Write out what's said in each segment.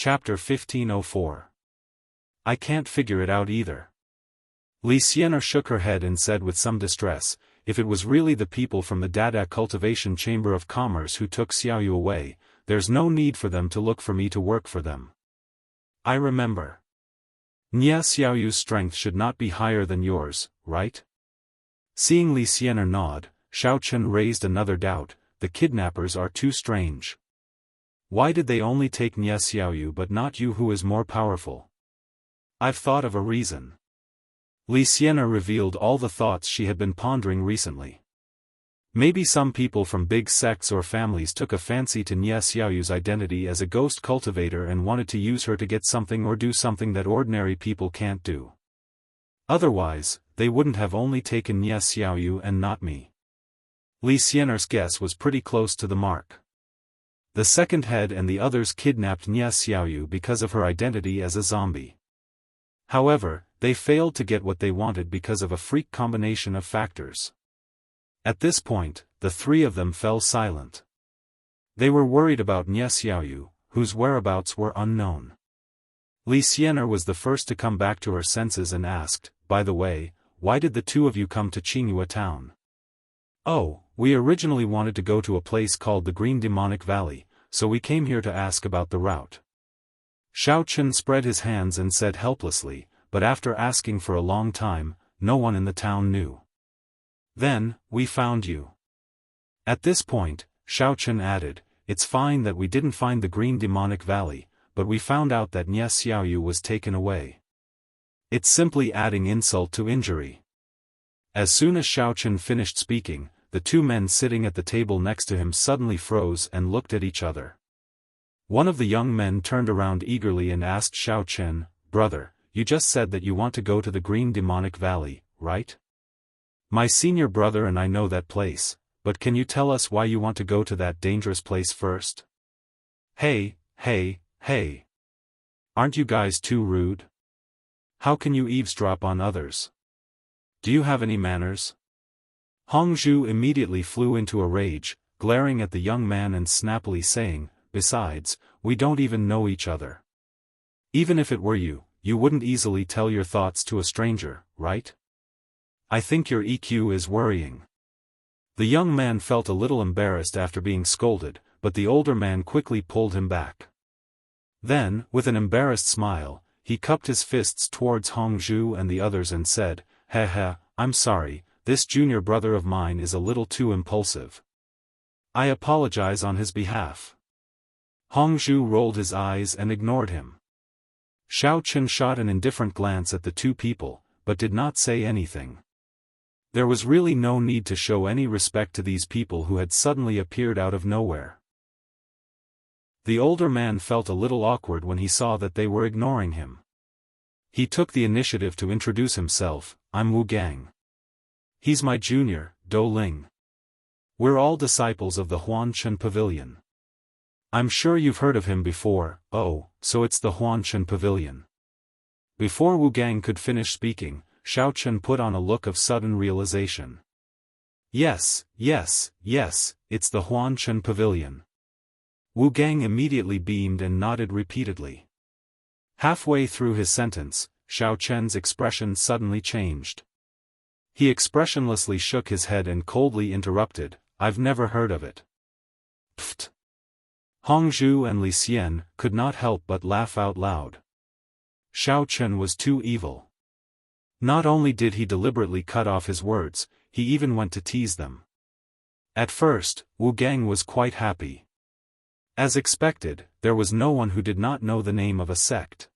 Chapter 1504. I can't figure it out either. Li Xian'er shook her head and said with some distress, if it was really the people from the Dada Cultivation Chamber of Commerce who took Xiaoyu away, there's no need for them to look for me to work for them. I remember. Nia Xiaoyu's strength should not be higher than yours, right? Seeing Li Xian'er nod, Xiao Chen raised another doubt, the kidnappers are too strange. Why did they only take Nia Xiaoyu but not you who is more powerful? I've thought of a reason. Li Xian'er revealed all the thoughts she had been pondering recently. Maybe some people from big sects or families took a fancy to Nia Xiaoyu's identity as a ghost cultivator and wanted to use her to get something or do something that ordinary people can't do. Otherwise, they wouldn't have only taken Nia Xiaoyu and not me. Li Xian'er's guess was pretty close to the mark. The second head and the others kidnapped Nia Xiaoyu because of her identity as a zombie. However, they failed to get what they wanted because of a freak combination of factors. At this point, the three of them fell silent. They were worried about Nia Xiaoyu, whose whereabouts were unknown. Li Xian'er was the first to come back to her senses and asked, by the way, why did the two of you come to Qingyue town? Oh, we originally wanted to go to a place called the Green Demonic Valley, so we came here to ask about the route. Xiao Chen spread his hands and said helplessly, but after asking for a long time, no one in the town knew. Then, we found you. At this point, Xiao Chen added, it's fine that we didn't find the Green Demonic Valley, but we found out that Nia Xiaoyu was taken away. It's simply adding insult to injury. As soon as Xiao Chen finished speaking, the two men sitting at the table next to him suddenly froze and looked at each other. One of the young men turned around eagerly and asked Xiao Chen, brother, you just said that you want to go to the Green Demonic Valley, right? My senior brother and I know that place, but can you tell us why you want to go to that dangerous place first? Hey. Aren't you guys too rude? How can you eavesdrop on others? Do you have any manners? Hongzhu immediately flew into a rage, glaring at the young man and snappily saying, besides, we don't even know each other. Even if it were you, you wouldn't easily tell your thoughts to a stranger, right? I think your EQ is worrying. The young man felt a little embarrassed after being scolded, but the older man quickly pulled him back. Then, with an embarrassed smile, he cupped his fists towards Hongzhu and the others and said, Heh, I'm sorry, this junior brother of mine is a little too impulsive. I apologize on his behalf. Hongzhu rolled his eyes and ignored him. Xiao Chen shot an indifferent glance at the two people, but did not say anything. There was really no need to show any respect to these people who had suddenly appeared out of nowhere. The older man felt a little awkward when he saw that they were ignoring him. He took the initiative to introduce himself, I'm Wu Gang. He's my junior, Do Ling. We're all disciples of the Huanshan Pavilion. I'm sure you've heard of him before, oh, so it's the Huanshan Pavilion. Before Wu Gang could finish speaking, Xiao Chen put on a look of sudden realization. Yes, it's the Huanshan Pavilion. Wu Gang immediately beamed and nodded repeatedly. Halfway through his sentence, Xiao Chen's expression suddenly changed. He expressionlessly shook his head and coldly interrupted, I've never heard of it. Pfft. Hongzhu and Li Xian could not help but laugh out loud. Xiao Chen was too evil. Not only did he deliberately cut off his words, he even went to tease them. At first, Wu Gang was quite happy. As expected, there was no one who did not know the name of a sect.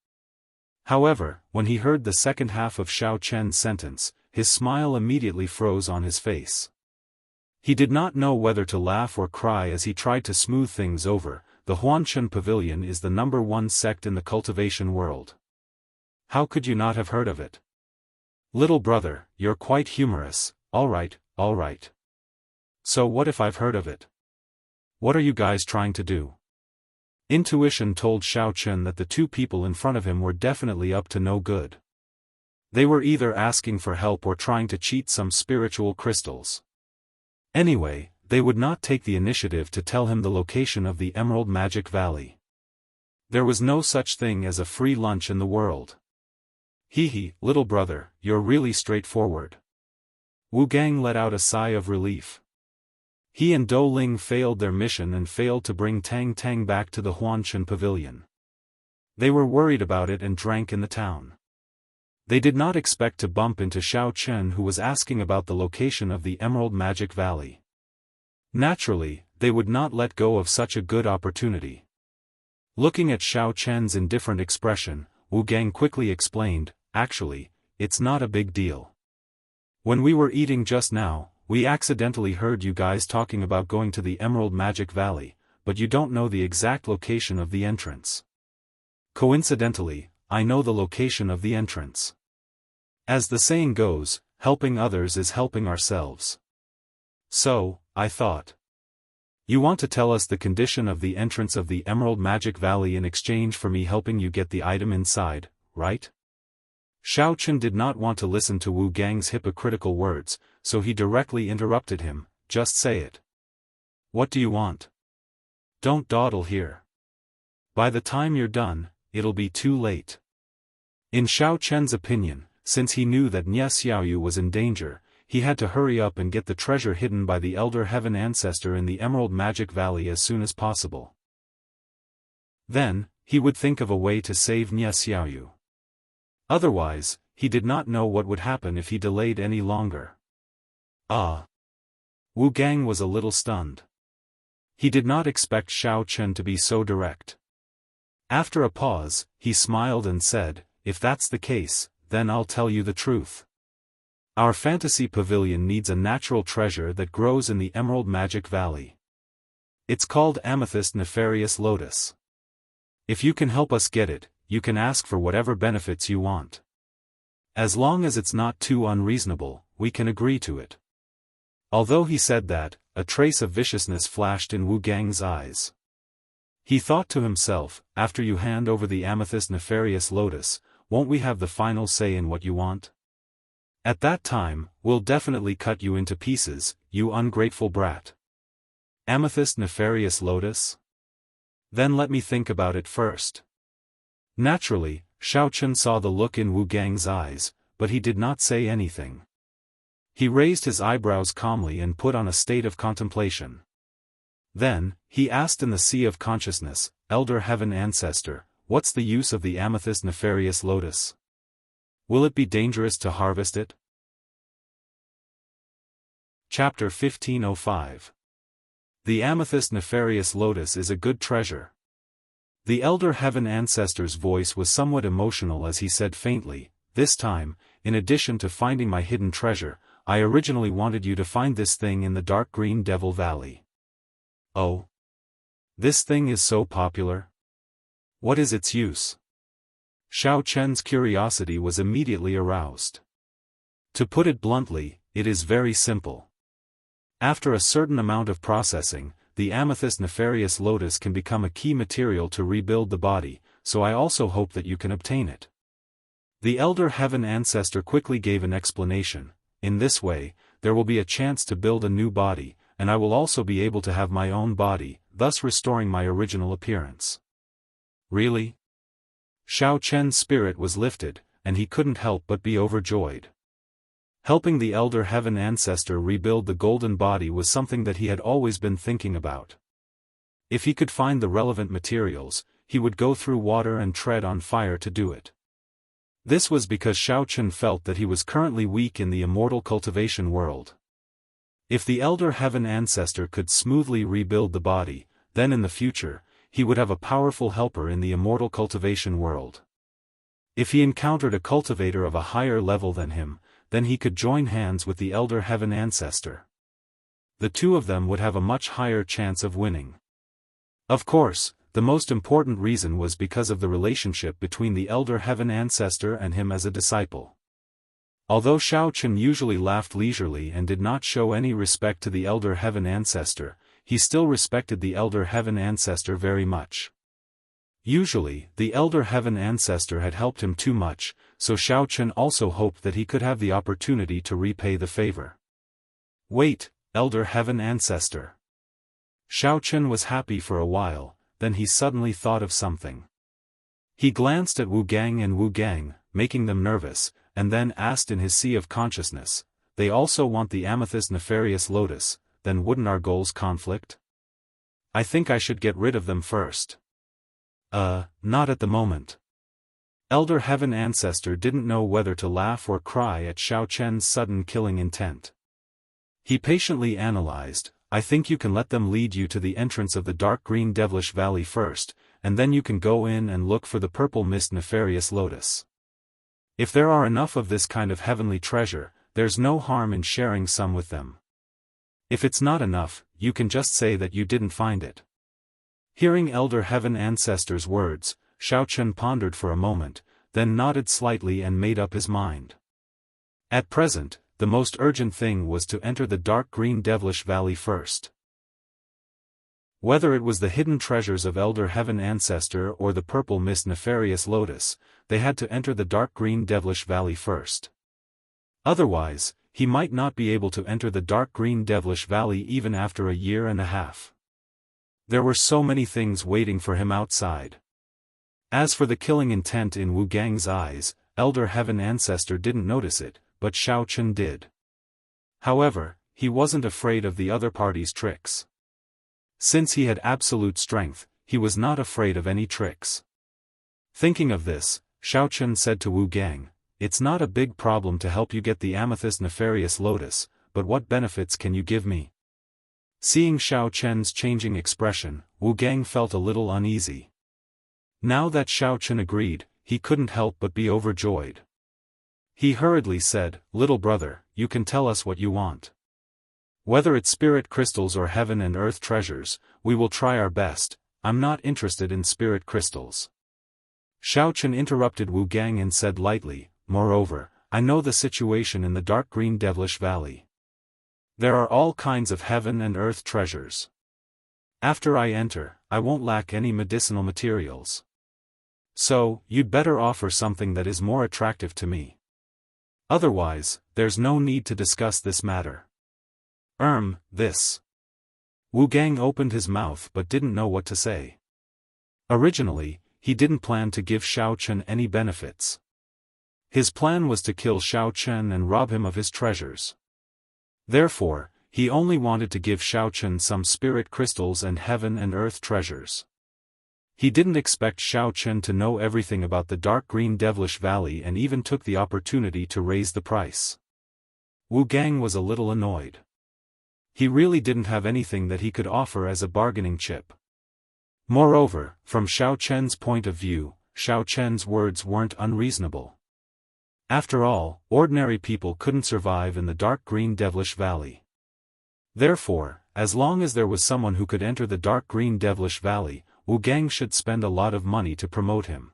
However, when he heard the second half of Xiao Chen's sentence, his smile immediately froze on his face. He did not know whether to laugh or cry as he tried to smooth things over. The Huanshan Pavilion is the #1 sect in the cultivation world. How could you not have heard of it? Little brother, you're quite humorous, alright. So what if I've heard of it? What are you guys trying to do? Intuition told Xiao Chen that the two people in front of him were definitely up to no good. They were either asking for help or trying to cheat some spiritual crystals. Anyway, they would not take the initiative to tell him the location of the Emerald Magic Valley. There was no such thing as a free lunch in the world. Hee, little brother, you're really straightforward. Wu Gang let out a sigh of relief. He and Dou Ling failed their mission and failed to bring Tang Tang back to the Huanshan pavilion. They were worried about it and drank in the town. They did not expect to bump into Xiao Chen, who was asking about the location of the Emerald Magic Valley. Naturally, they would not let go of such a good opportunity. Looking at Xiao Chen's indifferent expression, Wu Gang quickly explained, "Actually, it's not a big deal. When we were eating just now, we accidentally heard you guys talking about going to the Emerald Magic Valley, but you don't know the exact location of the entrance. Coincidentally, I know the location of the entrance. As the saying goes, helping others is helping ourselves. So, I thought. You want to tell us the condition of the entrance of the Emerald Magic Valley in exchange for me helping you get the item inside, right?" Xiao Chen did not want to listen to Wu Gang's hypocritical words, so he directly interrupted him, "Just say it. What do you want? Don't dawdle here. By the time you're done, it'll be too late." In Xiao Chen's opinion, since he knew that Nie Xiaoyu was in danger, he had to hurry up and get the treasure hidden by the Elder Heaven Ancestor in the Emerald Magic Valley as soon as possible. Then, he would think of a way to save Nie Xiaoyu. Otherwise, he did not know what would happen if he delayed any longer. Wu Gang was a little stunned. He did not expect Xiao Chen to be so direct. After a pause, he smiled and said, "If that's the case, then I'll tell you the truth. Our fantasy pavilion needs a natural treasure that grows in the Emerald Magic Valley. It's called Amethyst Nefarious Lotus. If you can help us get it, you can ask for whatever benefits you want. As long as it's not too unreasonable, we can agree to it." Although he said that, a trace of viciousness flashed in Wu Gang's eyes. He thought to himself, "After you hand over the Amethyst Nefarious Lotus, won't we have the final say in what you want? At that time, we'll definitely cut you into pieces, you ungrateful brat." Amethyst Nefarious Lotus? Then let me think about it first. Naturally, Xiao Chen saw the look in Wu Gang's eyes, but he did not say anything. He raised his eyebrows calmly and put on a state of contemplation. Then, he asked in the Sea of Consciousness, "Elder Heaven Ancestor, what's the use of the Amethyst Nefarious Lotus? Will it be dangerous to harvest it?" Chapter 1505. The Amethyst Nefarious Lotus is a good treasure. The Elder Heaven Ancestor's voice was somewhat emotional as he said faintly, "This time, in addition to finding my hidden treasure, I originally wanted you to find this thing in the dark green Devil Valley." "Oh? This thing is so popular? What is its use?" Xiao Chen's curiosity was immediately aroused. To put it bluntly, it is very simple. After a certain amount of processing, the Amethyst Nefarious Lotus can become a key material to rebuild the body, so I also hope that you can obtain it. The Elder Heaven Ancestor quickly gave an explanation. "In this way, there will be a chance to build a new body, and I will also be able to have my own body, thus restoring my original appearance." Really? Xiao Chen's spirit was lifted, and he couldn't help but be overjoyed. Helping the Elder Heaven Ancestor rebuild the golden body was something that he had always been thinking about. If he could find the relevant materials, he would go through water and tread on fire to do it. This was because Xiao Chen felt that he was currently weak in the immortal cultivation world. If the Elder Heaven Ancestor could smoothly rebuild the body, then in the future, he would have a powerful helper in the immortal cultivation world. If he encountered a cultivator of a higher level than him, then he could join hands with the Elder Heaven Ancestor. The two of them would have a much higher chance of winning. Of course, the most important reason was because of the relationship between the Elder Heaven Ancestor and him as a disciple. Although Xiao Chen usually laughed leisurely and did not show any respect to the Elder Heaven Ancestor, he still respected the Elder Heaven Ancestor very much. Usually, the Elder Heaven Ancestor had helped him too much, so Xiao Chen also hoped that he could have the opportunity to repay the favor. "Wait, Elder Heaven Ancestor." Xiao Chen was happy for a while, then he suddenly thought of something. He glanced at Wu Gang and Wu Gang, making them nervous, and then asked in his sea of consciousness, they also want the amethyst nefarious lotus, then wouldn't our goals conflict? I think I should get rid of them first. Not at the moment. Elder Heaven Ancestor didn't know whether to laugh or cry at Xiao Chen's sudden killing intent. He patiently analyzed, I think you can let them lead you to the entrance of the dark green devilish valley first, and then you can go in and look for the purple mist nefarious lotus. If there are enough of this kind of heavenly treasure, there's no harm in sharing some with them. If it's not enough, you can just say that you didn't find it. Hearing Elder Heaven Ancestor's words, Xiao Chen pondered for a moment, then nodded slightly and made up his mind. At present, the most urgent thing was to enter the dark green devilish valley first. Whether it was the hidden treasures of Elder Heaven Ancestor or the purple mist nefarious lotus, they had to enter the dark green devilish valley first. Otherwise, he might not be able to enter the dark green devilish valley even after a year and a half. There were so many things waiting for him outside. As for the killing intent in Wu Gang's eyes, Elder Heaven Ancestor didn't notice it, but Xiao Chen did. However, he wasn't afraid of the other party's tricks. Since he had absolute strength, he was not afraid of any tricks. Thinking of this, Xiao Chen said to Wu Gang, it's not a big problem to help you get the amethyst nefarious lotus, but what benefits can you give me? Seeing Xiao Chen's changing expression, Wu Gang felt a little uneasy. Now that Xiao Chen agreed, he couldn't help but be overjoyed. He hurriedly said, little brother, you can tell us what you want. Whether it's spirit crystals or heaven and earth treasures, we will try our best. I'm not interested in spirit crystals. Xiao Chen interrupted Wu Gang and said lightly, moreover, I know the situation in the dark green devilish valley. There are all kinds of heaven and earth treasures. After I enter, I won't lack any medicinal materials. So, you'd better offer something that is more attractive to me. Otherwise, there's no need to discuss this matter. This. Wu Gang opened his mouth but didn't know what to say. Originally, he didn't plan to give Xiao Chen any benefits. His plan was to kill Xiao Chen and rob him of his treasures. Therefore, he only wanted to give Xiao Chen some spirit crystals and heaven and earth treasures. He didn't expect Xiao Chen to know everything about the dark green devilish valley and even took the opportunity to raise the price. Wu Gang was a little annoyed. He really didn't have anything that he could offer as a bargaining chip. Moreover, from Xiao Chen's point of view, Xiao Chen's words weren't unreasonable. After all, ordinary people couldn't survive in the dark green devilish valley. Therefore, as long as there was someone who could enter the dark green devilish valley, Wu Gang should spend a lot of money to promote him.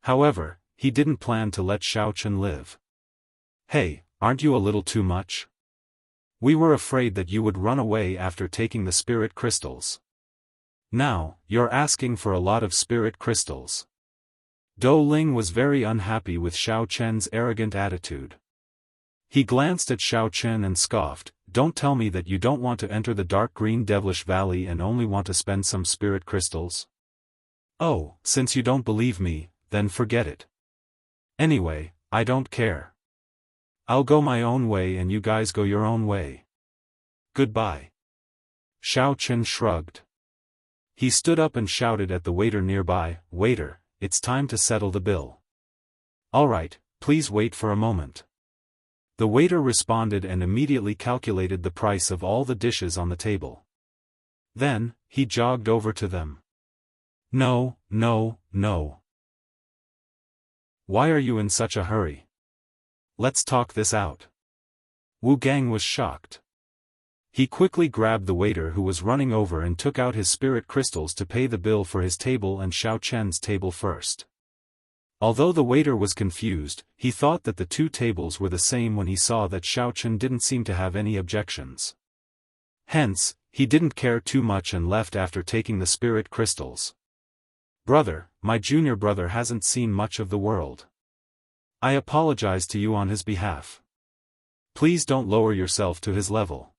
However, he didn't plan to let Xiao Chen live. Hey, aren't you a little too much? We were afraid that you would run away after taking the spirit crystals. Now, you're asking for a lot of spirit crystals. Dou Ling was very unhappy with Xiao Chen's arrogant attitude. He glanced at Xiao Chen and scoffed, don't tell me that you don't want to enter the dark green devilish valley and only want to spend some spirit crystals. Oh, since you don't believe me, then forget it. Anyway, I don't care. I'll go my own way and you guys go your own way. Goodbye. Xiao Chen shrugged. He stood up and shouted at the waiter nearby, waiter, it's time to settle the bill. All right, please wait for a moment. The waiter responded and immediately calculated the price of all the dishes on the table. Then, he jogged over to them. No. Why are you in such a hurry? Let's talk this out. Wu Gang was shocked. He quickly grabbed the waiter who was running over and took out his spirit crystals to pay the bill for his table and Xiao Chen's table first. Although the waiter was confused, he thought that the two tables were the same when he saw that Xiao Chen didn't seem to have any objections. Hence, he didn't care too much and left after taking the spirit crystals. Brother, my junior brother hasn't seen much of the world. I apologize to you on his behalf. Please don't lower yourself to his level.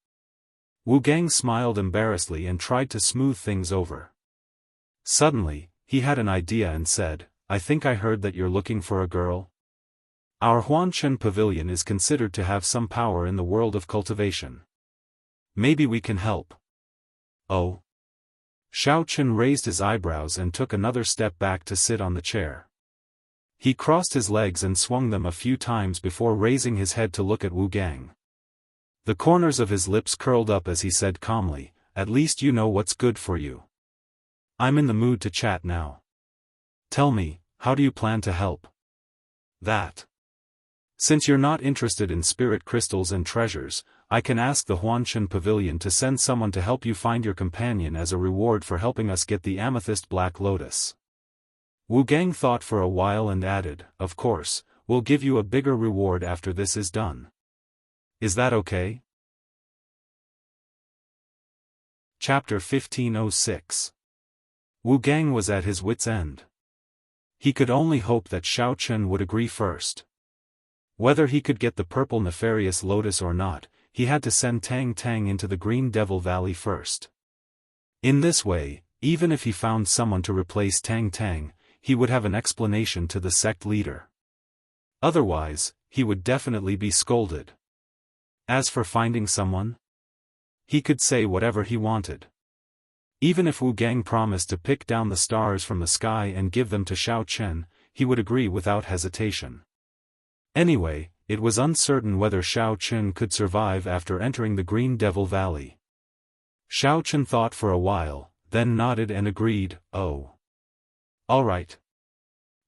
Wu Gang smiled embarrassedly and tried to smooth things over. Suddenly, he had an idea and said, I think I heard that you're looking for a girl? Our Huanchen pavilion is considered to have some power in the world of cultivation. Maybe we can help. Oh? Xiaofan raised his eyebrows and took another step back to sit on the chair. He crossed his legs and swung them a few times before raising his head to look at Wu Gang. The corners of his lips curled up as he said calmly, "At least you know what's good for you. I'm in the mood to chat now. Tell me, how do you plan to help?" "That. Since you're not interested in spirit crystals and treasures, I can ask the Huanchen Pavilion to send someone to help you find your companion as a reward for helping us get the amethyst black lotus." Wu Gang thought for a while and added, "Of course, we'll give you a bigger reward after this is done. Is that okay?" Chapter 1506. Wu Gang was at his wit's end. He could only hope that Xiaofan would agree first. Whether he could get the purple nefarious lotus or not, he had to send Tang Tang into the Green Devil Valley first. In this way, even if he found someone to replace Tang Tang, he would have an explanation to the sect leader. Otherwise, he would definitely be scolded. As for finding someone, he could say whatever he wanted. Even if Wu Gang promised to pick down the stars from the sky and give them to Xiaofan, he would agree without hesitation. Anyway, it was uncertain whether Xiaofan could survive after entering the Green Devil Valley. Xiaofan thought for a while, then nodded and agreed, "Oh. All right.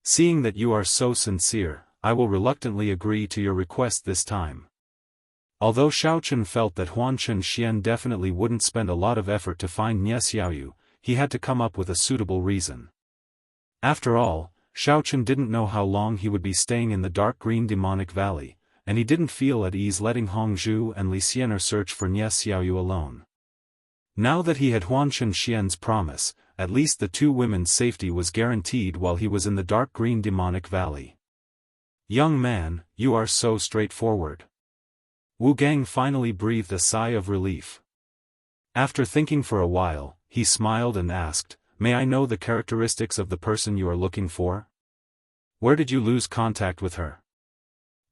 Seeing that you are so sincere, I will reluctantly agree to your request this time." Although Xiaofan felt that Huanchen Xian definitely wouldn't spend a lot of effort to find Nie Xiaoyu, he had to come up with a suitable reason. After all, Xiaofan didn't know how long he would be staying in the dark green demonic valley, and he didn't feel at ease letting Hongzhu and Li Xianer search for Nie Xiaoyu alone. Now that he had Huanchen Xian's promise, at least the two women's safety was guaranteed while he was in the dark green demonic valley. "Young man, you are so straightforward." Wu Gang finally breathed a sigh of relief. After thinking for a while, he smiled and asked, "May I know the characteristics of the person you are looking for? Where did you lose contact with her?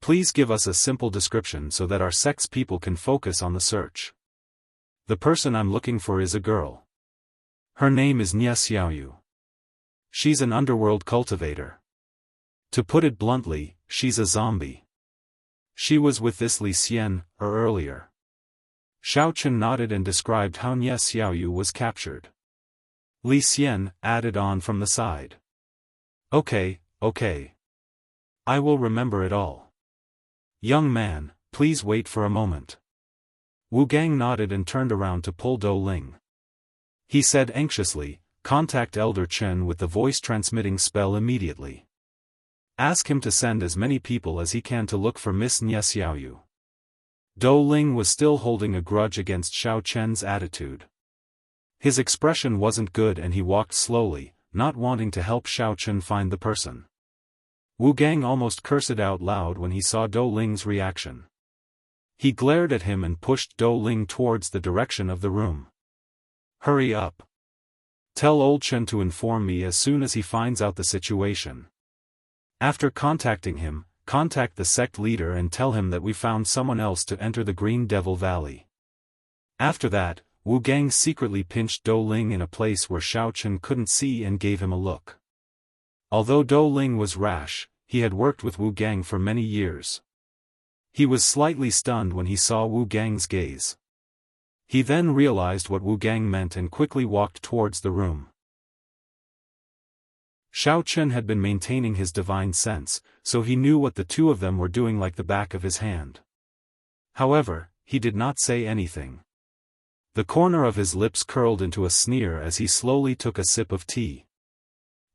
Please give us a simple description so that our sect's people can focus on the search." "The person I'm looking for is a girl. Her name is Nie Xiaoyu. She's an underworld cultivator. To put it bluntly, she's a zombie. She was with this Li Xian, earlier." Xiaofan nodded and described how Nie Xiaoyu was captured. Li Xian added on from the side. Okay. I will remember it all. Young man, please wait for a moment." Wu Gang nodded and turned around to pull Do Ling. He said anxiously, "Contact Elder Chen with the voice-transmitting spell immediately. Ask him to send as many people as he can to look for Miss Nie Xiaoyu." Do Ling was still holding a grudge against Xiao Chen's attitude. His expression wasn't good and he walked slowly, not wanting to help Xiao Chen find the person. Wu Gang almost cursed out loud when he saw Do Ling's reaction. He glared at him and pushed Do Ling towards the direction of the room. "Hurry up. Tell Old Chen to inform me as soon as he finds out the situation. After contacting him, contact the sect leader and tell him that we found someone else to enter the Green Devil Valley." After that, Wu Gang secretly pinched Do Ling in a place where Xiao Chen couldn't see and gave him a look. Although Do Ling was rash, he had worked with Wu Gang for many years. He was slightly stunned when he saw Wu Gang's gaze. He then realized what Wu Gang meant and quickly walked towards the room. Xiao Chen had been maintaining his divine sense, so he knew what the two of them were doing like the back of his hand. However, he did not say anything. The corner of his lips curled into a sneer as he slowly took a sip of tea.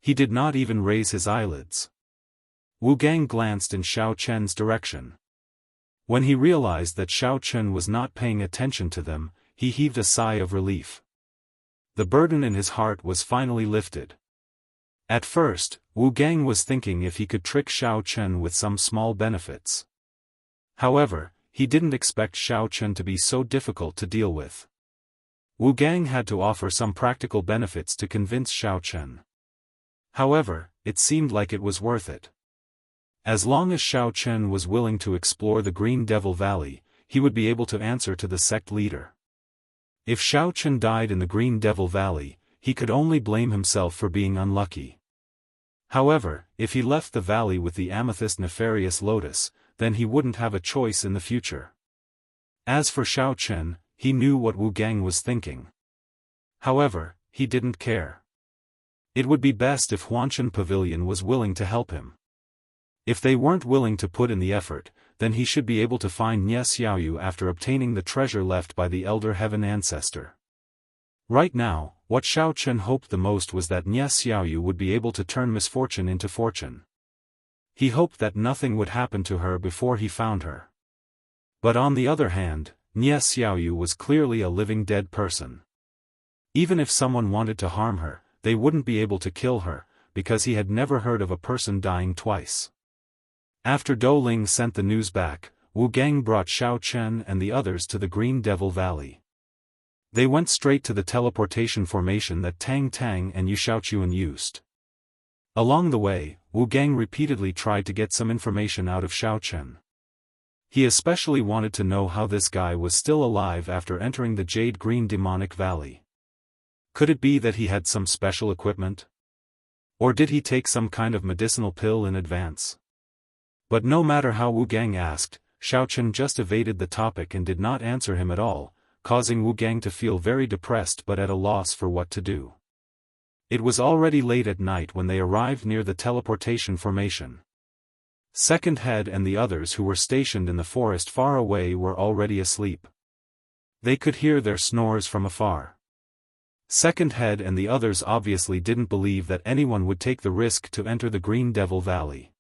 He did not even raise his eyelids. Wu Gang glanced in Xiao Chen's direction. When he realized that Xiao Chen was not paying attention to them, he heaved a sigh of relief. The burden in his heart was finally lifted. At first, Wu Gang was thinking if he could trick Xiao Chen with some small benefits. However, he didn't expect Xiao Chen to be so difficult to deal with. Wu Gang had to offer some practical benefits to convince Xiao Chen. However, it seemed like it was worth it. As long as Xiao Chen was willing to explore the Green Devil Valley, he would be able to answer to the sect leader. If Xiao Chen died in the Green Devil Valley, he could only blame himself for being unlucky. However, if he left the valley with the amethyst nefarious lotus, then he wouldn't have a choice in the future. As for Xiao Chen, he knew what Wu Gang was thinking. However, he didn't care. It would be best if Huanshan Pavilion was willing to help him. If they weren't willing to put in the effort, then he should be able to find Nie Xiaoyu after obtaining the treasure left by the Elder Heaven Ancestor. Right now, what Xiao Chen hoped the most was that Nie Xiaoyu would be able to turn misfortune into fortune. He hoped that nothing would happen to her before he found her. But on the other hand, Nie Xiaoyu was clearly a living dead person. Even if someone wanted to harm her, they wouldn't be able to kill her, because he had never heard of a person dying twice. After Dou Ling sent the news back, Wu Gang brought Xiao Chen and the others to the Green Devil Valley. They went straight to the teleportation formation that Tang Tang and Yu Xiaochuan used. Along the way, Wu Gang repeatedly tried to get some information out of Xiao Chen. He especially wanted to know how this guy was still alive after entering the Jade Green Demonic Valley. Could it be that he had some special equipment? Or did he take some kind of medicinal pill in advance? But no matter how Wu Gang asked, Xiao Chen just evaded the topic and did not answer him at all, causing Wu Gang to feel very depressed but at a loss for what to do. It was already late at night when they arrived near the teleportation formation. Second Head and the others who were stationed in the forest far away were already asleep. They could hear their snores from afar. Second Head and the others obviously didn't believe that anyone would take the risk to enter the Green Devil Valley.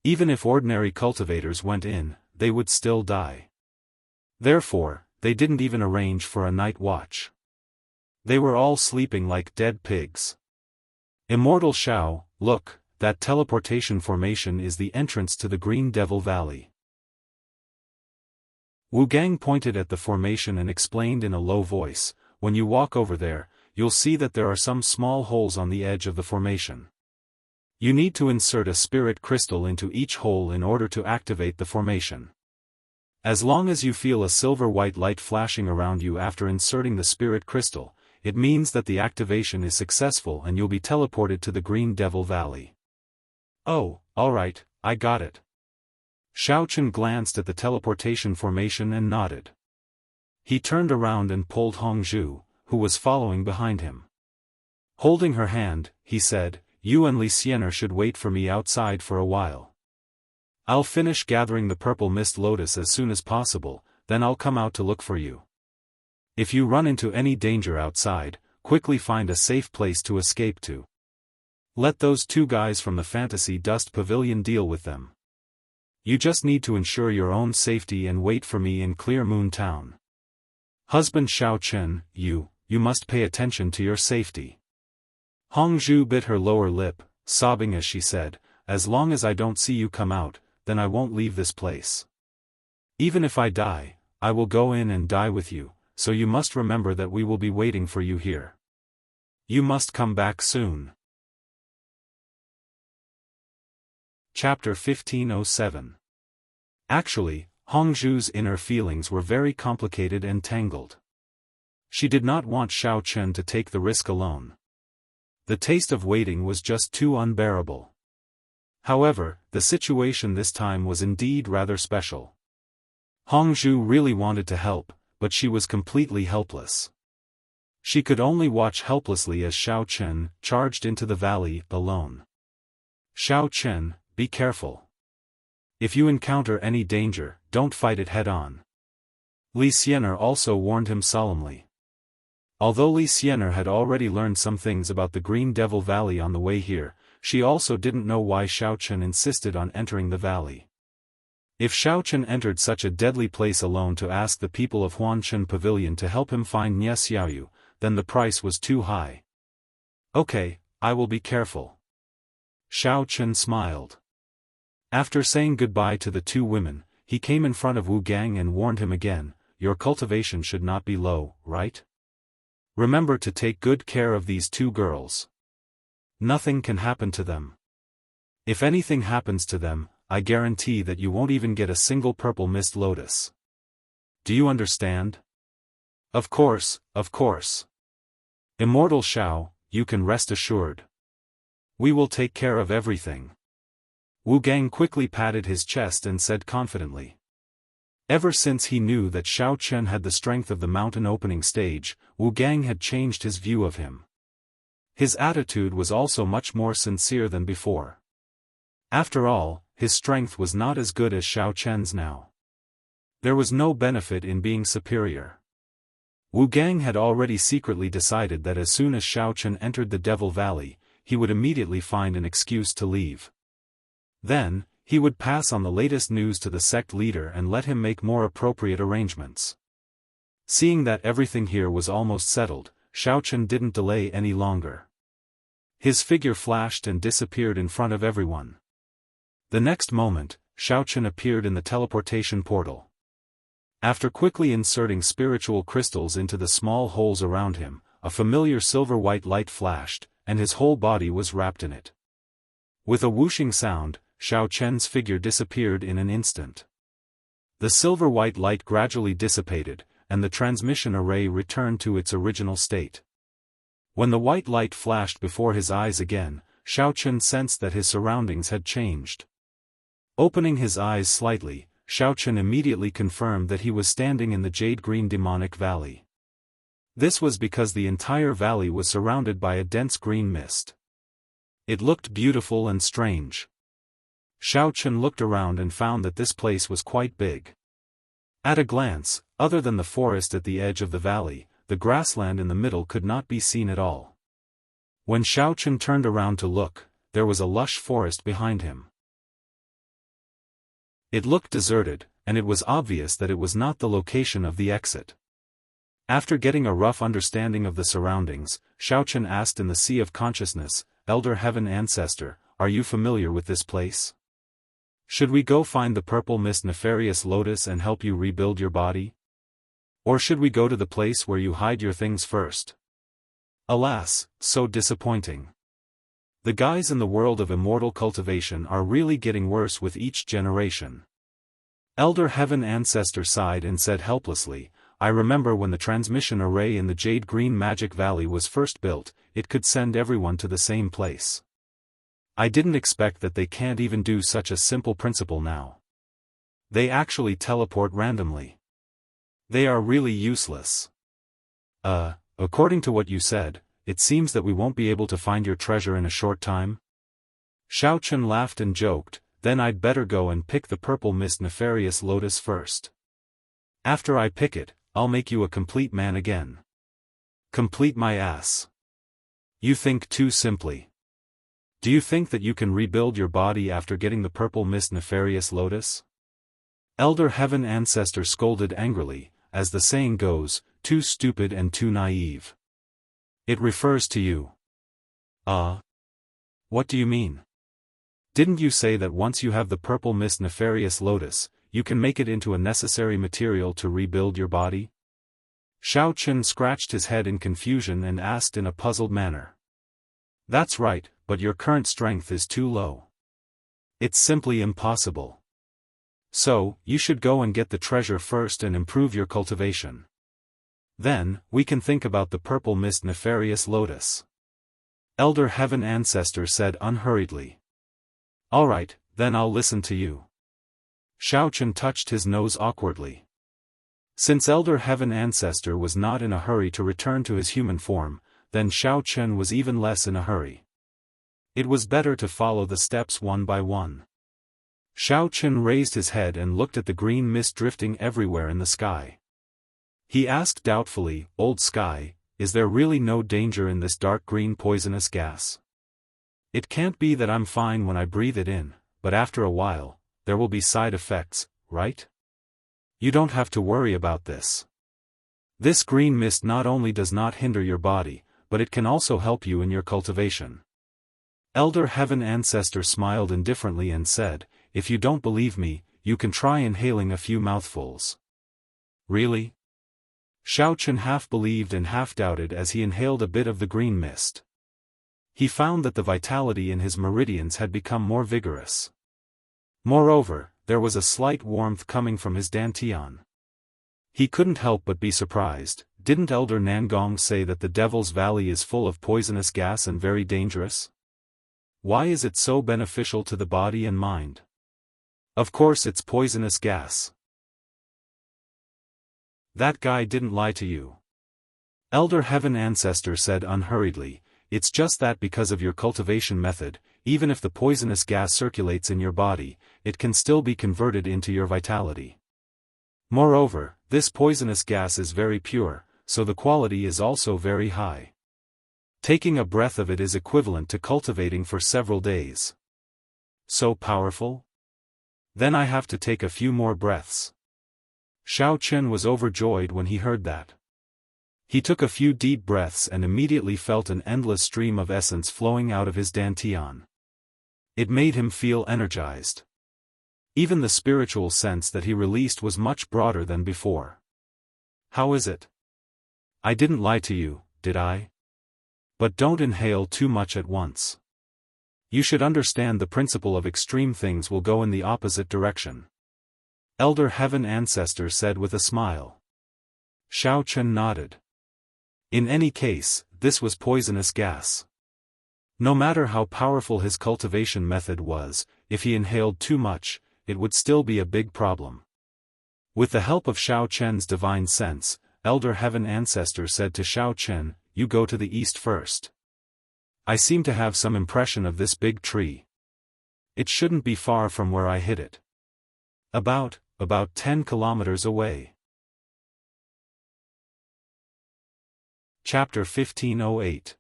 Even if ordinary cultivators went in, they would still die. Therefore, they didn't even arrange for a night watch. They were all sleeping like dead pigs. Immortal Xiao, look, that teleportation formation is the entrance to the Green Devil Valley. Wu Gang pointed at the formation and explained in a low voice, when you walk over there, you'll see that there are some small holes on the edge of the formation. You need to insert a spirit crystal into each hole in order to activate the formation. As long as you feel a silver-white light flashing around you after inserting the spirit crystal, it means that the activation is successful and you'll be teleported to the Green Devil Valley. Oh, alright, I got it. Xiao Chen glanced at the teleportation formation and nodded. He turned around and pulled Hongzhu, who was following behind him. Holding her hand, he said, "You and Li Xianer should wait for me outside for a while. I'll finish gathering the purple mist lotus as soon as possible, then I'll come out to look for you. If you run into any danger outside, quickly find a safe place to escape to. Let those two guys from the Fantasy Dust Pavilion deal with them. You just need to ensure your own safety and wait for me in Clear Moon Town. Husband Xiao Chen, you must pay attention to your safety." Hongzhu bit her lower lip, sobbing as she said, "As long as I don't see you come out, then I won't leave this place. Even if I die, I will go in and die with you, so you must remember that we will be waiting for you here. You must come back soon." Chapter 1507. Actually, Hongzhu's inner feelings were very complicated and tangled. She did not want Xiao Chen to take the risk alone. The taste of waiting was just too unbearable. However, the situation this time was indeed rather special. Hongzhu really wanted to help, but she was completely helpless. She could only watch helplessly as Xiao Chen charged into the valley alone. "Xiao Chen, be careful. If you encounter any danger, don't fight it head-on." Li Xianer also warned him solemnly. Although Li Xianer had already learned some things about the Green Devil Valley on the way here, she also didn't know why Xiao Chen insisted on entering the valley. If Xiao Chen entered such a deadly place alone to ask the people of Huanshan Pavilion to help him find Nie Xiaoyu, then the price was too high. "Okay, I will be careful." Xiao Chen smiled. After saying goodbye to the two women, he came in front of Wu Gang and warned him again, "Your cultivation should not be low, right? Remember to take good care of these two girls. Nothing can happen to them. If anything happens to them, I guarantee that you won't even get a single purple mist lotus. Do you understand? Of course, of course. Immortal Xiao, you can rest assured. We will take care of everything. Wu Gang quickly patted his chest and said confidently. Ever since he knew that Xiao Chen had the strength of the mountain opening stage, Wu Gang had changed his view of him. His attitude was also much more sincere than before. After all, his strength was not as good as Xiao Chen's now. There was no benefit in being superior. Wu Gang had already secretly decided that as soon as Xiao Chen entered the Devil Valley, he would immediately find an excuse to leave. Then, he would pass on the latest news to the sect leader and let him make more appropriate arrangements. Seeing that everything here was almost settled, Xiao Chen didn't delay any longer. His figure flashed and disappeared in front of everyone. The next moment, Xiao Chen appeared in the teleportation portal. After quickly inserting spiritual crystals into the small holes around him, a familiar silver-white light flashed, and his whole body was wrapped in it. With a whooshing sound, Xiao Chen's figure disappeared in an instant. The silver-white light gradually dissipated, and the transmission array returned to its original state. When the white light flashed before his eyes again, Xiao Chen sensed that his surroundings had changed. Opening his eyes slightly, Xiao Chen immediately confirmed that he was standing in the jade-green demonic valley. This was because the entire valley was surrounded by a dense green mist. It looked beautiful and strange. Xiao Chen looked around and found that this place was quite big. At a glance, other than the forest at the edge of the valley, the grassland in the middle could not be seen at all. When Xiao Chen turned around to look, there was a lush forest behind him. It looked deserted, and it was obvious that it was not the location of the exit. After getting a rough understanding of the surroundings, Xiao Chen asked in the Sea of Consciousness, Elder Heaven Ancestor, are you familiar with this place? Should we go find the purple mist nefarious lotus and help you rebuild your body? Or should we go to the place where you hide your things first? Alas, so disappointing. The guys in the world of immortal cultivation are really getting worse with each generation. Elder Heaven Ancestor sighed and said helplessly, I remember when the transmission array in the Jade Green Magic Valley was first built, it could send everyone to the same place. I didn't expect that they can't even do such a simple principle now. They actually teleport randomly. They are really useless. According to what you said, it seems that we won't be able to find your treasure in a short time? Xiao Chen laughed and joked, then I'd better go and pick the purple mist nefarious lotus first. After I pick it, I'll make you a complete man again. Complete my ass. You think too simply. Do you think that you can rebuild your body after getting the purple mist nefarious lotus? Elder Heaven Ancestor scolded angrily, as the saying goes, too stupid and too naive. It refers to you. What do you mean? Didn't you say that once you have the purple mist nefarious lotus, you can make it into a necessary material to rebuild your body? Xiao Chen scratched his head in confusion and asked in a puzzled manner. That's right, but your current strength is too low. It's simply impossible. So, you should go and get the treasure first and improve your cultivation. Then, we can think about the purple mist nefarious lotus. Elder Heaven Ancestor said unhurriedly. Alright, then I'll listen to you. Xiao Chen touched his nose awkwardly. Since Elder Heaven Ancestor was not in a hurry to return to his human form, then Xiao Chen was even less in a hurry. It was better to follow the steps one by one. Xiao Chen raised his head and looked at the green mist drifting everywhere in the sky. He asked doubtfully, Old Sky, is there really no danger in this dark green poisonous gas? It can't be that I'm fine when I breathe it in, but after a while, there will be side effects, right? You don't have to worry about this. This green mist not only does not hinder your body, but it can also help you in your cultivation. Elder Heaven Ancestor smiled indifferently and said, if you don't believe me, you can try inhaling a few mouthfuls. Really? Xiao Chen half believed and half doubted as he inhaled a bit of the green mist. He found that the vitality in his meridians had become more vigorous. Moreover, there was a slight warmth coming from his dantian. He couldn't help but be surprised. Didn't Elder Nangong say that the Devil's Valley is full of poisonous gas and very dangerous? Why is it so beneficial to the body and mind? Of course it's poisonous gas. That guy didn't lie to you. Elder Heaven Ancestor said unhurriedly, it's just that because of your cultivation method, even if the poisonous gas circulates in your body, it can still be converted into your vitality. Moreover, this poisonous gas is very pure, so the quality is also very high. Taking a breath of it is equivalent to cultivating for several days. So powerful? Then I have to take a few more breaths. Xiao Chen was overjoyed when he heard that. He took a few deep breaths and immediately felt an endless stream of essence flowing out of his dantian. It made him feel energized. Even the spiritual sense that he released was much broader than before. How is it? I didn't lie to you, did I? But don't inhale too much at once. You should understand the principle of extreme things will go in the opposite direction. Elder Heaven Ancestor said with a smile. Xiao Chen nodded. In any case, this was poisonous gas. No matter how powerful his cultivation method was, if he inhaled too much, it would still be a big problem. With the help of Xiao Chen's divine sense, Elder Heaven Ancestor said to Xiao Chen, you go to the east first. I seem to have some impression of this big tree. It shouldn't be far from where I hit it. About 10 kilometers away. Chapter 1508.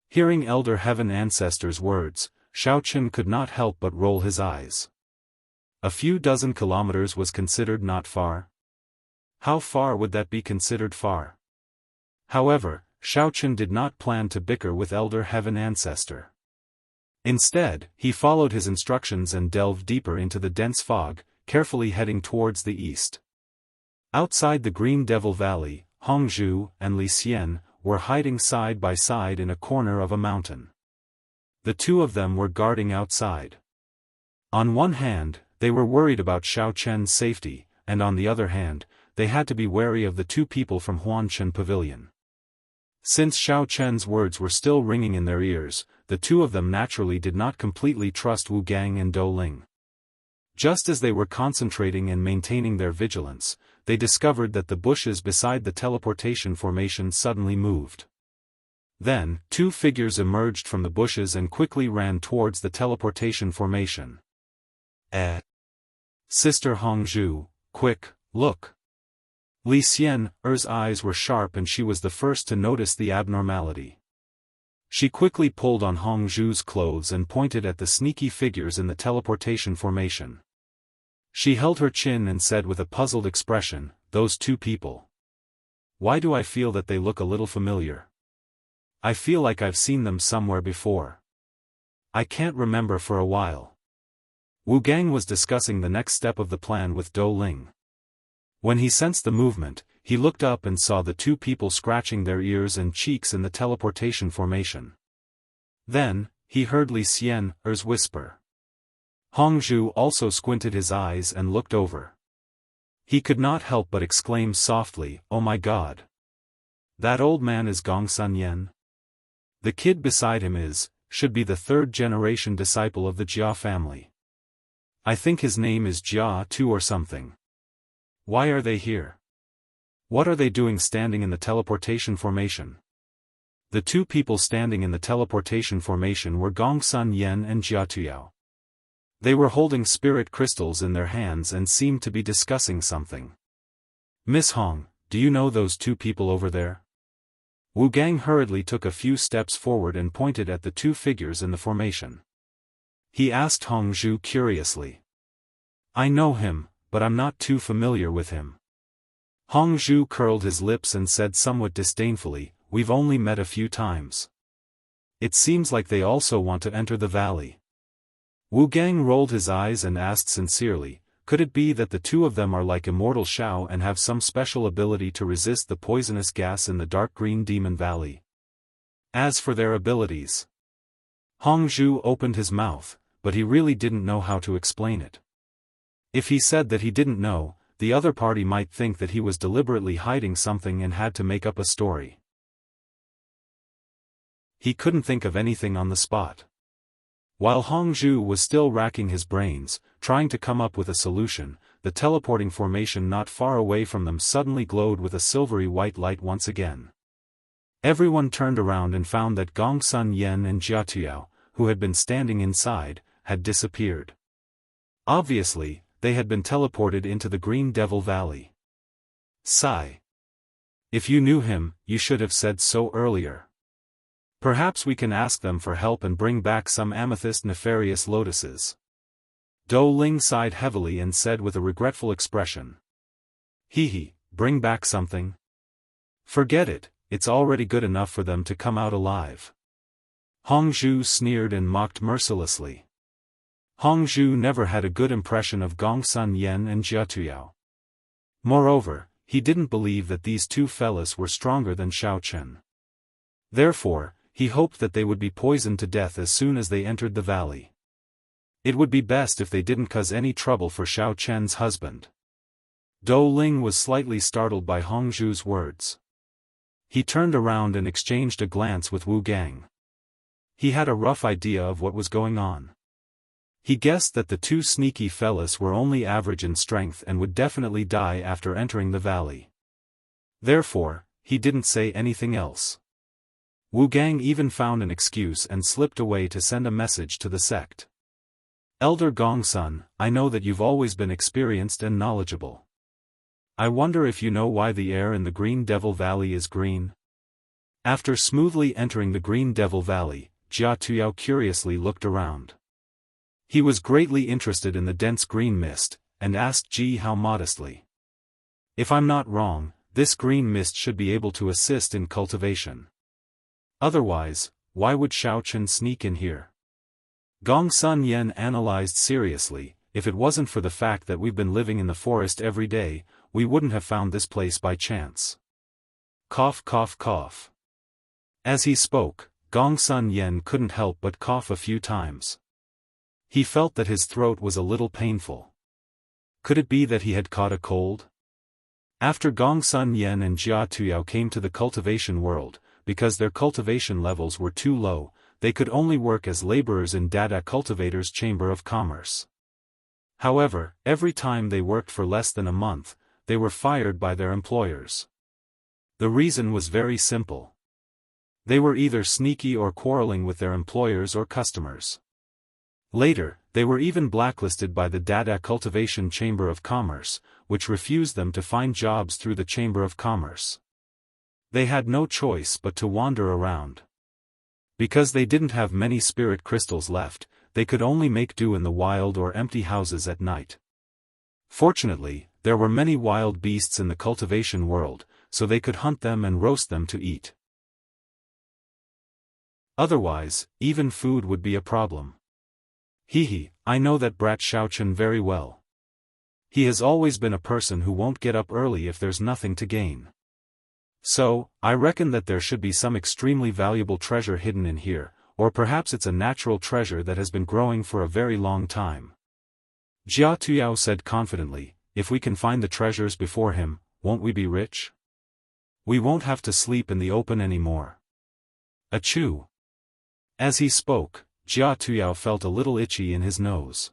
Hearing Elder Heaven Ancestor's words, Xiao Chen could not help but roll his eyes. A few dozen kilometers was considered not far. How far would that be considered far? However, Xiao Chen did not plan to bicker with Elder Heaven Ancestor. Instead, he followed his instructions and delved deeper into the dense fog, carefully heading towards the east. Outside the Green Devil Valley, Hongzhu and Li Xian were hiding side by side in a corner of a mountain. The two of them were guarding outside. On one hand, they were worried about Xiao Chen's safety, and on the other hand, they had to be wary of the two people from Huanshan Pavilion. Since Xiao Chen's words were still ringing in their ears, the two of them naturally did not completely trust Wu Gang and Dou Ling. Just as they were concentrating and maintaining their vigilance, they discovered that the bushes beside the teleportation formation suddenly moved. Then, two figures emerged from the bushes and quickly ran towards the teleportation formation. Sister Hongzhu, quick, look! Li Xian's eyes were sharp and she was the first to notice the abnormality. She quickly pulled on Hongzhu's clothes and pointed at the sneaky figures in the teleportation formation. She held her chin and said with a puzzled expression, those two people. Why do I feel that they look a little familiar? I feel like I've seen them somewhere before. I can't remember for a while. Wu Gang was discussing the next step of the plan with Dou Ling. When he sensed the movement, he looked up and saw the two people scratching their ears and cheeks in the teleportation formation. Then, he heard Li Xian's whisper. Hongzhu also squinted his eyes and looked over. He could not help but exclaim softly, "Oh my God! That old man is Gongsun Yan? The kid beside him should be the third-generation disciple of the Jia family. I think his name is Jia too or something. Why are they here? What are they doing standing in the teleportation formation?" The two people standing in the teleportation formation were Gongsun Yan and Jia Tuyao. They were holding spirit crystals in their hands and seemed to be discussing something. "Miss Hong, do you know those two people over there?" Wu Gang hurriedly took a few steps forward and pointed at the two figures in the formation. He asked Hongzhu curiously. "I know him, but I'm not too familiar with him." Hongzhu curled his lips and said somewhat disdainfully, "We've only met a few times. It seems like they also want to enter the valley." Wu Gang rolled his eyes and asked sincerely, could it be that the two of them are like Immortal Shao and have some special ability to resist the poisonous gas in the dark green demon valley? As for their abilities, Hongzhu opened his mouth, but he really didn't know how to explain it. If he said that he didn't know, the other party might think that he was deliberately hiding something and had to make up a story. He couldn't think of anything on the spot. While Hongzhu was still racking his brains, trying to come up with a solution, the teleporting formation not far away from them suddenly glowed with a silvery white light once again. Everyone turned around and found that Gongsun Yen and Jia Tuyao, who had been standing inside, had disappeared. Obviously, they had been teleported into the Green Devil Valley. Sigh. If you knew him, you should have said so earlier. Perhaps we can ask them for help and bring back some amethyst nefarious lotuses. Dou Ling sighed heavily and said with a regretful expression. Hee, bring back something? Forget it, it's already good enough for them to come out alive. Hongzhu sneered and mocked mercilessly. Hongzhu never had a good impression of Gongsun Yen and Jia Tuyao. Moreover, he didn't believe that these two fellas were stronger than Xiaochen. Therefore, he hoped that they would be poisoned to death as soon as they entered the valley. It would be best if they didn't cause any trouble for Xiaochen's husband. Dou Ling was slightly startled by Hongzhu's words. He turned around and exchanged a glance with Wu Gang. He had a rough idea of what was going on. He guessed that the two sneaky fellas were only average in strength and would definitely die after entering the valley. Therefore, he didn't say anything else. Wu Gang even found an excuse and slipped away to send a message to the sect. Elder Gongsun, I know that you've always been experienced and knowledgeable. I wonder if you know why the air in the Green Devil Valley is green? After smoothly entering the Green Devil Valley, Jia Tuyao curiously looked around. He was greatly interested in the dense green mist, and asked Ji Hao modestly. If I'm not wrong, this green mist should be able to assist in cultivation. Otherwise, why would Xiaochen sneak in here? Gongsun Yen analyzed seriously, if it wasn't for the fact that we've been living in the forest every day, we wouldn't have found this place by chance. Cough cough cough. As he spoke, Gongsun Yen couldn't help but cough a few times. He felt that his throat was a little painful. Could it be that he had caught a cold? After Gongsun Yen and Jia Tuyao came to the cultivation world, because their cultivation levels were too low, they could only work as laborers in Dada Cultivator's Chamber of Commerce. However, every time they worked for less than a month, they were fired by their employers. The reason was very simple. They were either sneaky or quarreling with their employers or customers. Later, they were even blacklisted by the Dada Cultivation Chamber of Commerce, which refused them to find jobs through the Chamber of Commerce. They had no choice but to wander around. Because they didn't have many spirit crystals left, they could only make do in the wild or empty houses at night. Fortunately, there were many wild beasts in the cultivation world, so they could hunt them and roast them to eat. Otherwise, even food would be a problem. I know that brat Xiaochen very well. He has always been a person who won't get up early if there's nothing to gain. So, I reckon that there should be some extremely valuable treasure hidden in here, or perhaps it's a natural treasure that has been growing for a very long time. Jia Tuyao said confidently, if we can find the treasures before him, won't we be rich? We won't have to sleep in the open anymore. Achoo! As he spoke, Jia Tuyao felt a little itchy in his nose.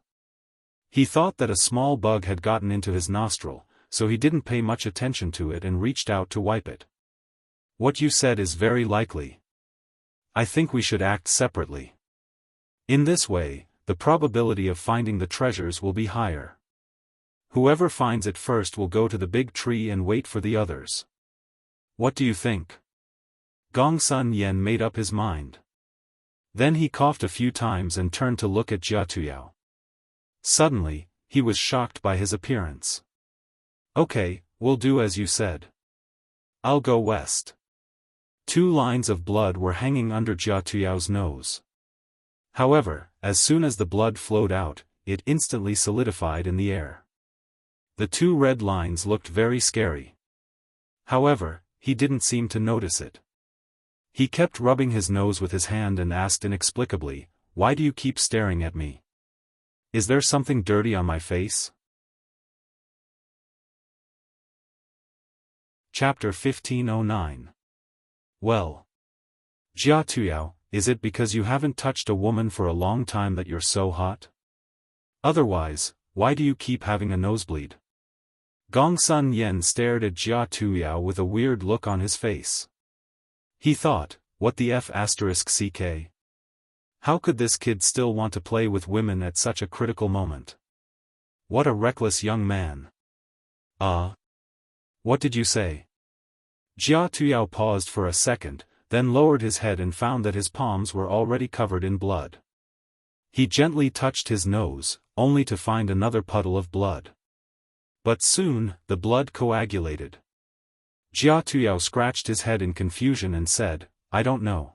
He thought that a small bug had gotten into his nostril, so he didn't pay much attention to it and reached out to wipe it. What you said is very likely. I think we should act separately. In this way, the probability of finding the treasures will be higher. Whoever finds it first will go to the big tree and wait for the others. What do you think? Gongsun Yen made up his mind. Then he coughed a few times and turned to look at Jia Tuyao. Suddenly, he was shocked by his appearance. Okay, we'll do as you said. I'll go west. 2 lines of blood were hanging under Jia Tuyao's nose. However, as soon as the blood flowed out, it instantly solidified in the air. The 2 red lines looked very scary. However, he didn't seem to notice it. He kept rubbing his nose with his hand and asked inexplicably, why do you keep staring at me? Is there something dirty on my face? Chapter 1509. Well. Jia Tuyao, is it because you haven't touched a woman for a long time that you're so hot? Otherwise, why do you keep having a nosebleed? Gongsun Yen stared at Jia Tuyao with a weird look on his face. He thought, what the f***ck? How could this kid still want to play with women at such a critical moment? What a reckless young man. What did you say? Jia Tuyao paused for a second, then lowered his head and found that his palms were already covered in blood. He gently touched his nose, only to find another puddle of blood. But soon, the blood coagulated. Jia Tuyao scratched his head in confusion and said, I don't know.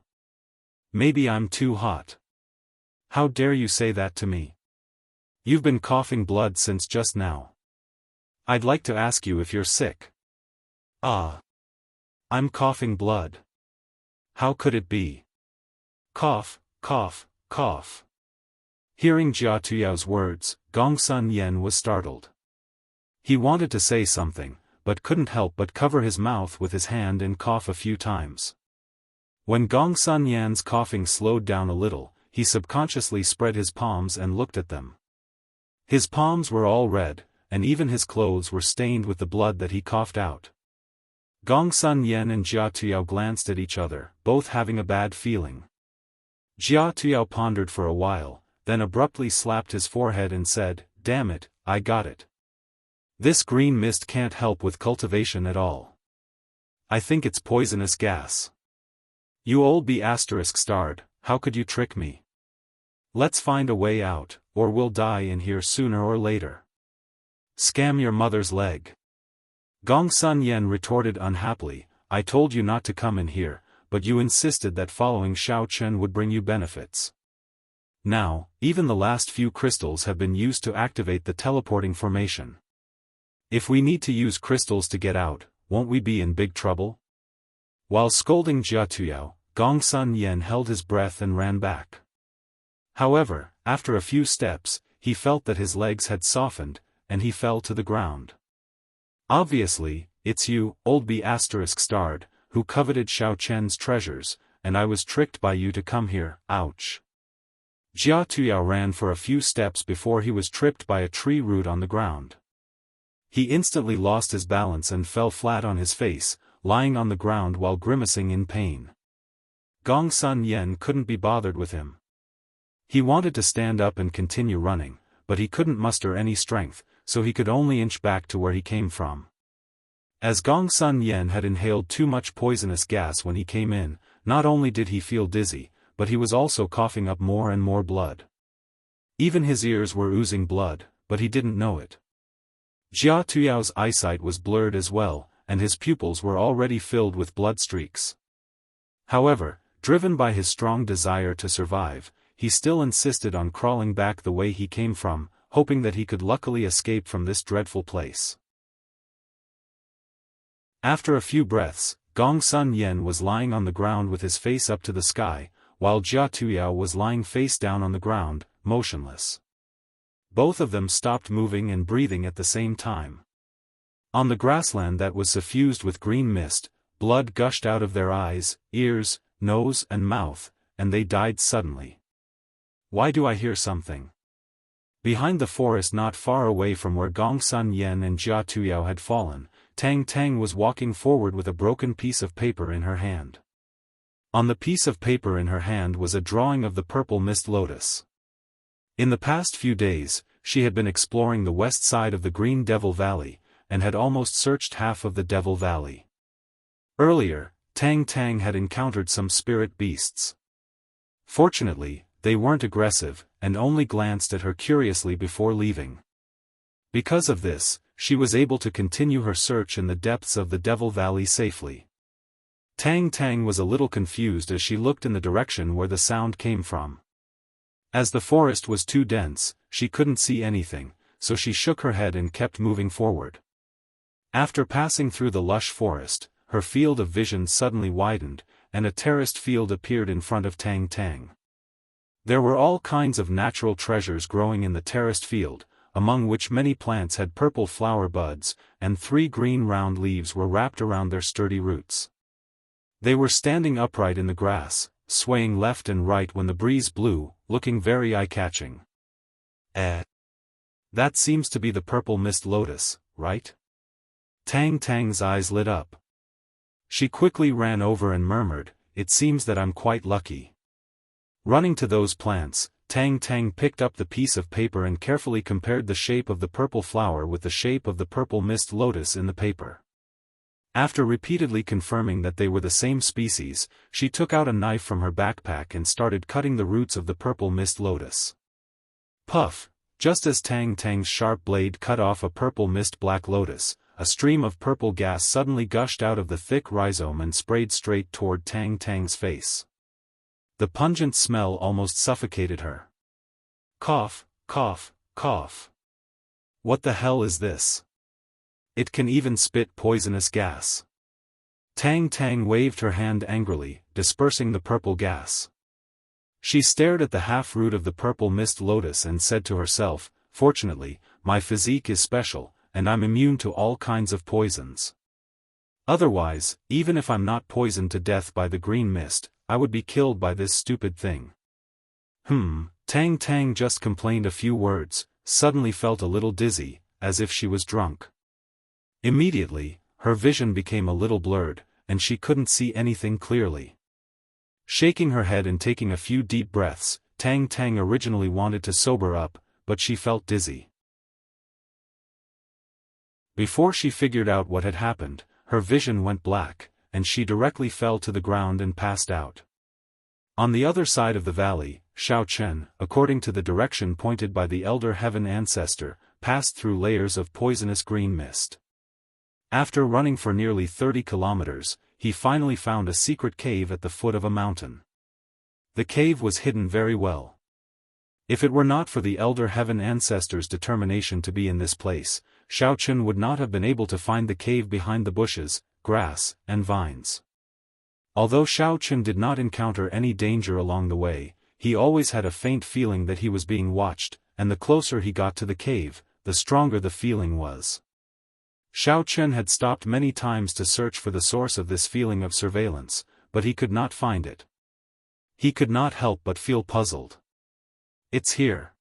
Maybe I'm too hot. How dare you say that to me? You've been coughing blood since just now. I'd like to ask you if you're sick. I'm coughing blood. How could it be? Cough, cough, cough. Hearing Jia Tuyao's words, Gongsun Yen was startled. He wanted to say something, but couldn't help but cover his mouth with his hand and cough a few times. When Gongsun Yan's coughing slowed down a little, he subconsciously spread his palms and looked at them. His palms were all red, and even his clothes were stained with the blood that he coughed out. Gongsun Yen and Jia Tuyao glanced at each other, both having a bad feeling. Jia Tuyao pondered for a while, then abruptly slapped his forehead and said, Damn it, I got it. This green mist can't help with cultivation at all. I think it's poisonous gas. You old b*****, how could you trick me? Let's find a way out, or we'll die in here sooner or later. Scam your mother's leg. Gongsun Yen retorted unhappily, I told you not to come in here, but you insisted that following Xiao Chen would bring you benefits. Now, even the last few crystals have been used to activate the teleporting formation. If we need to use crystals to get out, won't we be in big trouble? While scolding Jia Tuyao, Gongsun Yen held his breath and ran back. However, after a few steps, he felt that his legs had softened, and he fell to the ground. Obviously, it's you, old b*****, who coveted Xiao Chen's treasures, and I was tricked by you to come here, ouch. Jia Tuyao ran for a few steps before he was tripped by a tree root on the ground. He instantly lost his balance and fell flat on his face, lying on the ground while grimacing in pain. Gongsun Yen couldn't be bothered with him. He wanted to stand up and continue running, but he couldn't muster any strength, so he could only inch back to where he came from. As Gongsun Yen had inhaled too much poisonous gas when he came in, not only did he feel dizzy, but he was also coughing up more and more blood. Even his ears were oozing blood, but he didn't know it. Jia Tuyao's eyesight was blurred as well, and his pupils were already filled with blood streaks. However, driven by his strong desire to survive, he still insisted on crawling back the way he came from, hoping that he could luckily escape from this dreadful place. After a few breaths, Gongsun Yen was lying on the ground with his face up to the sky, while Jia Tuyao was lying face down on the ground, motionless. Both of them stopped moving and breathing at the same time. On the grassland that was suffused with green mist, blood gushed out of their eyes, ears, nose and mouth, and they died suddenly. Why do I hear something? Behind the forest not far away from where Gongsun Yen and Jia Tuyao had fallen, Tang Tang was walking forward with a broken piece of paper in her hand. On the piece of paper in her hand was a drawing of the purple mist lotus. In the past few days, she had been exploring the west side of the Green Devil Valley, and had almost searched half of the Devil Valley. Earlier, Tang Tang had encountered some spirit beasts. Fortunately, they weren't aggressive, and only glanced at her curiously before leaving. Because of this, she was able to continue her search in the depths of the Devil Valley safely. Tang Tang was a little confused as she looked in the direction where the sound came from. As the forest was too dense, she couldn't see anything, so she shook her head and kept moving forward. After passing through the lush forest, her field of vision suddenly widened, and a terraced field appeared in front of Tang Tang. There were all kinds of natural treasures growing in the terraced field, among which many plants had purple flower buds, and 3 green round leaves were wrapped around their sturdy roots. They were standing upright in the grass, swaying left and right when the breeze blew, looking very eye-catching. That seems to be the purple mist lotus, right? Tang Tang's eyes lit up. She quickly ran over and murmured, "It seems that I'm quite lucky." Running to those plants, Tang Tang picked up the piece of paper and carefully compared the shape of the purple flower with the shape of the purple mist lotus in the paper. After repeatedly confirming that they were the same species, she took out a knife from her backpack and started cutting the roots of the purple mist lotus. Puff! Just as Tang Tang's sharp blade cut off a purple mist black lotus, a stream of purple gas suddenly gushed out of the thick rhizome and sprayed straight toward Tang Tang's face. The pungent smell almost suffocated her. Cough, cough, cough. What the hell is this? It can even spit poisonous gas. Tang Tang waved her hand angrily, dispersing the purple gas. She stared at the half-root of the purple mist lotus and said to herself, "Fortunately, my physique is special, and I'm immune to all kinds of poisons. Otherwise, even if I'm not poisoned to death by the green mist, I would be killed by this stupid thing." Tang Tang just complained a few words, suddenly felt a little dizzy, as if she was drunk. Immediately, her vision became a little blurred, and she couldn't see anything clearly. Shaking her head and taking a few deep breaths, Tang Tang originally wanted to sober up, but she felt dizzy. Before she figured out what had happened, her vision went black, and she directly fell to the ground and passed out. On the other side of the valley, Xiaofan, according to the direction pointed by the elder heaven ancestor, passed through layers of poisonous green mist. After running for nearly 30 kilometers, he finally found a secret cave at the foot of a mountain. The cave was hidden very well. If it were not for the elder heaven ancestor's determination to be in this place, Xiaofan would not have been able to find the cave behind the bushes, grass, and vines. Although Xiaofan did not encounter any danger along the way, he always had a faint feeling that he was being watched, and the closer he got to the cave, the stronger the feeling was. Xiaofan had stopped many times to search for the source of this feeling of surveillance, but he could not find it. He could not help but feel puzzled. "It's here."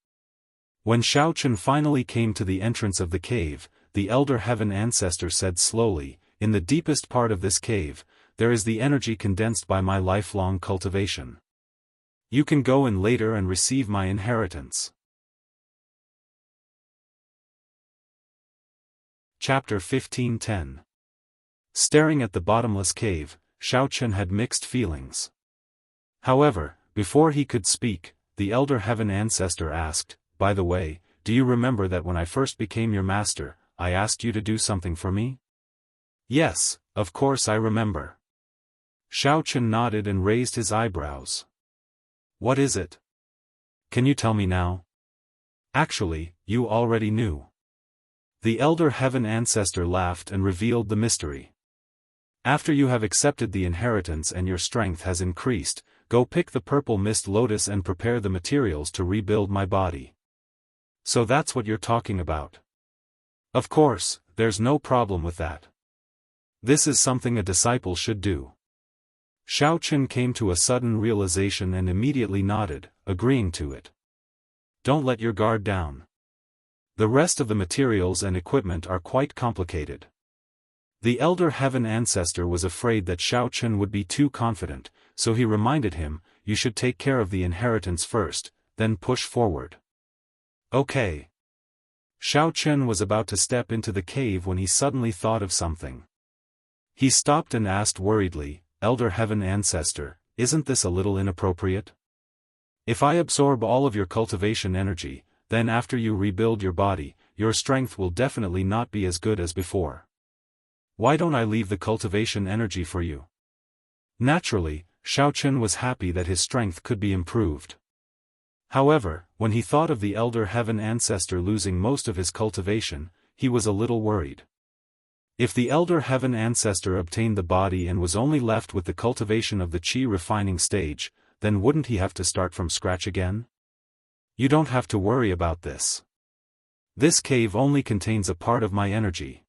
When Xiaofan finally came to the entrance of the cave, the elder heaven ancestor said slowly, "In the deepest part of this cave, there is the energy condensed by my lifelong cultivation. You can go in later and receive my inheritance." Chapter 15:10. Staring at the bottomless cave, Xiaofan had mixed feelings. However, before he could speak, the elder heaven ancestor asked, "By the way, do you remember that when I first became your master, I asked you to do something for me?" "Yes, of course I remember." Xiaofan nodded and raised his eyebrows. "What is it? Can you tell me now?" "Actually, you already knew." The elder heaven ancestor laughed and revealed the mystery. "After you have accepted the inheritance and your strength has increased, go pick the purple mist lotus and prepare the materials to rebuild my body." "So that's what you're talking about." "Of course, there's no problem with that. This is something a disciple should do." Xiaofan came to a sudden realization and immediately nodded, agreeing to it. "Don't let your guard down. The rest of the materials and equipment are quite complicated." The elder heaven ancestor was afraid that Xiaofan would be too confident, so he reminded him, "You should take care of the inheritance first, then push forward." "Okay." Xiaofan was about to step into the cave when he suddenly thought of something. He stopped and asked worriedly, "Elder heaven ancestor, isn't this a little inappropriate? If I absorb all of your cultivation energy, then after you rebuild your body, your strength will definitely not be as good as before. Why don't I leave the cultivation energy for you?" Naturally, Xiaofan was happy that his strength could be improved. However, when he thought of the elder heaven ancestor losing most of his cultivation, he was a little worried. If the elder heaven ancestor obtained the body and was only left with the cultivation of the qi refining stage, then wouldn't he have to start from scratch again? You don't have to worry about this. This cave only contains a part of my energy.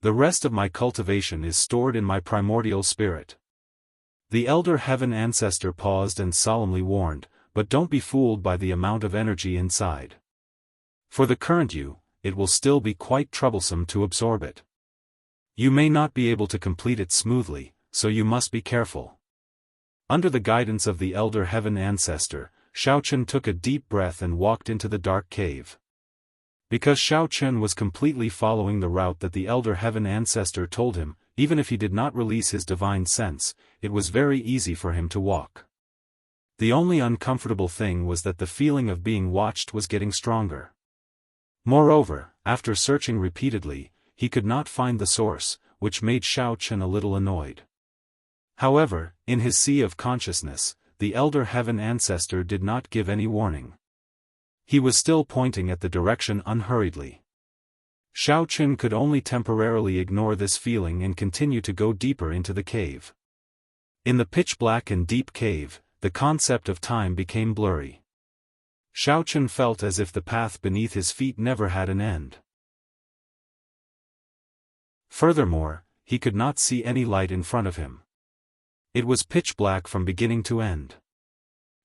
The rest of my cultivation is stored in my primordial spirit. The elder heaven ancestor paused and solemnly warned, but don't be fooled by the amount of energy inside. For the current you, it will still be quite troublesome to absorb it. You may not be able to complete it smoothly, so you must be careful. Under the guidance of the elder heaven ancestor, Xiaochen took a deep breath and walked into the dark cave. Because Xiaochen was completely following the route that the elder heaven ancestor told him, even if he did not release his divine sense, it was very easy for him to walk. The only uncomfortable thing was that the feeling of being watched was getting stronger. Moreover, after searching repeatedly, he could not find the source, which made Xiaochen a little annoyed. However, in his sea of consciousness, the elder heaven ancestor did not give any warning. He was still pointing at the direction unhurriedly. Xiaochen could only temporarily ignore this feeling and continue to go deeper into the cave. In the pitch-black and deep cave, the concept of time became blurry. Xiaochen felt as if the path beneath his feet never had an end. Furthermore, he could not see any light in front of him. It was pitch black from beginning to end.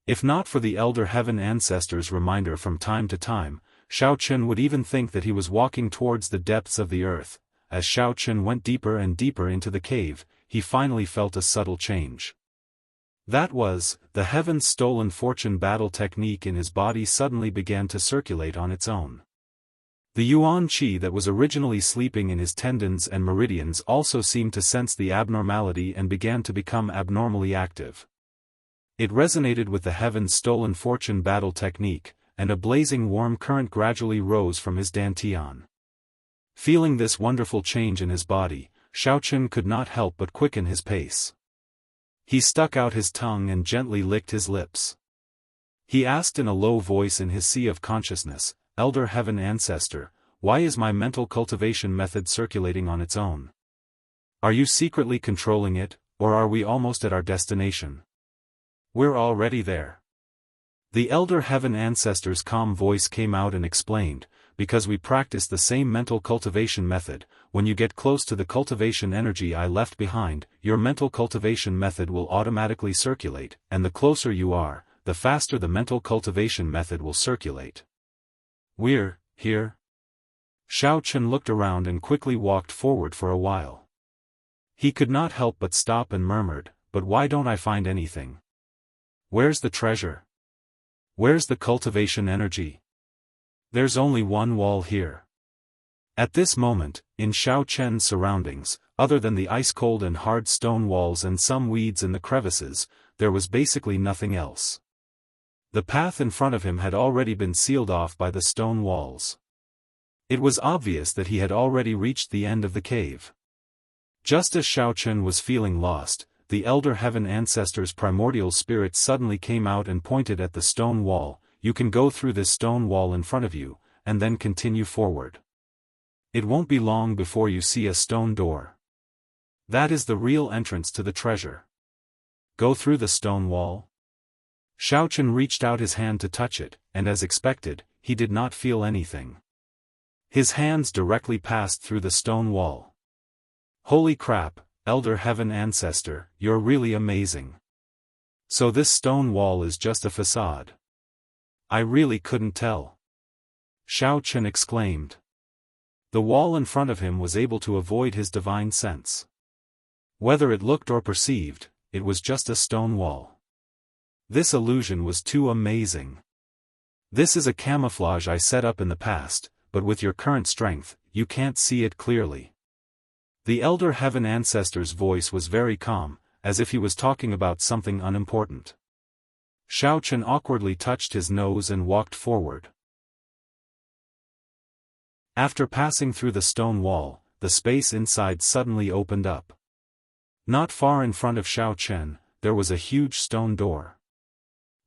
If not for the elder heaven ancestor's reminder from time to time, Xiaochen would even think that he was walking towards the depths of the earth. As Xiaochen went deeper and deeper into the cave, he finally felt a subtle change. That was, the heaven's stolen fortune battle technique in his body suddenly began to circulate on its own. The yuan qi that was originally sleeping in his tendons and meridians also seemed to sense the abnormality and began to become abnormally active. It resonated with the heaven's stolen fortune battle technique, and a blazing warm current gradually rose from his dantian. Feeling this wonderful change in his body, Xiaochen could not help but quicken his pace. He stuck out his tongue and gently licked his lips. He asked in a low voice in his sea of consciousness, "Elder Heaven Ancestor, why is my mental cultivation method circulating on its own? Are you secretly controlling it, or are we almost at our destination?" "We're already there." The Elder Heaven Ancestor's calm voice came out and explained, "Because we practice the same mental cultivation method, when you get close to the cultivation energy I left behind, your mental cultivation method will automatically circulate, and the closer you are, the faster the mental cultivation method will circulate." "We're here?" Xiaochen looked around and quickly walked forward for a while. He could not help but stop and murmured, "But why don't I find anything? Where's the treasure? Where's the cultivation energy? There's only one wall here." At this moment, in Xiaochen's surroundings, other than the ice-cold and hard stone walls and some weeds in the crevices, there was basically nothing else. The path in front of him had already been sealed off by the stone walls. It was obvious that he had already reached the end of the cave. Just as Xiaochen was feeling lost, the Elder Heaven Ancestor's primordial spirit suddenly came out and pointed at the stone wall. "You can go through this stone wall in front of you, and then continue forward. It won't be long before you see a stone door. That is the real entrance to the treasure. Go through the stone wall." Xiaochen reached out his hand to touch it, and as expected, he did not feel anything. His hands directly passed through the stone wall. "Holy crap, Elder Heaven Ancestor, you're really amazing. So this stone wall is just a facade. I really couldn't tell," Xiaochen exclaimed. The wall in front of him was able to avoid his divine sense. Whether it looked or perceived, it was just a stone wall. This illusion was too amazing. "This is a camouflage I set up in the past, but with your current strength, you can't see it clearly." The Elder Heaven Ancestor's voice was very calm, as if he was talking about something unimportant. Xiaochen awkwardly touched his nose and walked forward. After passing through the stone wall, the space inside suddenly opened up. Not far in front of Xiaochen, there was a huge stone door.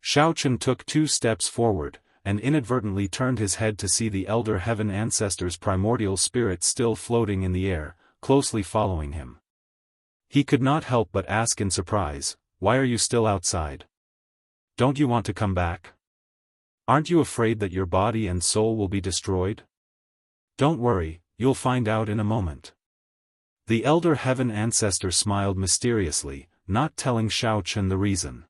Xiaochen took 2 steps forward, and inadvertently turned his head to see the Elder Heaven Ancestor's primordial spirit still floating in the air, closely following him. He could not help but ask in surprise, "Why are you still outside? Don't you want to come back? Aren't you afraid that your body and soul will be destroyed? Don't worry, you'll find out in a moment. The elder heaven ancestor smiled mysteriously, not telling Xiaochen the reason.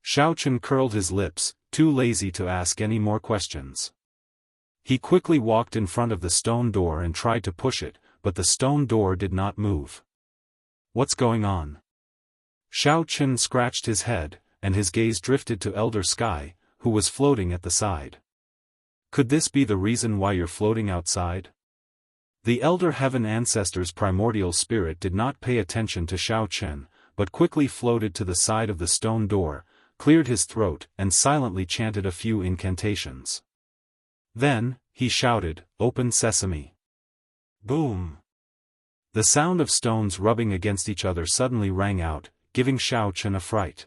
Xiaochen curled his lips, too lazy to ask any more questions. He quickly walked in front of the stone door and tried to push it, but the stone door did not move. What's going on? Xiaochen scratched his head, and his gaze drifted to Elder Sky, who was floating at the side. Could this be the reason why you're floating outside? The elder heaven ancestor's primordial spirit did not pay attention to Xiaochen, but quickly floated to the side of the stone door, cleared his throat, and silently chanted a few incantations. Then, he shouted, "Open sesame." Boom! The sound of stones rubbing against each other suddenly rang out, giving Xiaochen a fright.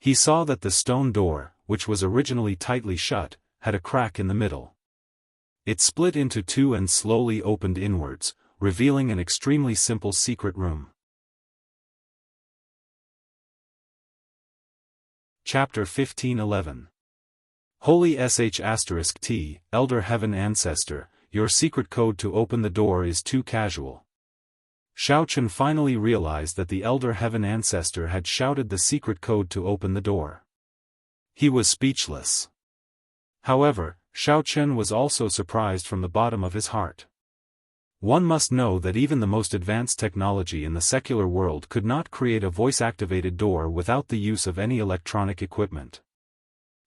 He saw that the stone door, which was originally tightly shut, had a crack in the middle. It split into two and slowly opened inwards, revealing an extremely simple secret room. Chapter 15:11. Holy sh*T, Elder Heaven Ancestor, your secret code to open the door is too casual. Xiaochen finally realized that the Elder Heaven Ancestor had shouted the secret code to open the door. He was speechless. However, Xiaochen was also surprised from the bottom of his heart. One must know that even the most advanced technology in the secular world could not create a voice-activated door without the use of any electronic equipment.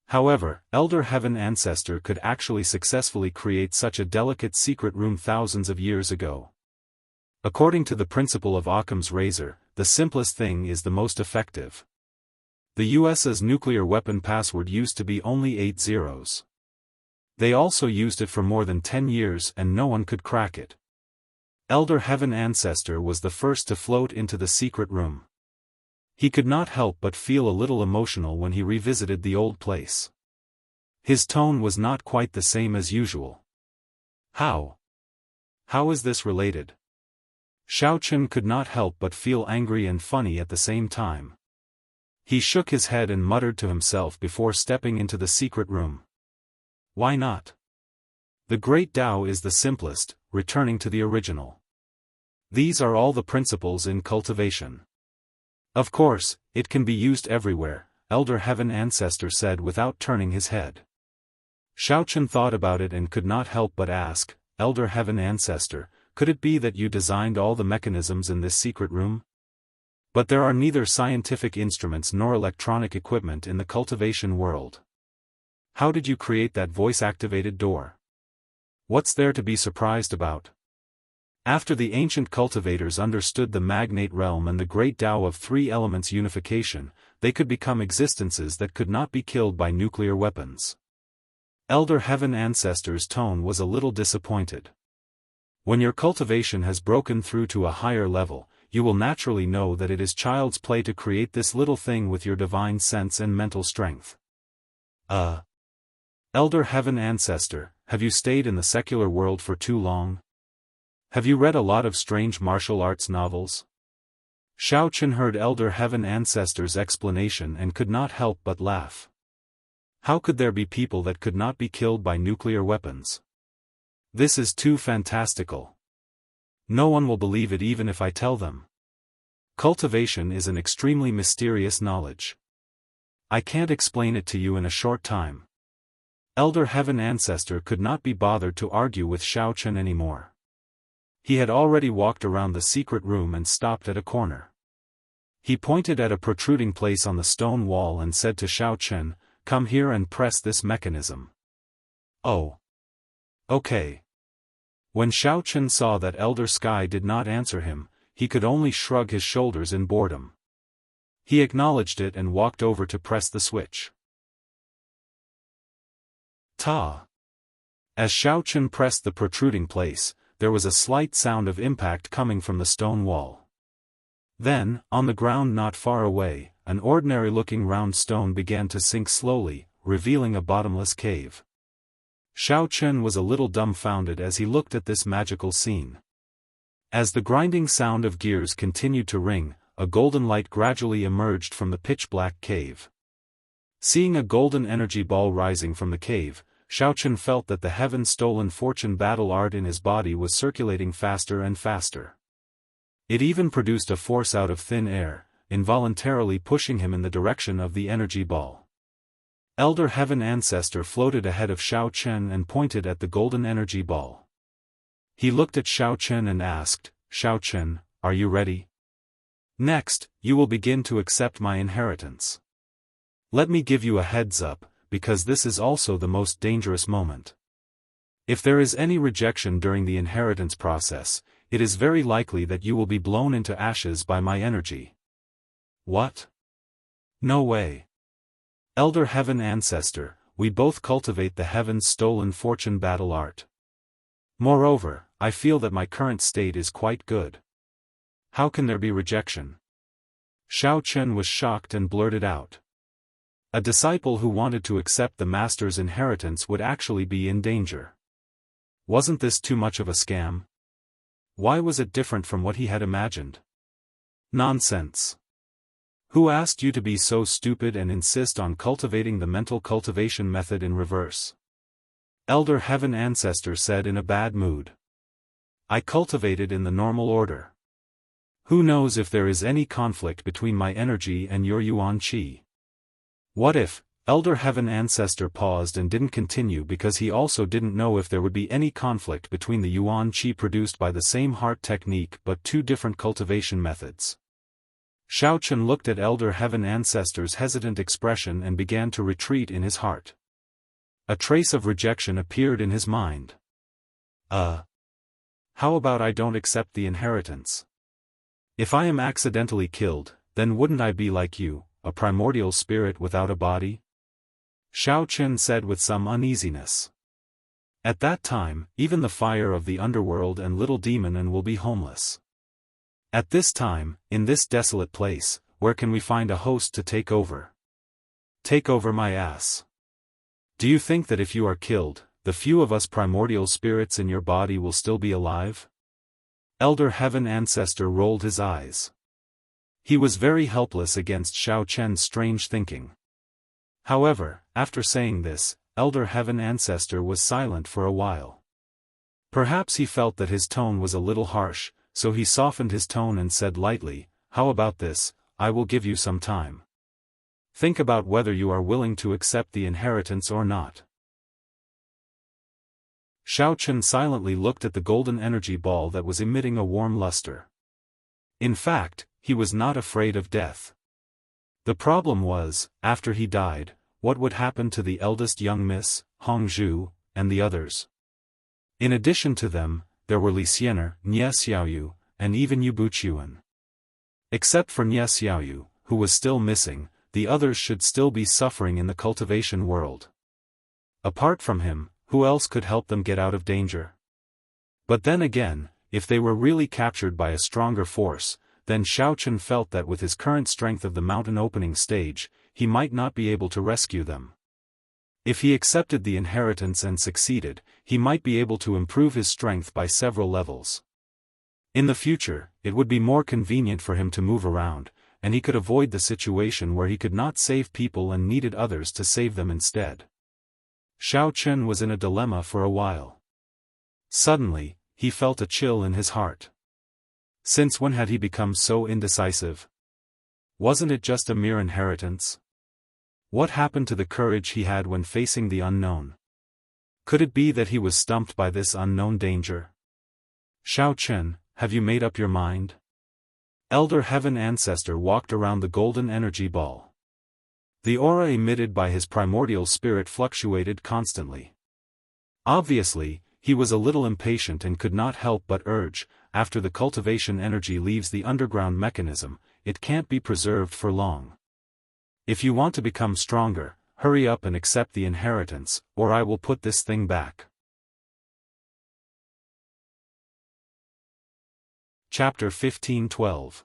However, Elder Heaven Ancestor could actually successfully create such a delicate secret room thousands of years ago. According to the principle of Occam's razor, the simplest thing is the most effective. The US's nuclear weapon password used to be only 8 zeros. They also used it for more than 10 years and no one could crack it. Elder Heaven Ancestor was the first to float into the secret room. He could not help but feel a little emotional when he revisited the old place. His tone was not quite the same as usual. How? How is this related? Xiaochen could not help but feel angry and funny at the same time. He shook his head and muttered to himself before stepping into the secret room. Why not? The Great Tao is the simplest, returning to the original. These are all the principles in cultivation. Of course, it can be used everywhere, Elder Heaven Ancestor said without turning his head. Xiaochen thought about it and could not help but ask, Elder Heaven Ancestor, could it be that you designed all the mechanisms in this secret room? But there are neither scientific instruments nor electronic equipment in the cultivation world. How did you create that voice-activated door? What's there to be surprised about? After the ancient cultivators understood the magnate realm and the great Tao of three elements unification, they could become existences that could not be killed by nuclear weapons. Elder Heaven Ancestor's tone was a little disappointed. When your cultivation has broken through to a higher level, you will naturally know that it is child's play to create this little thing with your divine sense and mental strength. Elder Heaven Ancestor, have you stayed in the secular world for too long? Have you read a lot of strange martial arts novels? Xiaochen heard Elder Heaven Ancestor's explanation and could not help but laugh. How could there be people that could not be killed by nuclear weapons? This is too fantastical. No one will believe it even if I tell them. Cultivation is an extremely mysterious knowledge. I can't explain it to you in a short time. Elder Heaven Ancestor could not be bothered to argue with Xiaochen anymore. He had already walked around the secret room and stopped at a corner. He pointed at a protruding place on the stone wall and said to Xiaochen, "Come here and press this mechanism." Oh. Okay. When Xiaochen saw that Elder Sky did not answer him, he could only shrug his shoulders in boredom. He acknowledged it and walked over to press the switch. Ta! As Xiaochen pressed the protruding place, there was a slight sound of impact coming from the stone wall. Then, on the ground not far away, an ordinary-looking round stone began to sink slowly, revealing a bottomless cave. Xiaochen was a little dumbfounded as he looked at this magical scene. As the grinding sound of gears continued to ring, a golden light gradually emerged from the pitch-black cave. Seeing a golden energy ball rising from the cave, Xiaofan felt that the heaven-stolen fortune battle art in his body was circulating faster and faster. It even produced a force out of thin air, involuntarily pushing him in the direction of the energy ball. Elder Heaven Ancestor floated ahead of Xiaofan and pointed at the golden energy ball. He looked at Xiaofan and asked, "Xiaofan, are you ready? Next, you will begin to accept my inheritance. Let me give you a heads up, because this is also the most dangerous moment. If there is any rejection during the inheritance process, it is very likely that you will be blown into ashes by my energy." What? No way. Elder Heaven Ancestor, we both cultivate the heaven's stolen fortune battle art. Moreover, I feel that my current state is quite good. How can there be rejection? Xiaofan was shocked and blurted out. A disciple who wanted to accept the master's inheritance would actually be in danger. Wasn't this too much of a scam? Why was it different from what he had imagined? Nonsense. Who asked you to be so stupid and insist on cultivating the mental cultivation method in reverse? Elder Heaven Ancestor said in a bad mood. I cultivated in the normal order. Who knows if there is any conflict between my energy and your yuan qi? What if? Elder Heaven Ancestor paused and didn't continue because he also didn't know if there would be any conflict between the yuan qi produced by the same heart technique but two different cultivation methods. Xiaofan looked at Elder Heaven Ancestor's hesitant expression and began to retreat in his heart. A trace of rejection appeared in his mind. How about I don't accept the inheritance? If I am accidentally killed, then wouldn't I be like you, a primordial spirit without a body? Xiaofan said with some uneasiness. At that time, even the fire of the underworld and little demon will be homeless. At this time, in this desolate place, where can we find a host to take over? Take over my ass. Do you think that if you are killed, the few of us primordial spirits in your body will still be alive? Elder Heaven Ancestor rolled his eyes. He was very helpless against Xiaofan's strange thinking. However, after saying this, Elder Heaven Ancestor was silent for a while. Perhaps he felt that his tone was a little harsh, so he softened his tone and said lightly, "How about this? I will give you some time. Think about whether you are willing to accept the inheritance or not." Xiaofan silently looked at the golden energy ball that was emitting a warm luster. In fact, he was not afraid of death. The problem was, after he died, what would happen to the eldest young Miss, Hongzhu, and the others? In addition to them, there were Li Xiener, Nie Xiaoyu, and even Yu Buqiuan. Except for Nie Xiaoyu, who was still missing, the others should still be suffering in the cultivation world. Apart from him, who else could help them get out of danger? But then again, if they were really captured by a stronger force, then Xiaofan felt that with his current strength of the mountain opening stage, he might not be able to rescue them. If he accepted the inheritance and succeeded, he might be able to improve his strength by several levels. In the future, it would be more convenient for him to move around, and he could avoid the situation where he could not save people and needed others to save them instead. Xiaofan was in a dilemma for a while. Suddenly, he felt a chill in his heart. Since when had he become so indecisive? Wasn't it just a mere inheritance? What happened to the courage he had when facing the unknown? Could it be that he was stumped by this unknown danger? Xiaofan, have you made up your mind? Elder Heaven Ancestor walked around the golden energy ball. The aura emitted by his primordial spirit fluctuated constantly. Obviously, he was a little impatient and could not help but urge, after the cultivation energy leaves the underground mechanism, it can't be preserved for long. If you want to become stronger, hurry up and accept the inheritance, or I will put this thing back. Chapter 15:12.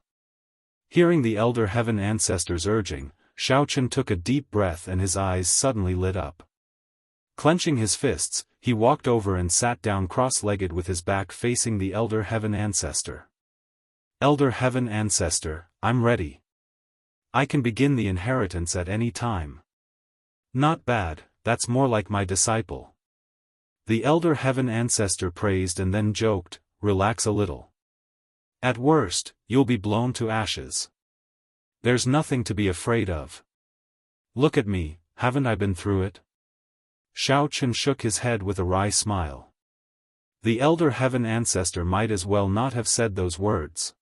Hearing the Elder Heaven Ancestor's urging, Xiaofan took a deep breath and his eyes suddenly lit up. Clenching his fists, he walked over and sat down cross-legged with his back facing the Elder Heaven Ancestor. Elder Heaven Ancestor, I'm ready. I can begin the inheritance at any time. Not bad, that's more like my disciple. The elder heaven ancestor praised and then joked, relax a little. At worst, you'll be blown to ashes. There's nothing to be afraid of. Look at me, haven't I been through it? Xiaofan shook his head with a wry smile. The elder heaven ancestor might as well not have said those words.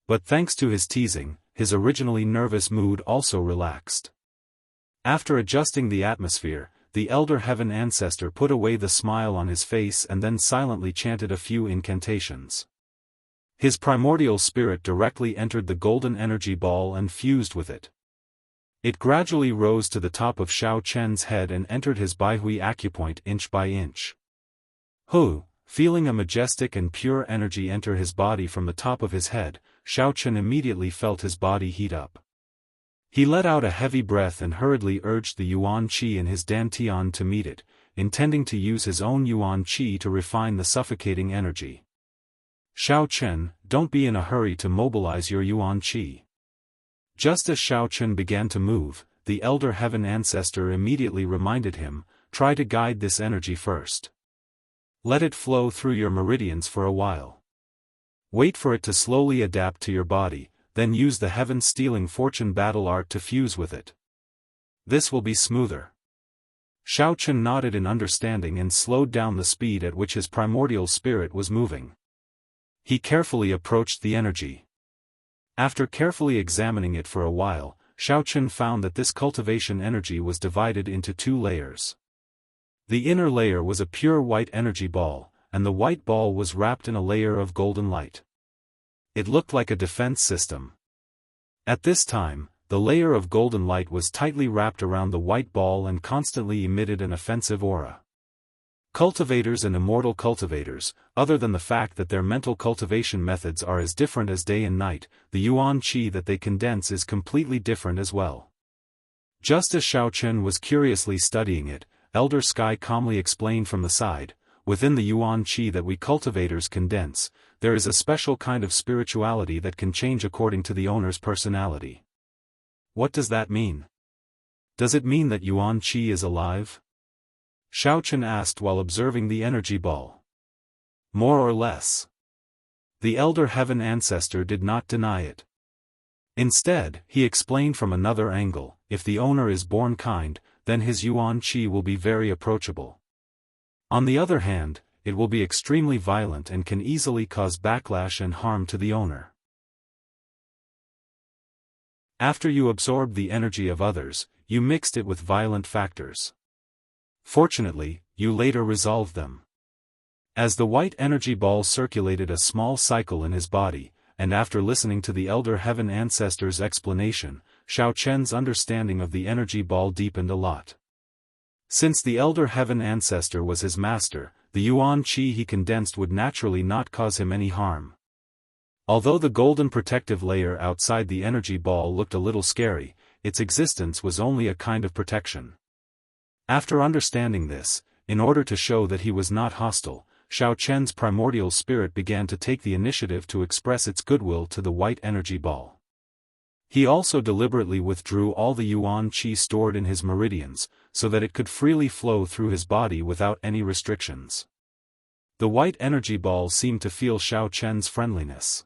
But thanks to his teasing, his originally nervous mood also relaxed. After adjusting the atmosphere, the elder heaven ancestor put away the smile on his face and then silently chanted a few incantations. His primordial spirit directly entered the golden energy ball and fused with it. It gradually rose to the top of Xiaofan's head and entered his Baihui acupoint inch by inch. Feeling a majestic and pure energy enter his body from the top of his head, Xiaofan immediately felt his body heat up. He let out a heavy breath and hurriedly urged the Yuan Qi in his dantian to meet it, intending to use his own Yuan Qi to refine the suffocating energy. Xiaofan, don't be in a hurry to mobilize your Yuan Qi. Just as Xiaofan began to move, the elder heaven ancestor immediately reminded him, try to guide this energy first. Let it flow through your meridians for a while. Wait for it to slowly adapt to your body, then use the heaven-stealing fortune battle art to fuse with it. This will be smoother. Xiaofan nodded in understanding and slowed down the speed at which his primordial spirit was moving. He carefully approached the energy. After carefully examining it for a while, Xiaofan found that this cultivation energy was divided into two layers. The inner layer was a pure white energy ball, and the white ball was wrapped in a layer of golden light. It looked like a defense system. At this time, the layer of golden light was tightly wrapped around the white ball and constantly emitted an offensive aura. Cultivators and immortal cultivators, other than the fact that their mental cultivation methods are as different as day and night, the Yuan Qi that they condense is completely different as well. Just as Xiaofan was curiously studying it, Elder Sky calmly explained from the side, within the Yuan Qi that we cultivators condense, there is a special kind of spirituality that can change according to the owner's personality. What does that mean? Does it mean that Yuan Qi is alive? Xiaofan asked while observing the energy ball. More or less. The elder heaven ancestor did not deny it. Instead, he explained from another angle, if the owner is born kind, then his Yuan Qi will be very approachable. On the other hand, it will be extremely violent and can easily cause backlash and harm to the owner. After you absorbed the energy of others, you mixed it with violent factors. Fortunately, you later resolved them. As the white energy ball circulated a small cycle in his body, and after listening to the elder heaven ancestor's explanation, Xiaofan's understanding of the energy ball deepened a lot. Since the elder heaven ancestor was his master, the Yuan Qi he condensed would naturally not cause him any harm. Although the golden protective layer outside the energy ball looked a little scary, its existence was only a kind of protection. After understanding this, in order to show that he was not hostile, Xiaofan's primordial spirit began to take the initiative to express its goodwill to the white energy ball. He also deliberately withdrew all the Yuan Qi stored in his meridians, so that it could freely flow through his body without any restrictions. The white energy ball seemed to feel Xiaofan's friendliness.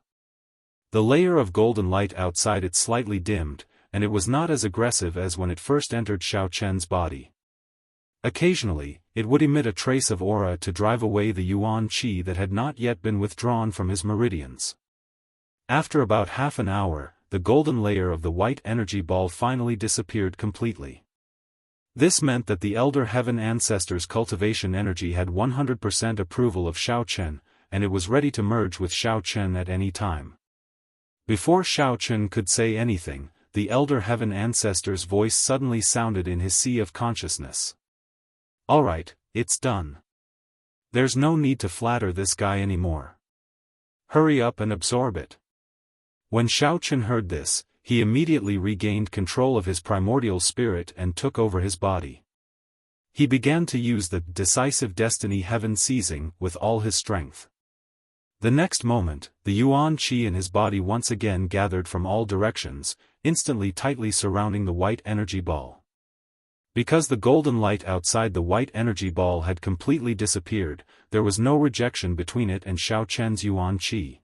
The layer of golden light outside it slightly dimmed, and it was not as aggressive as when it first entered Xiaofan's body. Occasionally, it would emit a trace of aura to drive away the Yuan Qi that had not yet been withdrawn from his meridians. After about half an hour, the golden layer of the white energy ball finally disappeared completely. This meant that the elder heaven ancestor's cultivation energy had 100% approval of Xiaofan, and it was ready to merge with Xiaofan at any time. Before Xiaofan could say anything, the elder heaven ancestor's voice suddenly sounded in his sea of consciousness. Alright, it's done. There's no need to flatter this guy anymore. Hurry up and absorb it. When Xiaofan heard this, he immediately regained control of his primordial spirit and took over his body. He began to use the decisive destiny heaven seizing with all his strength. The next moment, the Yuan Qi in his body once again gathered from all directions, instantly tightly surrounding the white energy ball. Because the golden light outside the white energy ball had completely disappeared, there was no rejection between it and Xiaochen's yuan qi.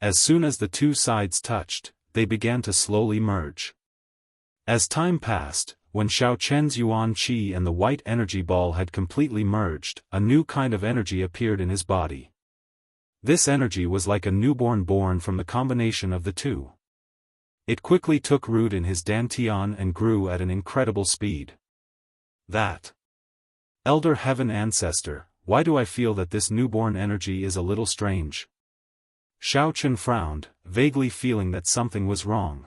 As soon as the two sides touched, they began to slowly merge. As time passed, when Xiaochen's yuan qi and the white energy ball had completely merged, a new kind of energy appeared in his body. This energy was like a newborn born from the combination of the two. It quickly took root in his dantian and grew at an incredible speed. That Elder Heaven Ancestor, why do I feel that this newborn energy is a little strange? Xiaochen frowned, vaguely feeling that something was wrong.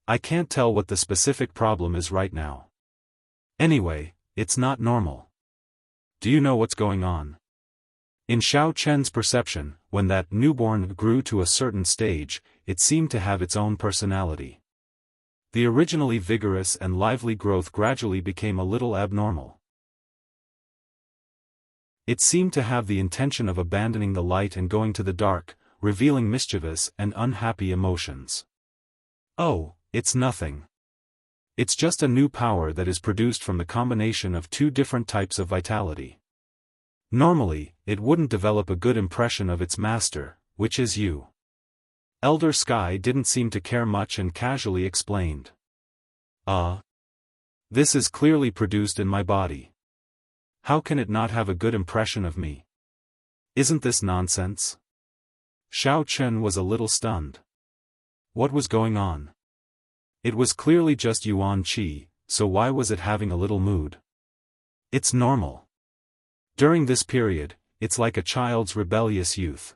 I can't tell what the specific problem is right now. Anyway, it's not normal. Do you know what's going on? In Xiaochen's perception, when that newborn grew to a certain stage, it seemed to have its own personality. The originally vigorous and lively growth gradually became a little abnormal. It seemed to have the intention of abandoning the light and going to the dark, revealing mischievous and unhappy emotions. Oh, it's nothing. It's just a new power that is produced from the combination of two different types of vitality. Normally, it wouldn't develop a good impression of its master, which is you. Elder Sky didn't seem to care much and casually explained. This is clearly produced in my body. How can it not have a good impression of me? Isn't this nonsense? Xiaochen was a little stunned. What was going on? It was clearly just yuan qi, so why was it having a little mood? It's normal. During this period, it's like a child's rebellious youth.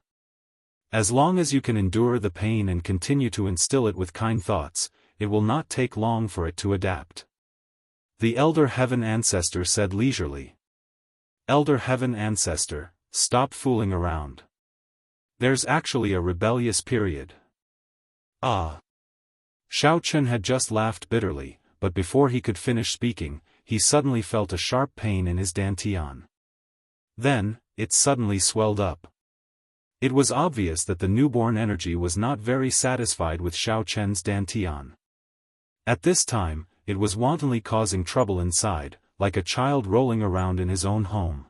As long as you can endure the pain and continue to instill it with kind thoughts, it will not take long for it to adapt. The Elder Heaven Ancestor said leisurely. Elder Heaven Ancestor, stop fooling around. There's actually a rebellious period. Xiaochen had just laughed bitterly, but before he could finish speaking, he suddenly felt a sharp pain in his dantian. Then, it suddenly swelled up. It was obvious that the newborn energy was not very satisfied with Xiaochen's dantian. At this time, it was wantonly causing trouble inside, like a child rolling around in his own home.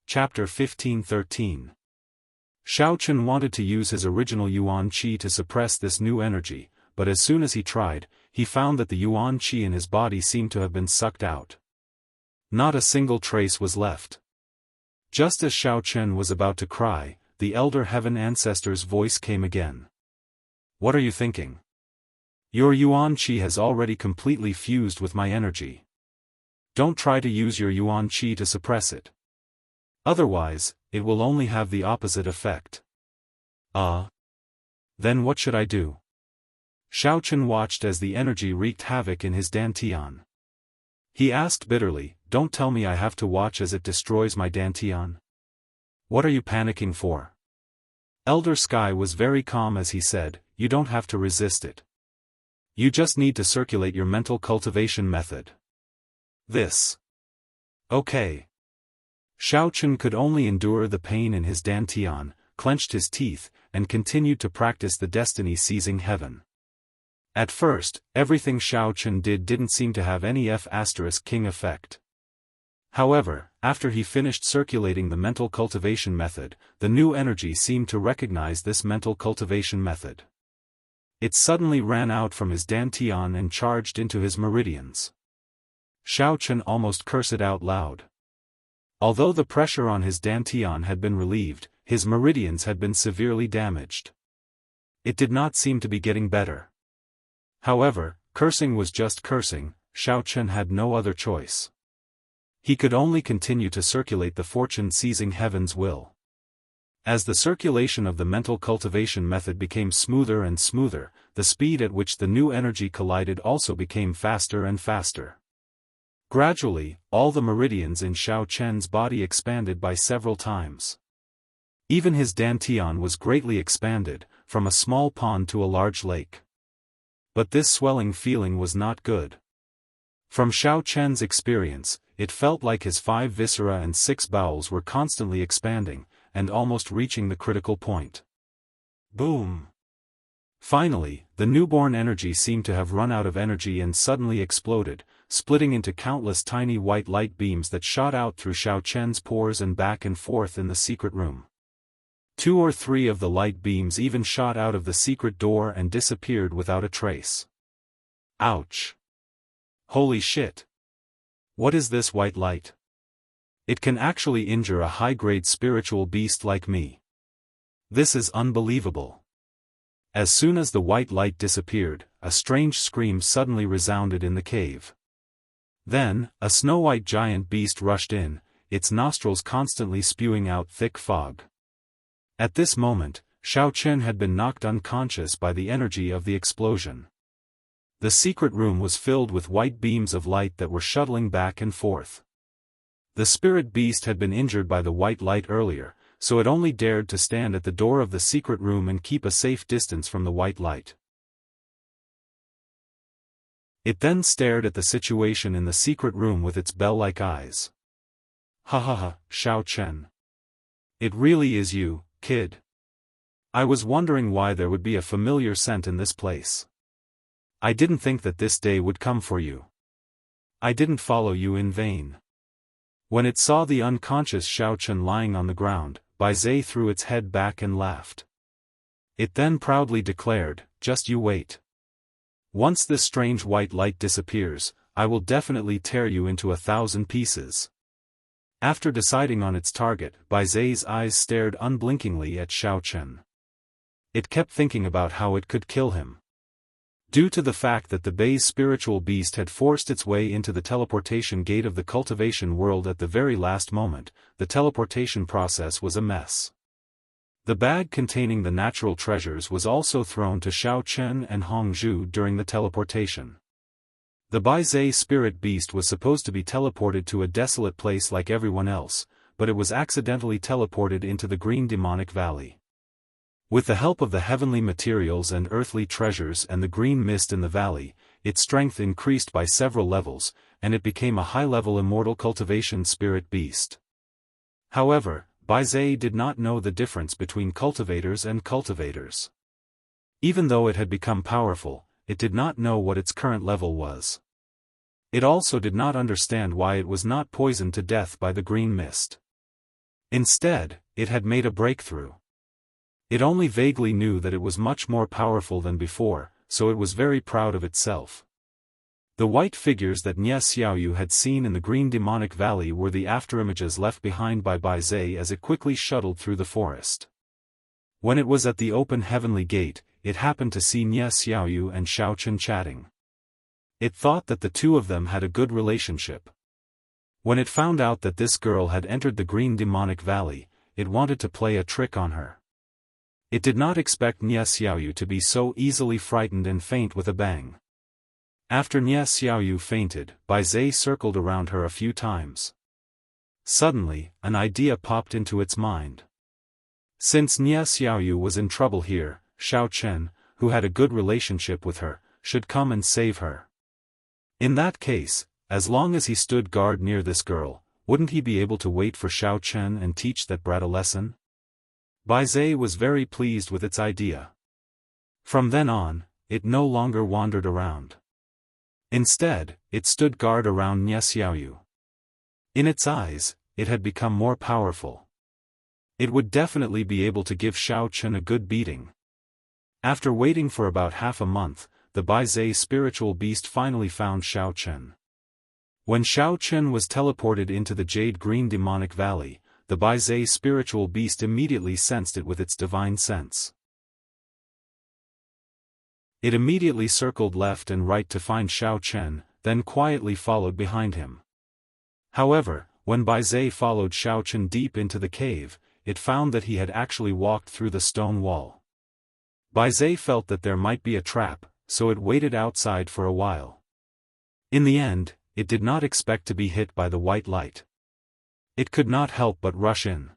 Chapter 15:13. Xiaochen wanted to use his original yuan qi to suppress this new energy, but as soon as he tried, he found that the yuan qi in his body seemed to have been sucked out. Not a single trace was left. Just as Xiaochen was about to cry, the Elder Heaven Ancestor's voice came again. What are you thinking? Your yuan qi has already completely fused with my energy. Don't try to use your yuan qi to suppress it. Otherwise, it will only have the opposite effect. Then what should I do? Xiaochen watched as the energy wreaked havoc in his dantian. He asked bitterly, don't tell me I have to watch as it destroys my dantian. What are you panicking for? Elder Sky was very calm as he said, you don't have to resist it. You just need to circulate your mental cultivation method. This. Okay. Xiaochen could only endure the pain in his dantian, clenched his teeth, and continued to practice the destiny-seizing heaven. At first, everything Xiaochen did didn't seem to have any F***king effect. However, after he finished circulating the mental cultivation method, the new energy seemed to recognize this mental cultivation method. It suddenly ran out from his dantian and charged into his meridians. Xiaochen almost cursed out loud. Although the pressure on his dantian had been relieved, his meridians had been severely damaged. It did not seem to be getting better. However, cursing was just cursing, Xiaochen had no other choice. He could only continue to circulate the fortune-seizing heaven's will. As the circulation of the mental cultivation method became smoother and smoother, the speed at which the new energy collided also became faster and faster. Gradually, all the meridians in Xiaochen's body expanded by several times. Even his dantian was greatly expanded, from a small pond to a large lake. But this swelling feeling was not good. From Xiaochen's experience, it felt like his 5 viscera and 6 bowels were constantly expanding, and almost reaching the critical point. Boom! Finally, the newborn energy seemed to have run out of energy and suddenly exploded, splitting into countless tiny white light beams that shot out through Xiao Chen's pores and back and forth in the secret room. 2 or 3 of the light beams even shot out of the secret door and disappeared without a trace. Ouch! Holy shit! What is this white light? It can actually injure a high-grade spiritual beast like me. This is unbelievable. As soon as the white light disappeared, a strange scream suddenly resounded in the cave. Then, a snow-white giant beast rushed in, its nostrils constantly spewing out thick fog. At this moment, Xiao Chen had been knocked unconscious by the energy of the explosion. The secret room was filled with white beams of light that were shuttling back and forth. The spirit beast had been injured by the white light earlier, so it only dared to stand at the door of the secret room and keep a safe distance from the white light. It then stared at the situation in the secret room with its bell-like eyes. Ha ha ha, Xiao Chen. It really is you, kid. I was wondering why there would be a familiar scent in this place. I didn't think that this day would come for you. I didn't follow you in vain. When it saw the unconscious Xiao Chen lying on the ground, Bai Zhe threw its head back and laughed. It then proudly declared, "Just you wait. Once this strange white light disappears, I will definitely tear you into 1,000 pieces." After deciding on its target, Bai Zhe's eyes stared unblinkingly at Xiao Chen. It kept thinking about how it could kill him. Due to the fact that the Bai's spiritual beast had forced its way into the teleportation gate of the cultivation world at the very last moment, the teleportation process was a mess. The bag containing the natural treasures was also thrown to Xiao Chen and Hongzhu during the teleportation. The Bai Zhe spirit beast was supposed to be teleported to a desolate place like everyone else, but it was accidentally teleported into the Green Demonic Valley. With the help of the heavenly materials and earthly treasures and the green mist in the valley, its strength increased by several levels, and it became a high-level immortal cultivation spirit beast. However, Bai Zhe did not know the difference between cultivators and cultivators. Even though it had become powerful, it did not know what its current level was. It also did not understand why it was not poisoned to death by the green mist. Instead, it had made a breakthrough. It only vaguely knew that it was much more powerful than before, so it was very proud of itself. The white figures that Nie Xiaoyu had seen in the Green Demonic Valley were the afterimages left behind by Bai Zhe as it quickly shuttled through the forest. When it was at the open heavenly gate, it happened to see Nie Xiaoyu and Xiao Chen chatting. It thought that the two of them had a good relationship. When it found out that this girl had entered the Green Demonic Valley, it wanted to play a trick on her. It did not expect Nie Xiaoyu to be so easily frightened and faint with a bang. After Nie Xiaoyu fainted, Bai Zhe circled around her a few times. Suddenly, an idea popped into its mind. Since Nie Xiaoyu was in trouble here, Xiao Chen, who had a good relationship with her, should come and save her. In that case, as long as he stood guard near this girl, wouldn't he be able to wait for Xiao Chen and teach that brat a lesson? Bai Zhe was very pleased with its idea. From then on, it no longer wandered around. Instead, it stood guard around Nie Xiaoyu. In its eyes, it had become more powerful. It would definitely be able to give Xiao Chen a good beating. After waiting for about half a month, the Bai Zhe spiritual beast finally found Xiao Chen. When Xiao Chen was teleported into the Jade Green Demonic Valley, the Bai Zhe spiritual beast immediately sensed it with its divine sense. It immediately circled left and right to find Xiao Chen, then quietly followed behind him. However, when Bai Zhe followed Xiao Chen deep into the cave, it found that he had actually walked through the stone wall. Bai Zhe felt that there might be a trap, so it waited outside for a while. In the end, it did not expect to be hit by the white light. It could not help but rush in.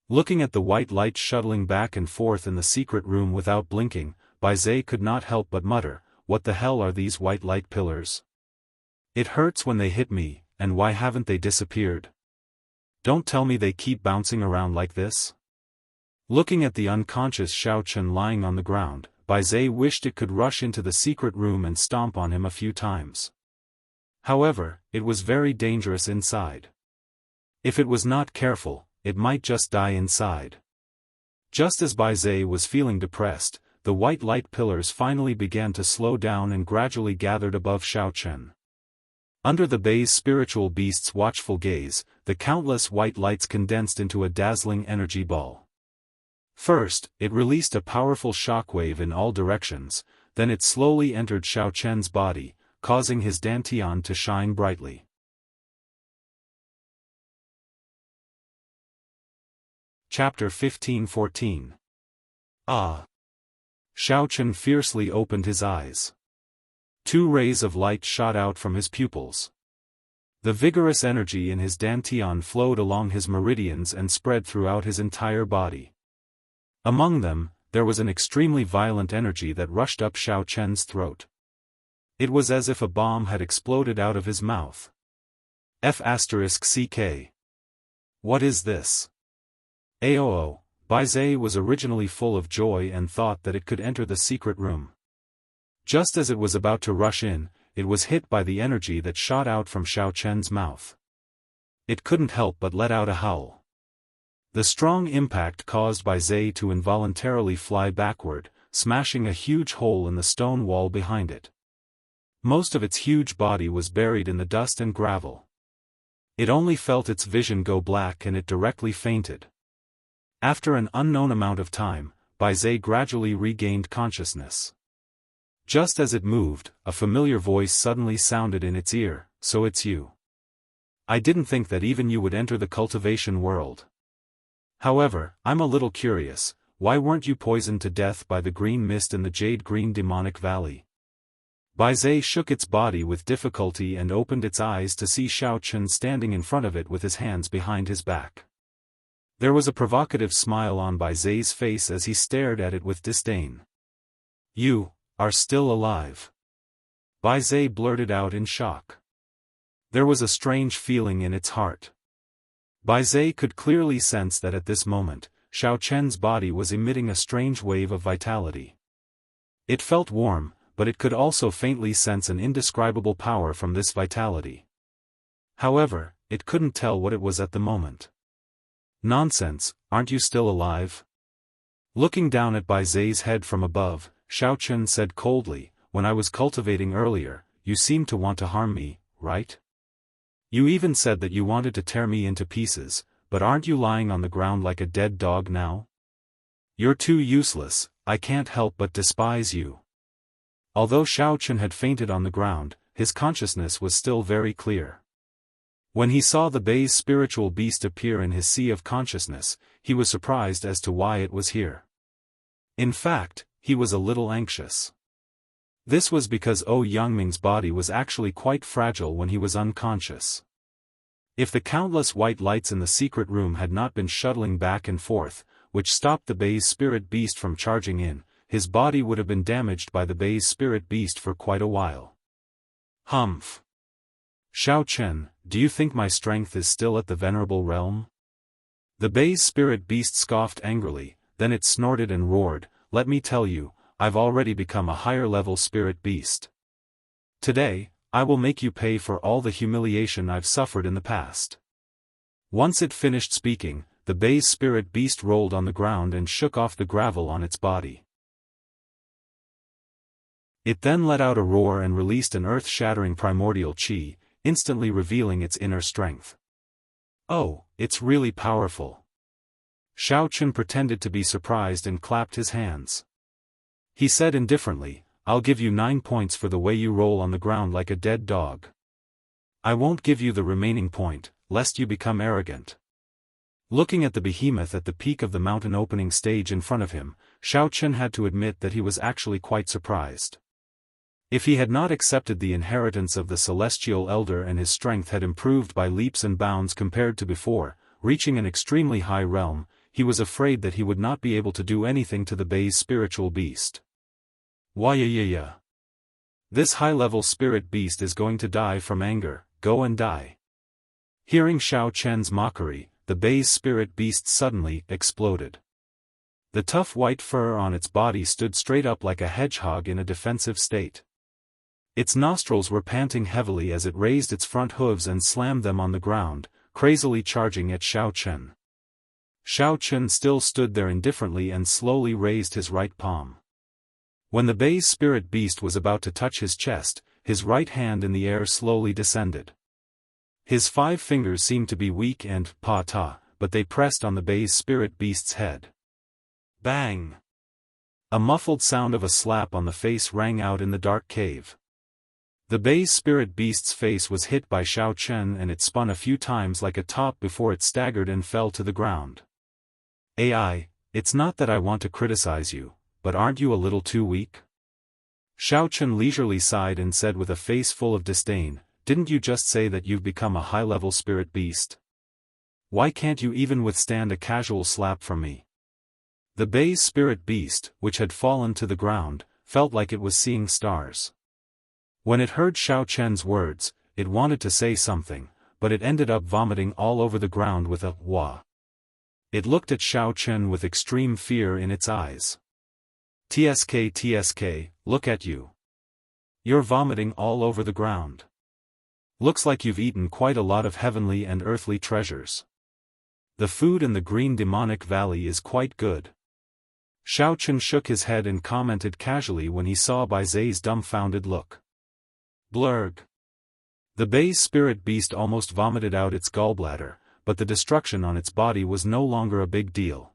Looking at the white light shuttling back and forth in the secret room without blinking, Bai Zhe could not help but mutter, "What the hell are these white light pillars? It hurts when they hit me, and why haven't they disappeared? Don't tell me they keep bouncing around like this?" Looking at the unconscious Xiao Chen lying on the ground, Bai Zai wished it could rush into the secret room and stomp on him a few times. However, it was very dangerous inside. If it was not careful, it might just die inside. Just as Bai Zai was feeling depressed, the white light pillars finally began to slow down and gradually gathered above Xiaochen. Under the Bai's spiritual beast's watchful gaze, the countless white lights condensed into a dazzling energy ball. First, it released a powerful shockwave in all directions, then it slowly entered Xiaochen's body, causing his dantian to shine brightly. Chapter 15-14. Ah! Xiaochen fiercely opened his eyes. 2 rays of light shot out from his pupils. The vigorous energy in his dantian flowed along his meridians and spread throughout his entire body. Among them, there was an extremely violent energy that rushed up Xiaochen's throat. It was as if a bomb had exploded out of his mouth. F***ck. What is this? Aoo, Bai Zai was originally full of joy and thought that it could enter the secret room. Just as it was about to rush in, it was hit by the energy that shot out from Xiaochen's mouth. It couldn't help but let out a howl. The strong impact caused Bai Zai to involuntarily fly backward, smashing a huge hole in the stone wall behind it. Most of its huge body was buried in the dust and gravel. It only felt its vision go black and it directly fainted. After an unknown amount of time, Bai Zai gradually regained consciousness. Just as it moved, a familiar voice suddenly sounded in its ear, "So it's you. I didn't think that even you would enter the cultivation world. However, I'm a little curious, why weren't you poisoned to death by the green mist in the jade-green demonic valley?" Bai Zai shook its body with difficulty and opened its eyes to see Xiaochen standing in front of it with his hands behind his back. There was a provocative smile on Bai Zai's face as he stared at it with disdain. "You are still alive?" Bai Zai blurted out in shock. There was a strange feeling in its heart. Bai Zai could clearly sense that at this moment, Xiaochen's body was emitting a strange wave of vitality. It felt warm, but it could also faintly sense an indescribable power from this vitality. However, it couldn't tell what it was at the moment. "Nonsense, aren't you still alive?" Looking down at Bai Zai's head from above, Xiaochen said coldly, "When I was cultivating earlier, you seemed to want to harm me, right? You even said that you wanted to tear me into pieces, but aren't you lying on the ground like a dead dog now? You're too useless, I can't help but despise you." Although Xiaochen had fainted on the ground, his consciousness was still very clear. When he saw the Bai's spiritual beast appear in his sea of consciousness, he was surprised as to why it was here. In fact, he was a little anxious. This was because Yangming's body was actually quite fragile when he was unconscious. If the countless white lights in the secret room had not been shuttling back and forth, which stopped the Bai's spirit beast from charging in, his body would have been damaged by the Bai's spirit beast for quite a while. "Humph. Xiaochen, do you think my strength is still at the venerable realm?" The Bai's spirit beast scoffed angrily, then it snorted and roared, "Let me tell you, I've already become a higher-level spirit beast. Today, I will make you pay for all the humiliation I've suffered in the past." Once it finished speaking, the Bai's spirit beast rolled on the ground and shook off the gravel on its body. It then let out a roar and released an earth-shattering primordial qi, instantly revealing its inner strength. "Oh, it's really powerful." Xiaochen pretended to be surprised and clapped his hands. He said indifferently, "I'll give you 9 points for the way you roll on the ground like a dead dog. I won't give you the remaining point, lest you become arrogant." Looking at the behemoth at the peak of the mountain opening stage in front of him, Xiaochen had to admit that he was actually quite surprised. If he had not accepted the inheritance of the celestial elder and his strength had improved by leaps and bounds compared to before, reaching an extremely high realm, he was afraid that he would not be able to do anything to the Bai's spiritual beast. "Why? This high-level spirit beast is going to die from anger, go and die." Hearing Xiaochen's mockery, the Bai's spirit beast suddenly exploded. The tough white fur on its body stood straight up like a hedgehog in a defensive state. Its nostrils were panting heavily as it raised its front hooves and slammed them on the ground, crazily charging at Xiaofan. Xiaofan still stood there indifferently and slowly raised his right palm. When the Bei's spirit beast was about to touch his chest, his right hand in the air slowly descended. His 5 fingers seemed to be weak and pa-ta, but they pressed on the Bei's spirit beast's head. Bang! A muffled sound of a slap on the face rang out in the dark cave. The Bei's spirit beast's face was hit by Xiaofan and it spun a few times like a top before it staggered and fell to the ground. "AI, it's not that I want to criticize you, but aren't you a little too weak?" Xiaofan leisurely sighed and said with a face full of disdain, "Didn't you just say that you've become a high-level spirit beast? Why can't you even withstand a casual slap from me?" The Bei's spirit beast, which had fallen to the ground, felt like it was seeing stars. When it heard Xiaofan's words, it wanted to say something, but it ended up vomiting all over the ground with a wah. It looked at Xiaofan with extreme fear in its eyes. "TSK, look at you. You're vomiting all over the ground. Looks like you've eaten quite a lot of heavenly and earthly treasures. The food in the green demonic valley is quite good." Xiaofan shook his head and commented casually when he saw Bai Zai's dumbfounded look. Blurg. The Bei's spirit beast almost vomited out its gallbladder, but the destruction on its body was no longer a big deal.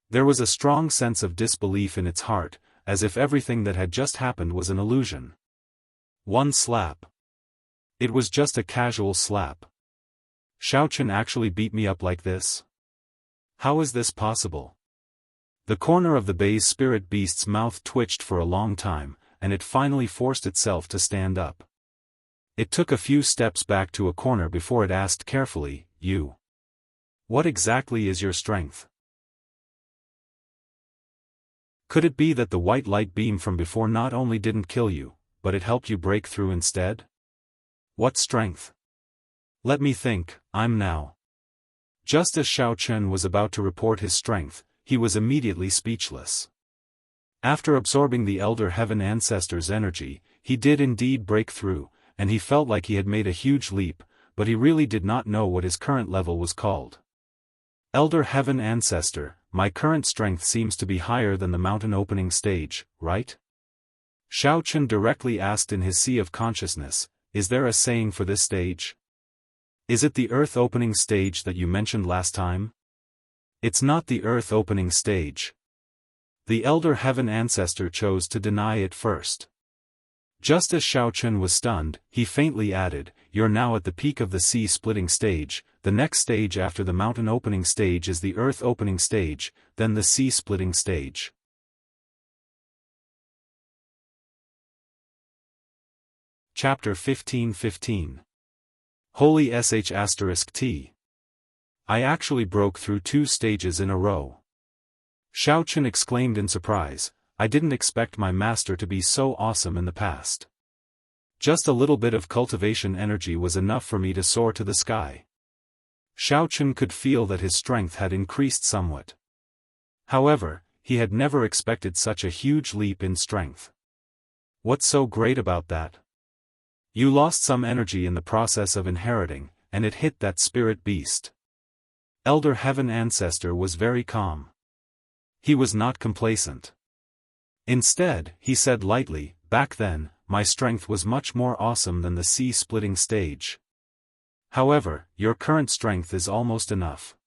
There was a strong sense of disbelief in its heart, as if everything that had just happened was an illusion. One slap. It was just a casual slap. Xiaofan actually beat me up like this? How is this possible? The corner of the Bei's spirit beast's mouth twitched for a long time, and it finally forced itself to stand up. It took a few steps back to a corner before it asked carefully, "You? What exactly is your strength? Could it be that the white light beam from before not only didn't kill you, but it helped you break through instead? What strength? Let me think, I'm now." Just as Xiaofan was about to report his strength, he was immediately speechless. After absorbing the Elder Heaven Ancestor's energy, he did indeed break through, and he felt like he had made a huge leap, but he really did not know what his current level was called. "Elder Heaven Ancestor, my current strength seems to be higher than the mountain opening stage, right?" Xiaofan directly asked in his sea of consciousness, "Is there a saying for this stage? Is it the earth opening stage that you mentioned last time?" "It's not the earth opening stage." The Elder Heaven Ancestor chose to deny it first. Just as Xiaofan was stunned, he faintly added, "You're now at the peak of the sea-splitting stage, the next stage after the mountain opening stage is the earth opening stage, then the sea-splitting stage." Chapter 15:15. Holy *T. I actually broke through 2 stages in a row. Xiaofan exclaimed in surprise, "I didn't expect my master to be so awesome in the past. Just a little bit of cultivation energy was enough for me to soar to the sky." Xiaofan could feel that his strength had increased somewhat. However, he had never expected such a huge leap in strength. "What's so great about that? You lost some energy in the process of inheriting, and it hit that spirit beast." Elder Heaven Ancestor was very calm. He was not complacent. Instead, he said lightly, "Back then, my strength was much more awesome than the sea-splitting stage. However, your current strength is almost enough.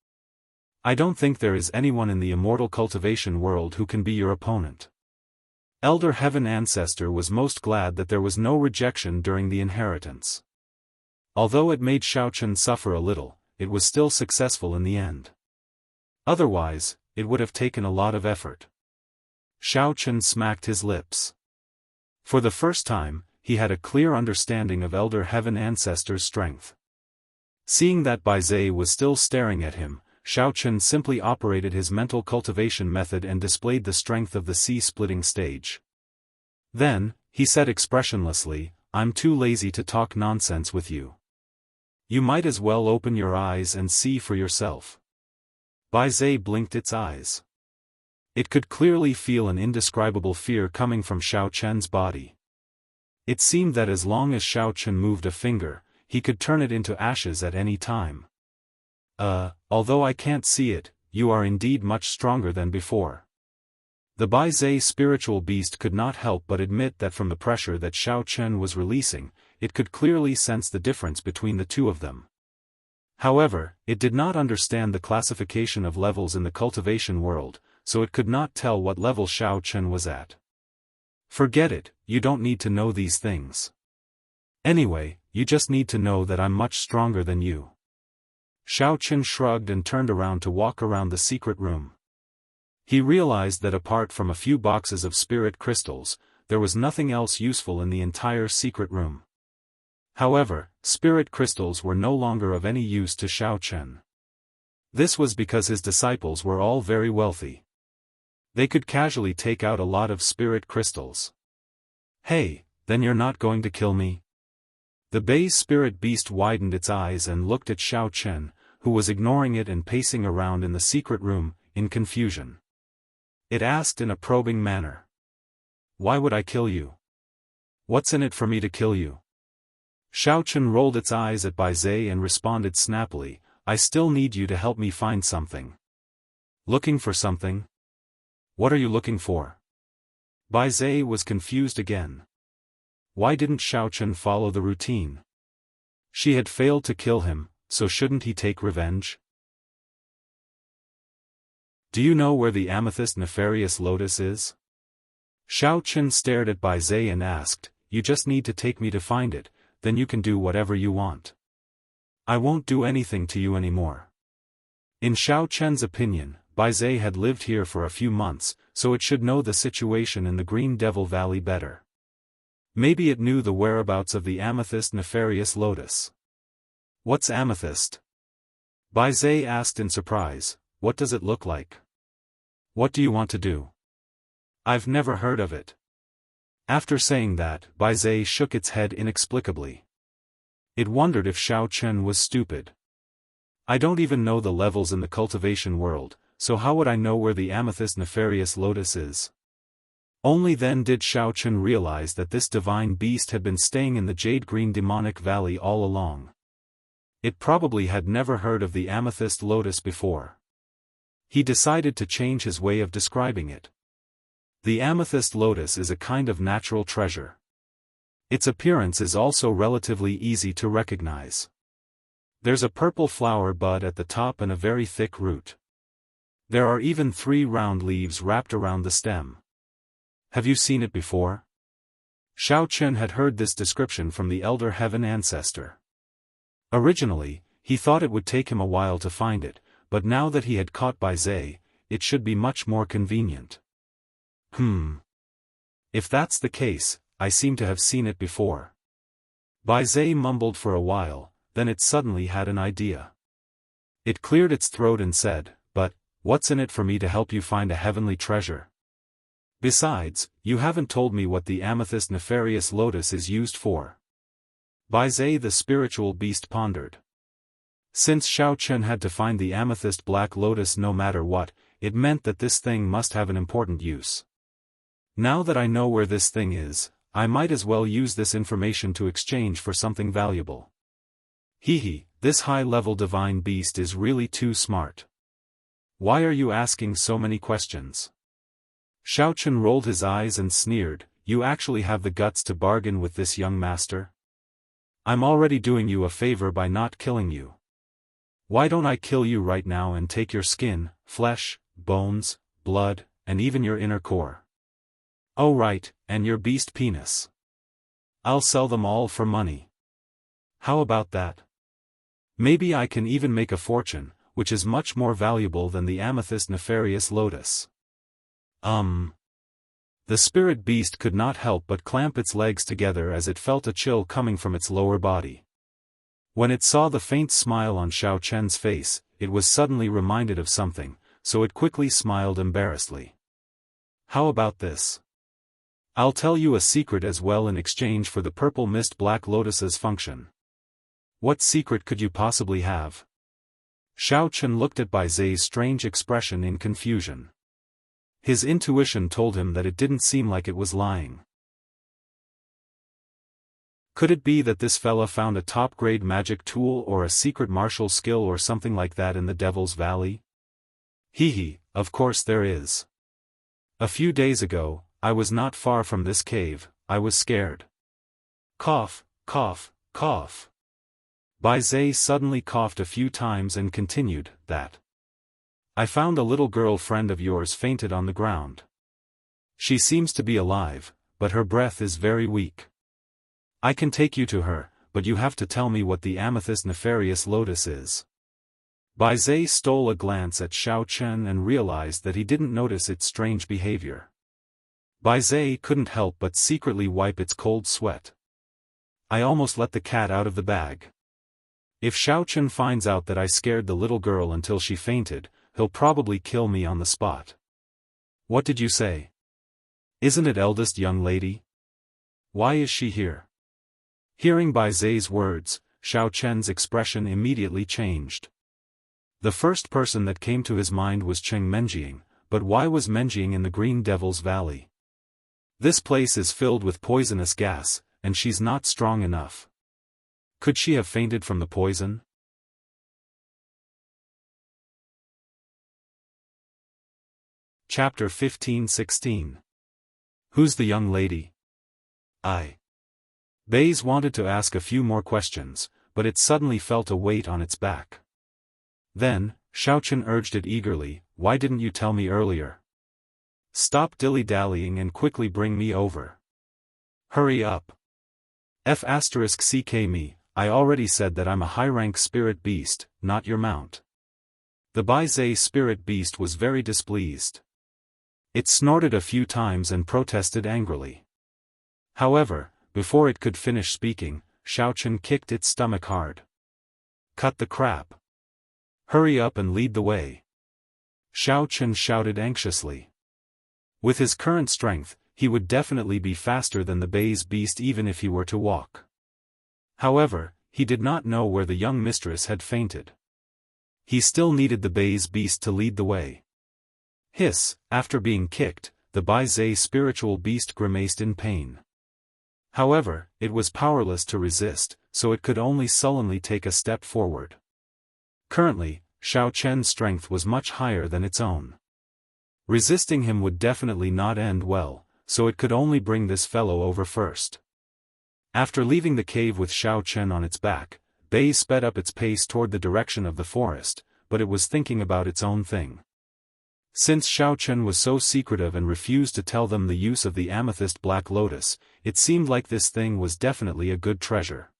I don't think there is anyone in the immortal cultivation world who can be your opponent." Elder Heaven Ancestor was most glad that there was no rejection during the inheritance. Although it made Xiaofan suffer a little, it was still successful in the end. Otherwise, it would have taken a lot of effort. Xiaofan smacked his lips. For the first time, he had a clear understanding of Elder Heaven Ancestor's strength. Seeing that Bai Zai was still staring at him, Xiaofan simply operated his mental cultivation method and displayed the strength of the sea-splitting stage. Then, he said expressionlessly, "I'm too lazy to talk nonsense with you. You might as well open your eyes and see for yourself." Bai Zai blinked its eyes. It could clearly feel an indescribable fear coming from Xiao Chen's body. It seemed that as long as Xiao Chen moved a finger, he could turn it into ashes at any time. Although I can't see it, you are indeed much stronger than before. The Bai Zhe spiritual beast could not help but admit that from the pressure that Xiao Chen was releasing, it could clearly sense the difference between the two of them. However, it did not understand the classification of levels in the cultivation world, so it could not tell what level Xiao Chen was at. Forget it, you don't need to know these things. Anyway, you just need to know that I'm much stronger than you. Xiao Chen shrugged and turned around to walk around the secret room. He realized that apart from a few boxes of spirit crystals, there was nothing else useful in the entire secret room. However, spirit crystals were no longer of any use to Xiao Chen. This was because his disciples were all very wealthy. They could casually take out a lot of spirit crystals. Hey, then you're not going to kill me? The Bai's spirit beast widened its eyes and looked at Xiao Chen, who was ignoring it and pacing around in the secret room, in confusion. It asked in a probing manner. Why would I kill you? What's in it for me to kill you? Xiao Chen rolled its eyes at Bai Zhe and responded snappily, I still need you to help me find something. Looking for something? What are you looking for? Bai Zhe was confused again. Why didn't Xiao Chen follow the routine? She had failed to kill him, so shouldn't he take revenge? Do you know where the amethyst nefarious lotus is? Xiao Chen stared at Bai Zhe and asked, you just need to take me to find it, then you can do whatever you want. I won't do anything to you anymore. In Xiao Chen's opinion, Bai Zhe had lived here for a few months, so it should know the situation in the Green Devil Valley better. Maybe it knew the whereabouts of the amethyst nefarious lotus. What's amethyst? Bai Zhe asked in surprise, what does it look like? What do you want to do? I've never heard of it. After saying that, Bai Zhe shook its head inexplicably. It wondered if Xiao Chen was stupid. I don't even know the levels in the cultivation world, so how would I know where the amethyst nefarious lotus is? Only then did Xiao Chen realize that this divine beast had been staying in the jade-green demonic valley all along. It probably had never heard of the amethyst lotus before. He decided to change his way of describing it. The amethyst lotus is a kind of natural treasure. Its appearance is also relatively easy to recognize. There's a purple flower bud at the top and a very thick root. There are even 3 round leaves wrapped around the stem. Have you seen it before? Xiao Chen had heard this description from the Elder Heaven ancestor. Originally, he thought it would take him a while to find it, but now that he had caught Bai Zhe, it should be much more convenient. If that's the case, I seem to have seen it before. Bai Zhe mumbled for a while, then it suddenly had an idea. It cleared its throat and said, but, what's in it for me to help you find a heavenly treasure? Besides, you haven't told me what the amethyst nefarious lotus is used for. Bai Zhe the spiritual beast pondered. Since Xiao Chen had to find the amethyst black lotus no matter what, it meant that this thing must have an important use. Now that I know where this thing is, I might as well use this information to exchange for something valuable. This high-level divine beast is really too smart. Why are you asking so many questions? Xiao Chen rolled his eyes and sneered, you actually have the guts to bargain with this young master? I'm already doing you a favor by not killing you. Why don't I kill you right now and take your skin, flesh, bones, blood, and even your inner core? Oh right, and your beast penis. I'll sell them all for money. How about that? Maybe I can even make a fortune, which is much more valuable than the amethyst nefarious lotus. The spirit beast could not help but clamp its legs together as it felt a chill coming from its lower body. When it saw the faint smile on Xiao Chen's face, it was suddenly reminded of something, so it quickly smiled embarrassedly. How about this? I'll tell you a secret as well in exchange for the purple mist black lotus's function. What secret could you possibly have? Xiao Chen looked at Bai Zhe's strange expression in confusion. His intuition told him that it didn't seem like it was lying. Could it be that this fella found a top-grade magic tool or a secret martial skill or something like that in the Devil's Valley? Hee, of course there is. A few days ago, I was not far from this cave. I was scared. Cough, cough, cough. Bai Zhe suddenly coughed a few times and continued, that. I found a little girl friend of yours fainted on the ground. She seems to be alive, but her breath is very weak. I can take you to her, but you have to tell me what the amethyst nefarious lotus is. Bai Zhe stole a glance at Xiao Chen and realized that he didn't notice its strange behavior. Bai Zhe couldn't help but secretly wipe its cold sweat. I almost let the cat out of the bag. If Xiao Chen finds out that I scared the little girl until she fainted, he'll probably kill me on the spot. What did you say? Isn't it eldest young lady? Why is she here? Hearing Bai Zhe's words, Xiao Chen's expression immediately changed. The first person that came to his mind was Cheng Menjiang, but why was Menjiang in the Green Devil's Valley? This place is filled with poisonous gas, and she's not strong enough. Could she have fainted from the poison? Chapter 15-16. Who's the young lady? Baze wanted to ask a few more questions, but it suddenly felt a weight on its back. Then, Xiao Chen urged it eagerly, why didn't you tell me earlier? Stop dilly-dallying and quickly bring me over. Hurry up. F***ck me, I already said that I'm a high-rank spirit beast, not your mount. The Bai Zhe spirit beast was very displeased. It snorted a few times and protested angrily. However, before it could finish speaking, Xiao Chen kicked its stomach hard. Cut the crap. Hurry up and lead the way. Xiao Chen shouted anxiously. With his current strength, he would definitely be faster than the Bai's beast even if he were to walk. However, he did not know where the young mistress had fainted. He still needed the Bai's beast to lead the way. Hiss, after being kicked, the Bai Zhe spiritual beast grimaced in pain. However, it was powerless to resist, so it could only sullenly take a step forward. Currently, Xiao Chen's strength was much higher than its own. Resisting him would definitely not end well, so it could only bring this fellow over first. After leaving the cave with Xiao Chen on its back, Bai sped up its pace toward the direction of the forest, but it was thinking about its own thing. Since Xiao Chen was so secretive and refused to tell them the use of the amethyst black lotus, it seemed like this thing was definitely a good treasure.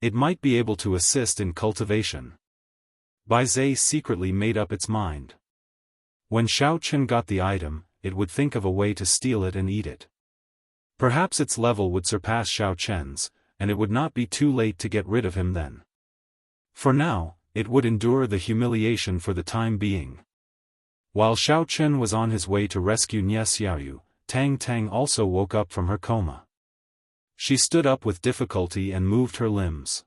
It might be able to assist in cultivation. Bai Zhe secretly made up its mind. When Xiao Chen got the item, it would think of a way to steal it and eat it. Perhaps its level would surpass Xiao Chen's, and it would not be too late to get rid of him then. For now, it would endure the humiliation for the time being. While Xiao Chen was on his way to rescue Nie Xiaoyu, Tang Tang also woke up from her coma. She stood up with difficulty and moved her limbs.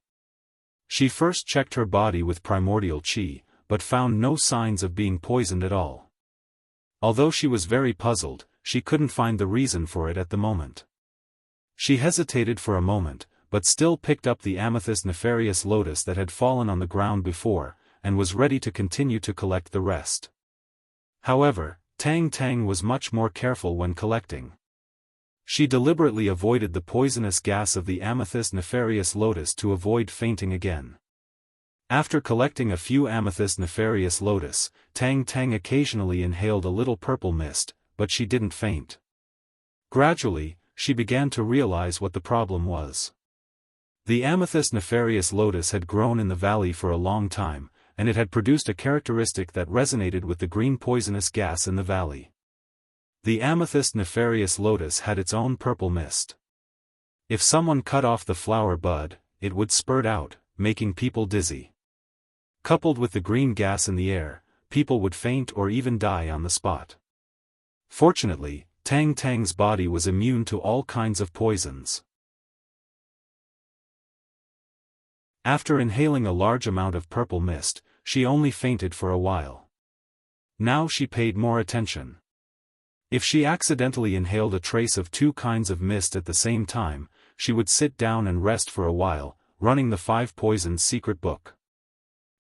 She first checked her body with primordial qi, but found no signs of being poisoned at all. Although she was very puzzled, she couldn't find the reason for it at the moment. She hesitated for a moment, but still picked up the amethyst nefarious lotus that had fallen on the ground before, and was ready to continue to collect the rest. However, Tang Tang was much more careful when collecting. She deliberately avoided the poisonous gas of the amethyst nefarious lotus to avoid fainting again. After collecting a few amethyst nefarious lotus, Tang Tang occasionally inhaled a little purple mist, but she didn't faint. Gradually, she began to realize what the problem was. The amethyst nefarious lotus had grown in the valley for a long time, and it had produced a characteristic that resonated with the green poisonous gas in the valley. The amethyst nefarious lotus had its own purple mist. If someone cut off the flower bud, it would spurt out, making people dizzy. Coupled with the green gas in the air, people would faint or even die on the spot. Fortunately, Tang Tang's body was immune to all kinds of poisons. After inhaling a large amount of purple mist, she only fainted for a while. Now she paid more attention. If she accidentally inhaled a trace of two kinds of mist at the same time, she would sit down and rest for a while, running the 5 Poisons secret book.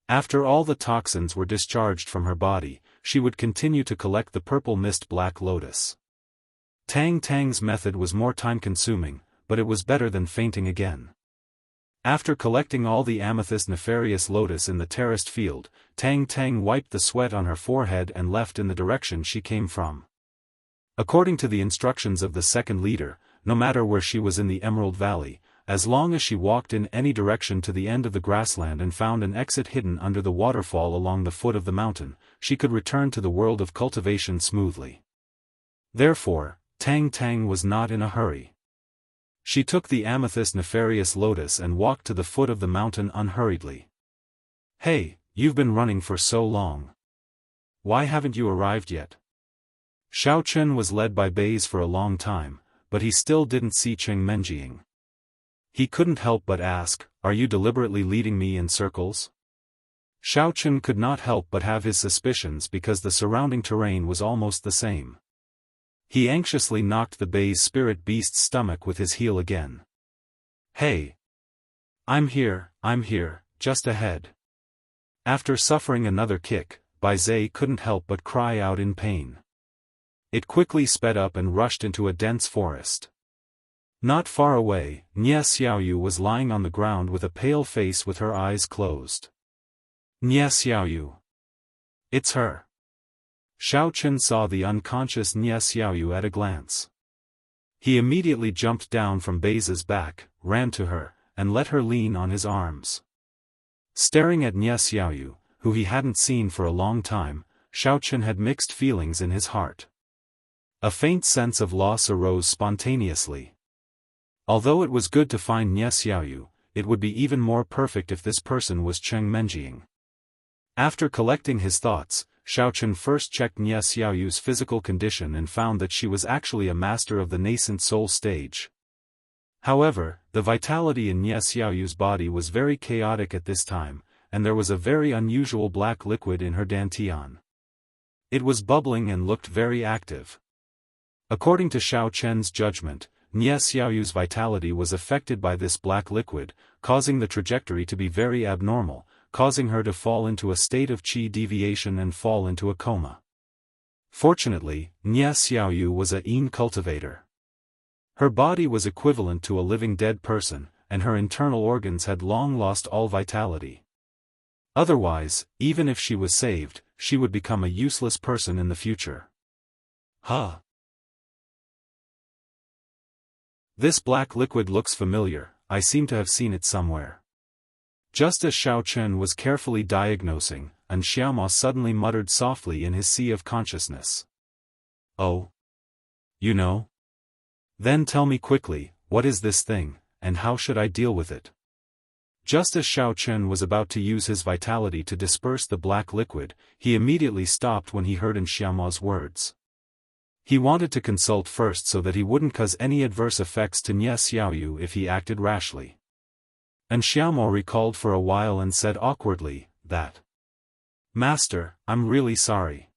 After all the toxins were discharged from her body, she would continue to collect the purple mist black lotus. Tang Tang's method was more time-consuming, but it was better than fainting again. After collecting all the amethyst nefarious lotus in the terraced field, Tang Tang wiped the sweat on her forehead and left in the direction she came from. According to the instructions of the second leader, no matter where she was in the Emerald Valley, as long as she walked in any direction to the end of the grassland and found an exit hidden under the waterfall along the foot of the mountain, she could return to the world of cultivation smoothly. Therefore, Tang Tang was not in a hurry. She took the amethyst nefarious lotus and walked to the foot of the mountain unhurriedly. "Hey, you've been running for so long. Why haven't you arrived yet?" Xiao Chen was led by bays for a long time, but he still didn't see Cheng Menjing. He couldn't help but ask, "Are you deliberately leading me in circles?" Xiao Chen could not help but have his suspicions because the surrounding terrain was almost the same. He anxiously knocked the bay's spirit beast's stomach with his heel again. "Hey! I'm here, just ahead." After suffering another kick, Bai Zai couldn't help but cry out in pain. It quickly sped up and rushed into a dense forest. Not far away, Nie Xiaoyu was lying on the ground with a pale face with her eyes closed. "Nie Xiaoyu. It's her." Xiao Chen saw the unconscious Nie Xiaoyu at a glance. He immediately jumped down from Bai's back, ran to her, and let her lean on his arms. Staring at Nie Xiaoyu, who he hadn't seen for a long time, Xiao Chen had mixed feelings in his heart. A faint sense of loss arose spontaneously. Although it was good to find Nie Xiaoyu, it would be even more perfect if this person was Cheng Menjing. After collecting his thoughts, Xiao Chen first checked Nie Xiaoyu's physical condition and found that she was actually a master of the nascent soul stage. However, the vitality in Nie Xiaoyu's body was very chaotic at this time, and there was a very unusual black liquid in her dantian. It was bubbling and looked very active. According to Xiao Chen's judgment, Nie Xiaoyu's vitality was affected by this black liquid, causing the trajectory to be very abnormal, causing her to fall into a state of qi deviation and fall into a coma. Fortunately, Nie Xiaoyu was a yin cultivator. Her body was equivalent to a living dead person, and her internal organs had long lost all vitality. Otherwise, even if she was saved, she would become a useless person in the future. Huh. This black liquid looks familiar, I seem to have seen it somewhere. Just as Xiao Chen was carefully diagnosing, and Xiaoma suddenly muttered softly in his sea of consciousness. "Oh? You know? Then tell me quickly, what is this thing, and how should I deal with it?" Just as Xiao Chen was about to use his vitality to disperse the black liquid, he immediately stopped when he heard in Xiaoma's words. He wanted to consult first so that he wouldn't cause any adverse effects to Nie Xiaoyu if he acted rashly. And Xiaomo recalled for a while and said awkwardly, that, "Master, I'm really sorry.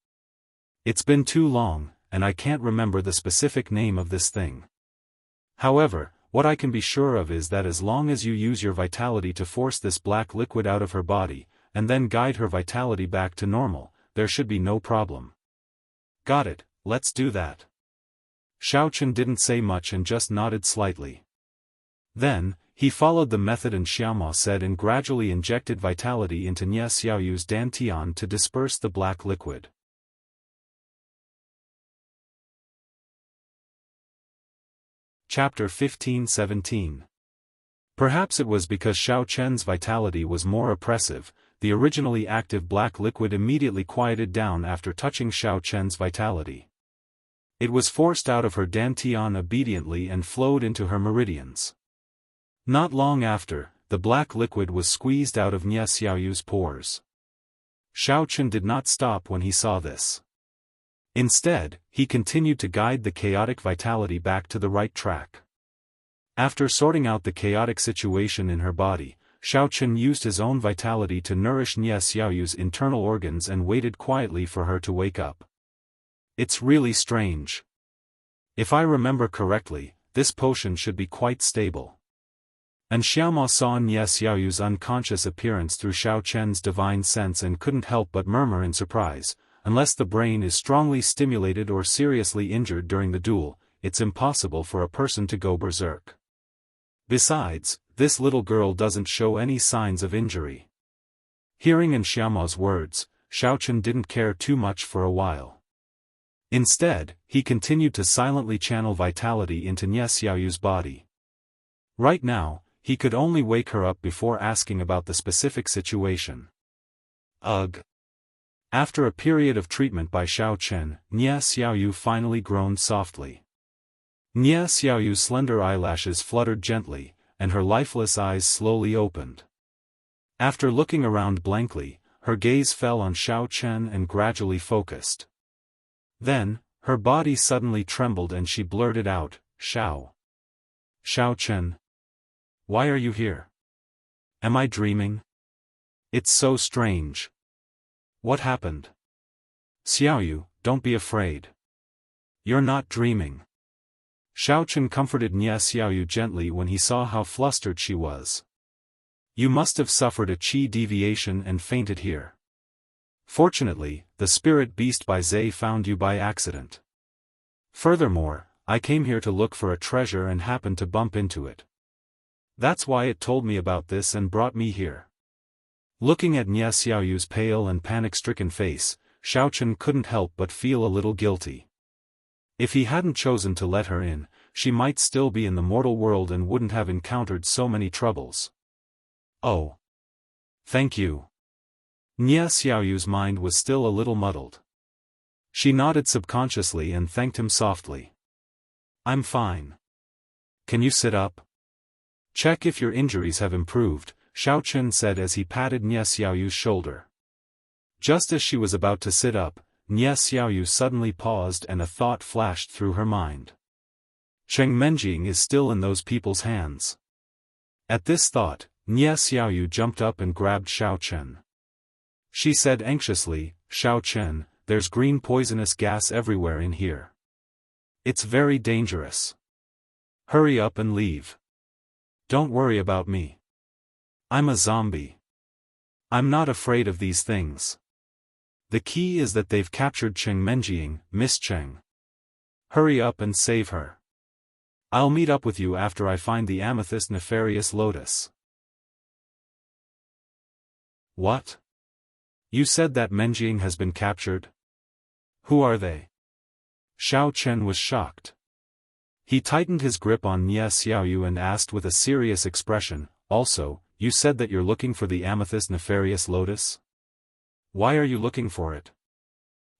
It's been too long, and I can't remember the specific name of this thing. However, what I can be sure of is that as long as you use your vitality to force this black liquid out of her body, and then guide her vitality back to normal, there should be no problem." "Got it, let's do that." Xiao Chen didn't say much and just nodded slightly. Then, he followed the method and Xiaoma said and gradually injected vitality into Nie Xiaoyu's dantian to disperse the black liquid. Chapter 15-17. Perhaps it was because Xiao Chen's vitality was more oppressive, the originally active black liquid immediately quieted down after touching Xiao Chen's vitality. It was forced out of her dantian obediently and flowed into her meridians. Not long after, the black liquid was squeezed out of Nie Xiaoyu's pores. Xiao Chen did not stop when he saw this. Instead, he continued to guide the chaotic vitality back to the right track. After sorting out the chaotic situation in her body, Xiao Chen used his own vitality to nourish Nie Xiaoyu's internal organs and waited quietly for her to wake up. It's really strange. If I remember correctly, this potion should be quite stable. And Xiaoma saw Nie Xiaoyu's unconscious appearance through Xiao Chen's divine sense and couldn't help but murmur in surprise, unless the brain is strongly stimulated or seriously injured during the duel, it's impossible for a person to go berserk. Besides, this little girl doesn't show any signs of injury. Hearing in Xiaoma's words, Xiao Chen didn't care too much for a while. Instead, he continued to silently channel vitality into Nie Xiaoyu's body. Right now, he could only wake her up before asking about the specific situation. Ugh. After a period of treatment by Xiao Chen, Nie Xiaoyu finally groaned softly. Nie Xiaoyu's slender eyelashes fluttered gently, and her lifeless eyes slowly opened. After looking around blankly, her gaze fell on Xiao Chen and gradually focused. Then, her body suddenly trembled and she blurted out, Xiao Chen. Why are you here? Am I dreaming? It's so strange. What happened? Xiaoyu, don't be afraid. You're not dreaming. Xiao Chen comforted Nie Xiaoyu gently when he saw how flustered she was. You must have suffered a qi deviation and fainted here. Fortunately, the spirit beast by Zhe found you by accident. Furthermore, I came here to look for a treasure and happened to bump into it. That's why it told me about this and brought me here. Looking at Nie Xiaoyu's pale and panic-stricken face, Xiao Chen couldn't help but feel a little guilty. If he hadn't chosen to let her in, she might still be in the mortal world and wouldn't have encountered so many troubles. Oh. Thank you. Nie Xiaoyu's mind was still a little muddled. She nodded subconsciously and thanked him softly. I'm fine. Can you sit up? Check if your injuries have improved, Xiao Chen said as he patted Nie Xiaoyu's shoulder. Just as she was about to sit up, Nie Xiaoyu suddenly paused and a thought flashed through her mind. Cheng Menjing is still in those people's hands. At this thought, Nie Xiaoyu jumped up and grabbed Xiao Chen. She said anxiously, Xiao Chen, there's green poisonous gas everywhere in here. It's very dangerous. Hurry up and leave. Don't worry about me. I'm a zombie. I'm not afraid of these things. The key is that they've captured Cheng Menjing, Miss Cheng. Hurry up and save her. I'll meet up with you after I find the amethyst nefarious lotus. What? You said that Menjing has been captured? Who are they? Xiao Chen was shocked. He tightened his grip on Nie Xiaoyu and asked with a serious expression, also, you said that you're looking for the amethyst nefarious lotus? Why are you looking for it?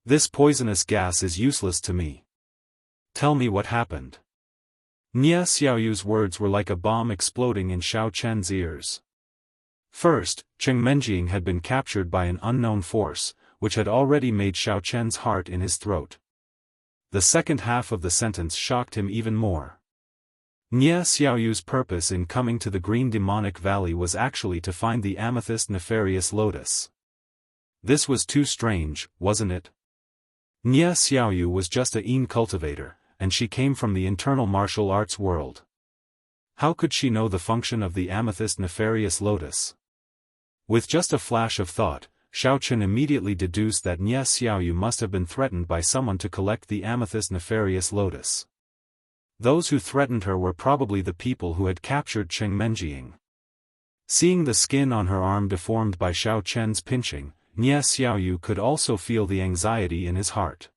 This poisonous gas is useless to me. Tell me what happened. Nie Xiaoyu's words were like a bomb exploding in Xiao Chen's ears. First, Cheng Menjing had been captured by an unknown force, which had already made Xiao Chen's heart in his throat. The second half of the sentence shocked him even more. Nie Xiaoyu's purpose in coming to the Green Demonic Valley was actually to find the amethyst nefarious lotus. This was too strange, wasn't it? Nie Xiaoyu was just a Yin cultivator, and she came from the internal martial arts world. How could she know the function of the amethyst nefarious lotus? With just a flash of thought, Xiao Chen immediately deduced that Nie Xiaoyu must have been threatened by someone to collect the amethyst nefarious lotus. Those who threatened her were probably the people who had captured Cheng Menjing. Seeing the skin on her arm deformed by Xiao Chen's pinching, Nie Xiaoyu could also feel the anxiety in his heart.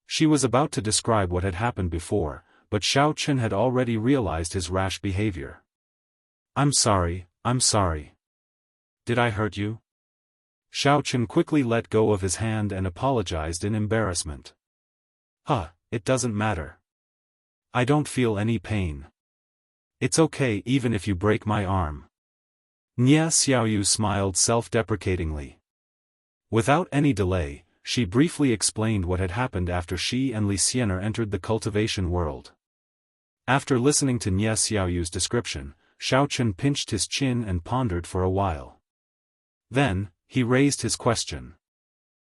She was about to describe what had happened before, but Xiao Chen had already realized his rash behavior. I'm sorry. Did I hurt you? Xiao Chen quickly let go of his hand and apologized in embarrassment. It doesn't matter. I don't feel any pain. It's okay even if you break my arm. Nie Xiaoyu smiled self-deprecatingly. Without any delay, she briefly explained what had happened after she and Li Xiener entered the cultivation world. After listening to Nie Xiaoyu's description, Xiao Chen pinched his chin and pondered for a while. Then, he raised his question.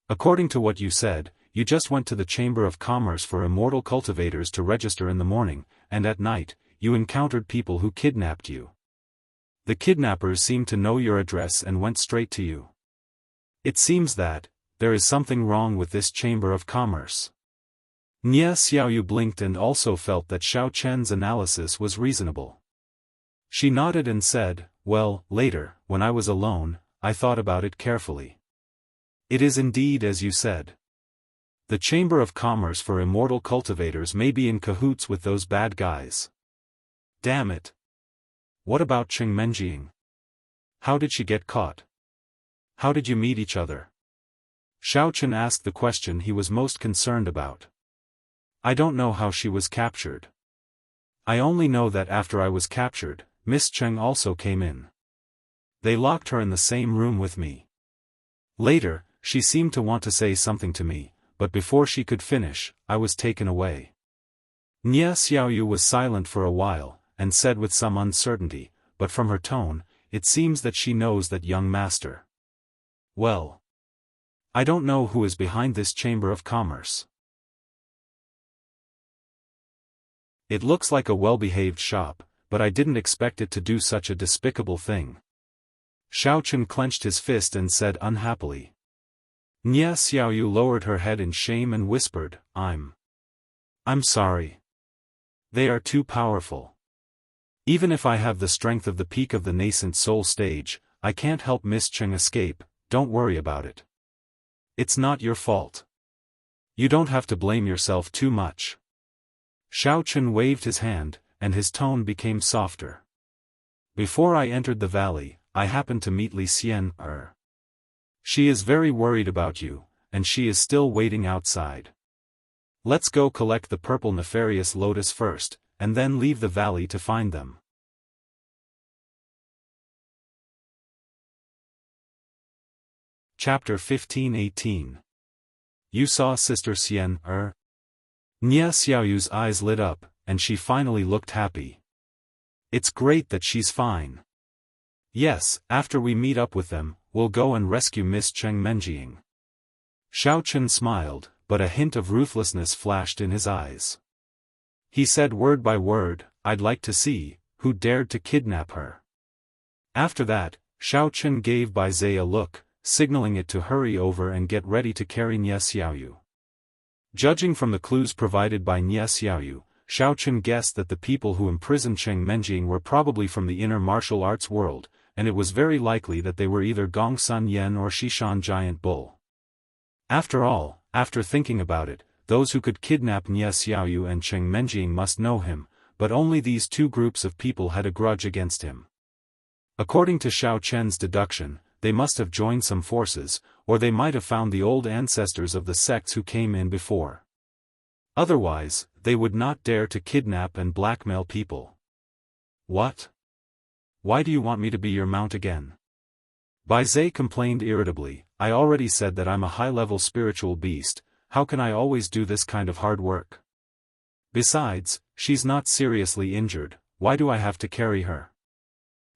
According to what you said, you just went to the Chamber of Commerce for immortal cultivators to register in the morning, and at night, you encountered people who kidnapped you. The kidnappers seemed to know your address and went straight to you. It seems that there is something wrong with this Chamber of Commerce. Nie Xiaoyu blinked and also felt that Xiao Chen's analysis was reasonable. She nodded and said, well, later, when I was alone, I thought about it carefully. It is indeed as you said. The Chamber of Commerce for immortal cultivators may be in cahoots with those bad guys. Damn it. What about Cheng Menjing? How did she get caught? How did you meet each other? Xiao Chen asked the question he was most concerned about. I don't know how she was captured. I only know that after I was captured, Miss Cheng also came in. They locked her in the same room with me. Later, she seemed to want to say something to me, but before she could finish, I was taken away. Nie Xiaoyu was silent for a while, and said with some uncertainty, but from her tone, it seems that she knows that young master. Well, I don't know who is behind this Chamber of Commerce. It looks like a well-behaved shop, but I didn't expect it to do such a despicable thing. Xiao Chen clenched his fist and said unhappily. Nie Xiaoyu lowered her head in shame and whispered, I'm sorry. They are too powerful. Even if I have the strength of the peak of the nascent soul stage, I can't help Miss Cheng escape, don't worry about it. It's not your fault. You don't have to blame yourself too much. Xiao Chen waved his hand, and his tone became softer. Before I entered the valley, I happened to meet Li Xian. She is very worried about you, and she is still waiting outside. Let's go collect the purple nefarious lotus first, and then leave the valley to find them. Chapter 15-18. You saw Sister Xian, Nie Xiaoyu's eyes lit up, and she finally looked happy. It's great that she's fine. Yes, after we meet up with them, we'll go and rescue Miss Cheng Menjing. Xiao Chen smiled, but a hint of ruthlessness flashed in his eyes. He said word by word, I'd like to see who dared to kidnap her. After that, Xiao Chen gave Bai Zhe a look, signaling it to hurry over and get ready to carry Nie Xiaoyu. Judging from the clues provided by Nie Xiaoyu, Xiao Chen guessed that the people who imprisoned Cheng Menjing were probably from the inner martial arts world, and it was very likely that they were either Gongsun Yen or Xishan Giant Bull. After all, after thinking about it, those who could kidnap Nie Xiaoyu and Cheng Menjing must know him, but only these two groups of people had a grudge against him. According to Xiao Chen's deduction, they must have joined some forces, or they might have found the old ancestors of the sects who came in before. Otherwise, they would not dare to kidnap and blackmail people. What? Why do you want me to be your mount again? Bai Zhe complained irritably, I already said that I'm a high-level spiritual beast, how can I always do this kind of hard work? Besides, she's not seriously injured, why do I have to carry her?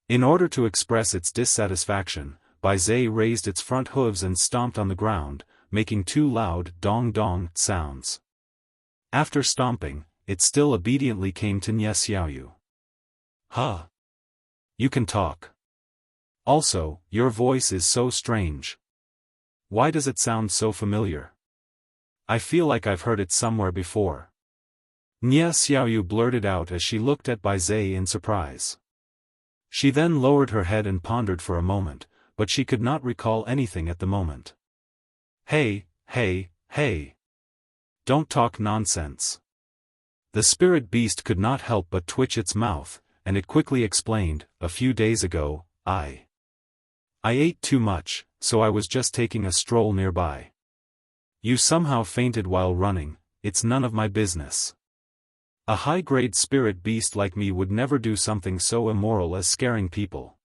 In order to express its dissatisfaction, Bai Zhe raised its front hooves and stomped on the ground, making two loud dong-dong sounds. After stomping, it still obediently came to Nie Xiaoyu. Huh. You can talk. Also, your voice is so strange. Why does it sound so familiar? I feel like I've heard it somewhere before. Nie Xiaoyu blurted out as she looked at Bai Zhe in surprise. She then lowered her head and pondered for a moment, but she could not recall anything at the moment. Hey, hey, hey. Don't talk nonsense. The spirit beast could not help but twitch its mouth, and it quickly explained, a few days ago, I ate too much, so I was just taking a stroll nearby. You somehow fainted while running, it's none of my business. A high-grade spirit beast like me would never do something so immoral as scaring people.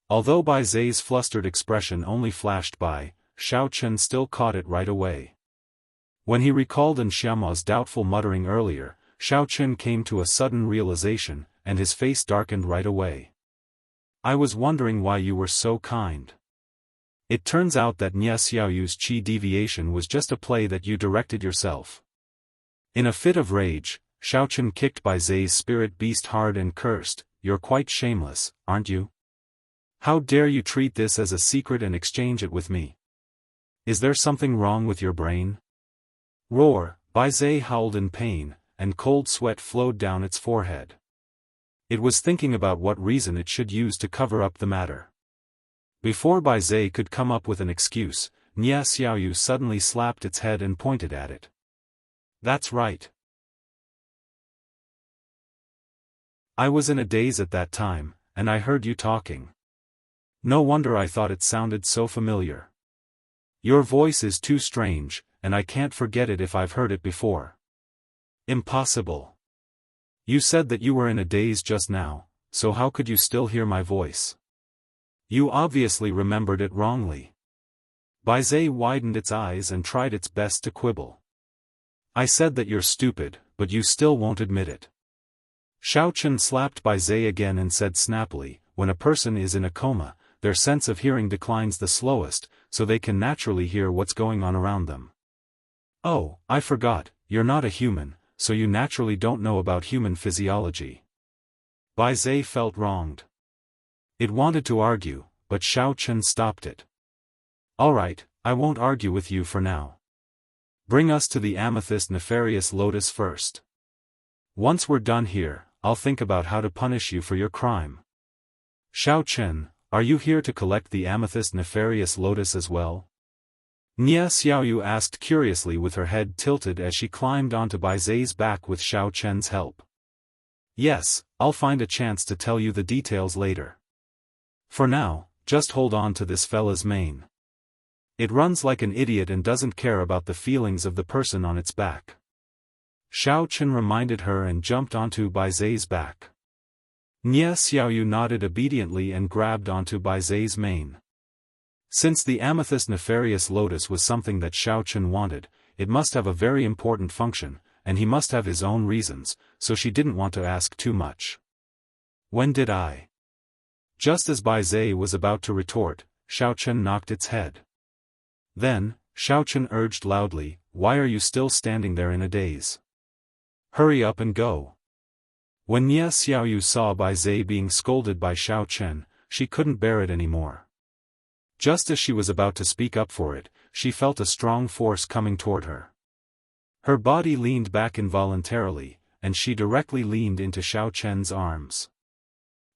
Although Bai Zhe's flustered expression only flashed by, Xiao Chen still caught it right away. When he recalled Xiaoma's doubtful muttering earlier, Xiao Chen came to a sudden realization, and his face darkened right away. I was wondering why you were so kind. It turns out that Nye Xiaoyu's qi deviation was just a play that you directed yourself. In a fit of rage, Xiaochen kicked Bai Zai's spirit beast hard and cursed, "You're quite shameless, aren't you? How dare you treat this as a secret and exchange it with me? Is there something wrong with your brain?" Roar! Bai Zai howled in pain, and cold sweat flowed down its forehead. It was thinking about what reason it should use to cover up the matter. Before Bai Zai could come up with an excuse, Nye Xiaoyu suddenly slapped its head and pointed at it. "That's right. I was in a daze at that time, and I heard you talking. No wonder I thought it sounded so familiar. Your voice is too strange, and I can't forget it if I've heard it before." "Impossible. You said that you were in a daze just now, so how could you still hear my voice? You obviously remembered it wrongly." Bai Zai widened its eyes and tried its best to quibble. "I said that you're stupid, but you still won't admit it." Xiaochen slapped Bai Zai again and said snappily, "When a person is in a coma, their sense of hearing declines the slowest, so they can naturally hear what's going on around them." "Oh, I forgot, you're not a human, so you naturally don't know about human physiology." Bai Zai felt wronged. It wanted to argue, but Xiaochen stopped it. "Alright, I won't argue with you for now. Bring us to the amethyst nefarious lotus first. Once we're done here, I'll think about how to punish you for your crime." "Xiaochen, are you here to collect the amethyst nefarious lotus as well?" Nye Xiaoyu asked curiously with her head tilted as she climbed onto Bai Zai's back with Xiaochen's help. "Yes, I'll find a chance to tell you the details later. For now, just hold on to this fella's mane. It runs like an idiot and doesn't care about the feelings of the person on its back." Xiaochen reminded her and jumped onto Bai Zai's back. Nye Xiaoyu nodded obediently and grabbed onto Bai Zai's mane. Since the amethyst nefarious lotus was something that Xiaochen wanted, it must have a very important function, and he must have his own reasons, so she didn't want to ask too much. "When did I?" Just as Bai Zai was about to retort, Xiaochen knocked its head. Then, Xiaochen urged loudly, "Why are you still standing there in a daze? Hurry up and go." When Nye Xiaoyu saw Bai Zai being scolded by Xiaochen, she couldn't bear it anymore. Just as she was about to speak up for it, she felt a strong force coming toward her. Her body leaned back involuntarily, and she directly leaned into Xiaochen's arms.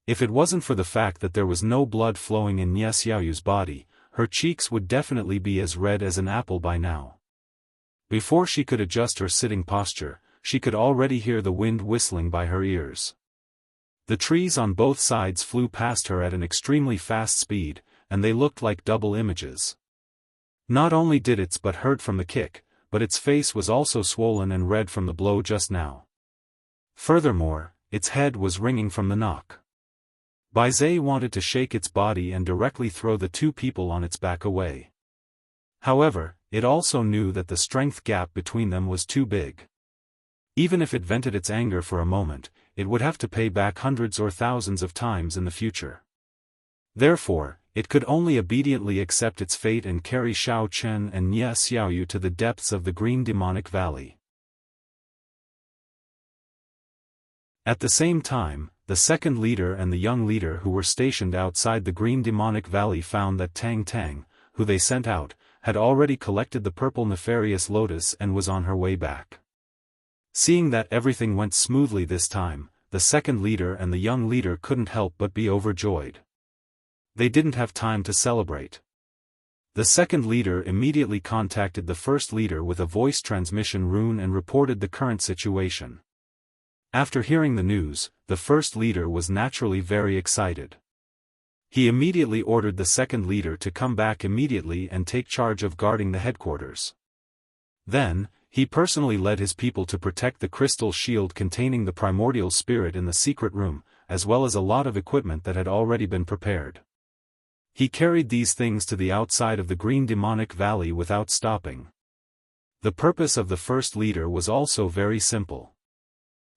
If it wasn't for the fact that there was no blood flowing in Nye Xiaoyu's body, her cheeks would definitely be as red as an apple by now. Before she could adjust her sitting posture, she could already hear the wind whistling by her ears. The trees on both sides flew past her at an extremely fast speed, and they looked like double images. Not only did its butt hurt from the kick, but its face was also swollen and red from the blow just now. Furthermore, its head was ringing from the knock. Bai Zai wanted to shake its body and directly throw the two people on its back away. However, it also knew that the strength gap between them was too big. Even if it vented its anger for a moment, it would have to pay back hundreds or thousands of times in the future. Therefore, it could only obediently accept its fate and carry Xiaochen and Nye Xiaoyu to the depths of the Green Demonic Valley. At the same time, the second leader and the young leader who were stationed outside the Green Demonic Valley found that Tang Tang, who they sent out, had already collected the purple nefarious lotus and was on her way back. Seeing that everything went smoothly this time, the second leader and the young leader couldn't help but be overjoyed. They didn't have time to celebrate. The second leader immediately contacted the first leader with a voice transmission rune and reported the current situation. After hearing the news, the first leader was naturally very excited. He immediately ordered the second leader to come back immediately and take charge of guarding the headquarters. Then, he personally led his people to protect the crystal shield containing the primordial spirit in the secret room, as well as a lot of equipment that had already been prepared. He carried these things to the outside of the Green Demonic Valley without stopping. The purpose of the first leader was also very simple.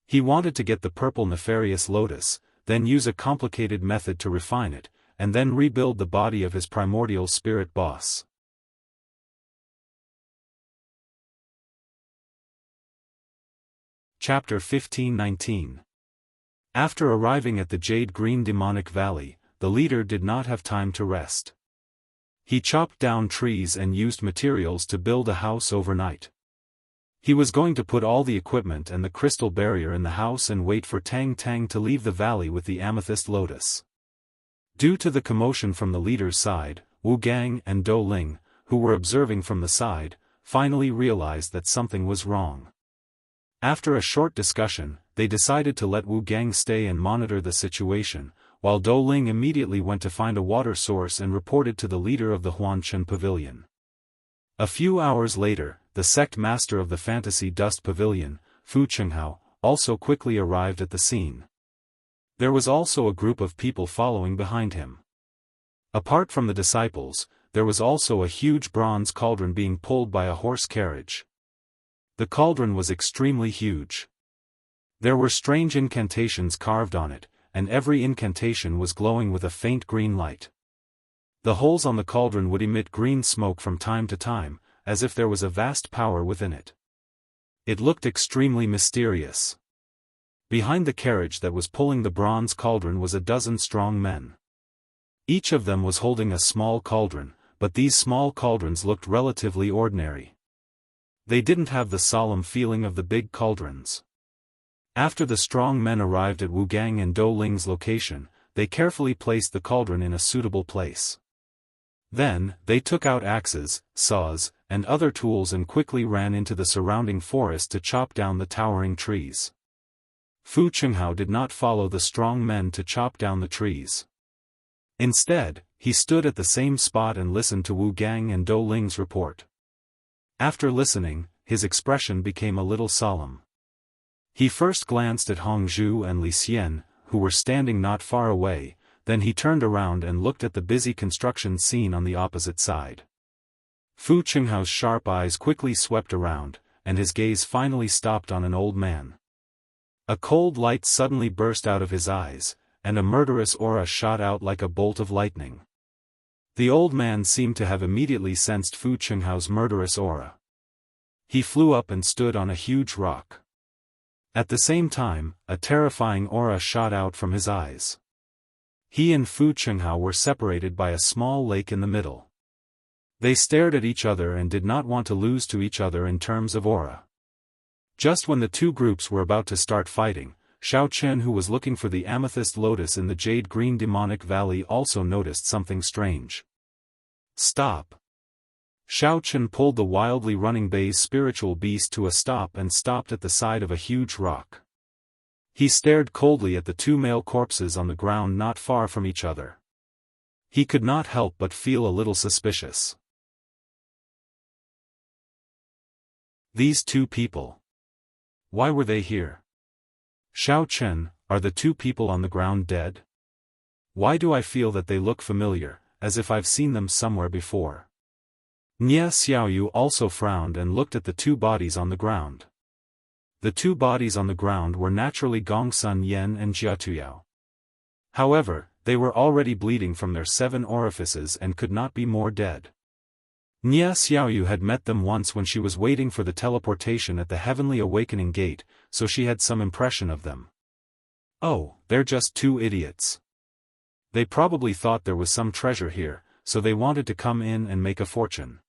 He wanted to get the purple nefarious lotus, then use a complicated method to refine it, and then rebuild the body of his primordial spirit boss. Chapter 15-19. After arriving at the Jade Green Demonic Valley, the leader did not have time to rest. He chopped down trees and used materials to build a house overnight. He was going to put all the equipment and the crystal barrier in the house and wait for Tang Tang to leave the valley with the amethyst lotus. Due to the commotion from the leader's side, Wu Gang and Dou Ling, who were observing from the side, finally realized that something was wrong. After a short discussion, they decided to let Wu Gang stay and monitor the situation, while Dou Ling immediately went to find a water source and reported to the leader of the Huanshan Pavilion. A few hours later, the sect master of the Fantasy Dust Pavilion, Fu Chenghao, also quickly arrived at the scene. There was also a group of people following behind him. Apart from the disciples, there was also a huge bronze cauldron being pulled by a horse carriage. The cauldron was extremely huge. There were strange incantations carved on it, and every incantation was glowing with a faint green light. The holes on the cauldron would emit green smoke from time to time, as if there was a vast power within it. It looked extremely mysterious. Behind the carriage that was pulling the bronze cauldron was a dozen strong men. Each of them was holding a small cauldron, but these small cauldrons looked relatively ordinary. They didn't have the solemn feeling of the big cauldrons. After the strong men arrived at Wu Gang and Dou Ling's location, they carefully placed the cauldron in a suitable place. Then, they took out axes, saws, and other tools and quickly ran into the surrounding forest to chop down the towering trees. Fu Chenghao did not follow the strong men to chop down the trees. Instead, he stood at the same spot and listened to Wu Gang and Dou Ling's report. After listening, his expression became a little solemn. He first glanced at Hongzhu and Li Xian, who were standing not far away, then he turned around and looked at the busy construction scene on the opposite side. Fu Chenghao's sharp eyes quickly swept around, and his gaze finally stopped on an old man. A cold light suddenly burst out of his eyes, and a murderous aura shot out like a bolt of lightning. The old man seemed to have immediately sensed Fu Chenghao's murderous aura. He flew up and stood on a huge rock. At the same time, a terrifying aura shot out from his eyes. He and Fu Chenghao were separated by a small lake in the middle. They stared at each other and did not want to lose to each other in terms of aura. Just when the two groups were about to start fighting, Xiao Chen, who was looking for the amethyst lotus in the Jade Green Demonic Valley, also noticed something strange. Stop! Xiao Chen pulled the wildly running Bei's spiritual beast to a stop and stopped at the side of a huge rock. He stared coldly at the two male corpses on the ground not far from each other. He could not help but feel a little suspicious. These two people. Why were they here? Xiao Chen, are the two people on the ground dead? Why do I feel that they look familiar, as if I've seen them somewhere before? Nia Xiaoyu also frowned and looked at the two bodies on the ground. The two bodies on the ground were naturally Gongsun Yan and Jia Tuyao. However, they were already bleeding from their 7 orifices and could not be more dead. Nia Xiaoyu had met them once when she was waiting for the teleportation at the Heavenly Awakening Gate, so she had some impression of them. Oh, they're just two idiots. They probably thought there was some treasure here, so they wanted to come in and make a fortune.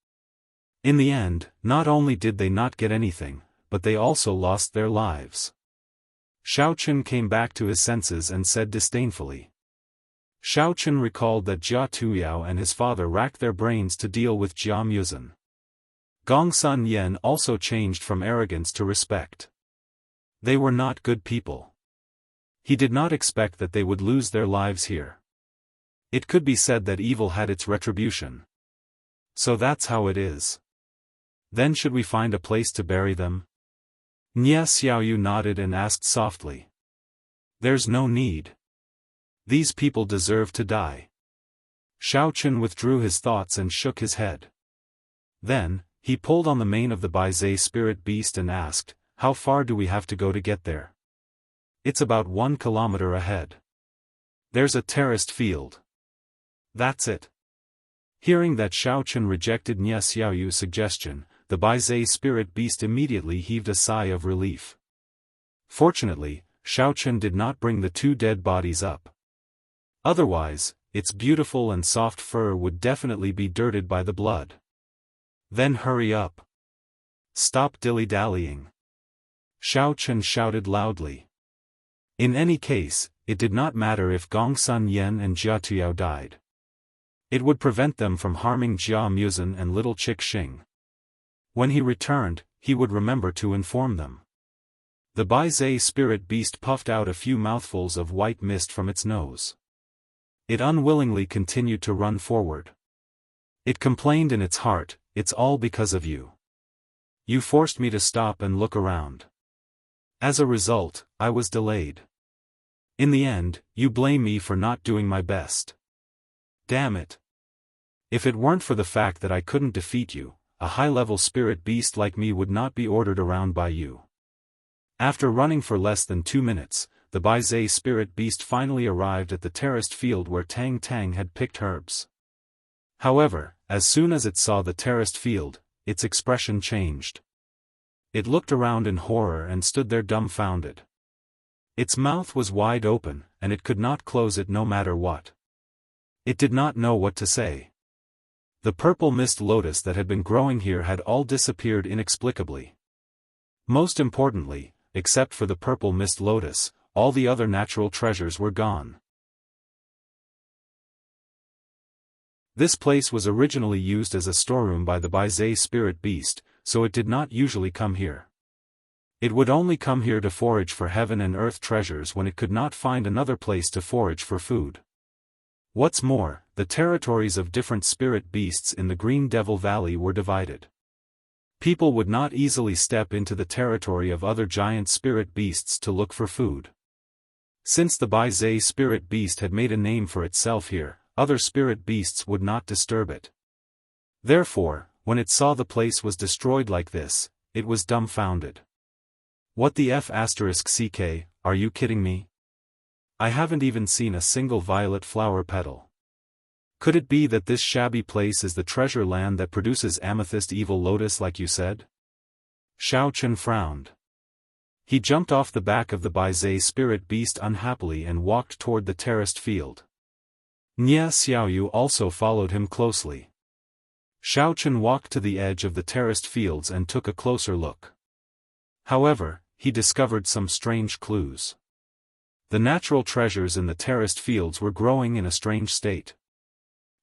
In the end, not only did they not get anything, but they also lost their lives. Xiao Chen came back to his senses and said disdainfully. Xiao Chen recalled that Jia Tuyao and his father racked their brains to deal with Jia Muzan. Gongsun Yan also changed from arrogance to respect. They were not good people. He did not expect that they would lose their lives here. It could be said that evil had its retribution. So that's how it is. Then should we find a place to bury them? Nia Xiaoyu nodded and asked softly. There's no need. These people deserve to die. Xiao Chen withdrew his thoughts and shook his head. Then, he pulled on the mane of the Baizé spirit beast and asked, how far do we have to go to get there? It's about 1 kilometer ahead. There's a terraced field. That's it. Hearing that Xiaochen rejected Nie Xiaoyu's suggestion, the Baizhe spirit beast immediately heaved a sigh of relief. Fortunately, Xiaochen did not bring the 2 dead bodies up. Otherwise, its beautiful and soft fur would definitely be dirted by the blood. Then hurry up. Stop dilly-dallying. Xiaochen shouted loudly. In any case, it did not matter if Gongsun Yan and Jia Tuyao died. It would prevent them from harming Jia Muzhen and little Chick Xing. When he returned, he would remember to inform them. The Baizhe spirit beast puffed out a few mouthfuls of white mist from its nose. It unwillingly continued to run forward. It complained in its heart, "It's all because of you. You forced me to stop and look around. As a result, I was delayed. In the end, you blame me for not doing my best. Damn it. If it weren't for the fact that I couldn't defeat you, a high-level spirit beast like me would not be ordered around by you." After running for less than 2 minutes, the Baizhe spirit beast finally arrived at the terraced field where Tang Tang had picked herbs. However, as soon as it saw the terraced field, its expression changed. It looked around in horror and stood there dumbfounded. Its mouth was wide open, and it could not close it no matter what. It did not know what to say. The purple mist lotus that had been growing here had all disappeared inexplicably. Most importantly, except for the purple mist lotus, all the other natural treasures were gone. This place was originally used as a storeroom by the Baizhe spirit beast, so it did not usually come here. It would only come here to forage for heaven and earth treasures when it could not find another place to forage for food. What's more, the territories of different spirit beasts in the Green Devil Valley were divided. People would not easily step into the territory of other giant spirit beasts to look for food. Since the Baizhe spirit beast had made a name for itself here, other spirit beasts would not disturb it. Therefore, when it saw the place was destroyed like this, it was dumbfounded. What the F***ck, are you kidding me? I haven't even seen a single violet flower petal. Could it be that this shabby place is the treasure land that produces amethyst evil lotus like you said? Xiaochen frowned. He jumped off the back of the Baizhe spirit beast unhappily and walked toward the terraced field. Nie Xiaoyu also followed him closely. Xiaochen walked to the edge of the terraced fields and took a closer look. However, he discovered some strange clues. The natural treasures in the terraced fields were growing in a strange state.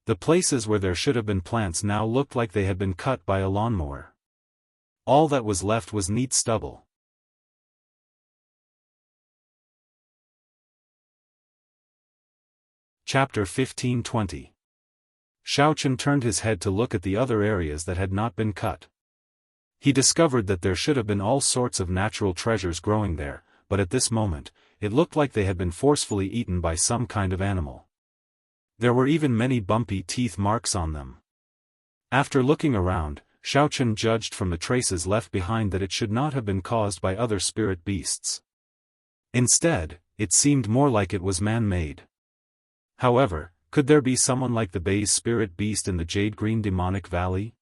The places where there should have been plants now looked like they had been cut by a lawnmower. All that was left was neat stubble. Chapter 15-20. Xiaochen turned his head to look at the other areas that had not been cut. He discovered that there should have been all sorts of natural treasures growing there, but at this moment, it looked like they had been forcefully eaten by some kind of animal. There were even many bumpy teeth marks on them. After looking around, Xiaochen judged from the traces left behind that it should not have been caused by other spirit beasts. Instead, it seemed more like it was man-made. However, could there be someone like the Baizhe spirit beast in the Jade-Green Demonic Valley?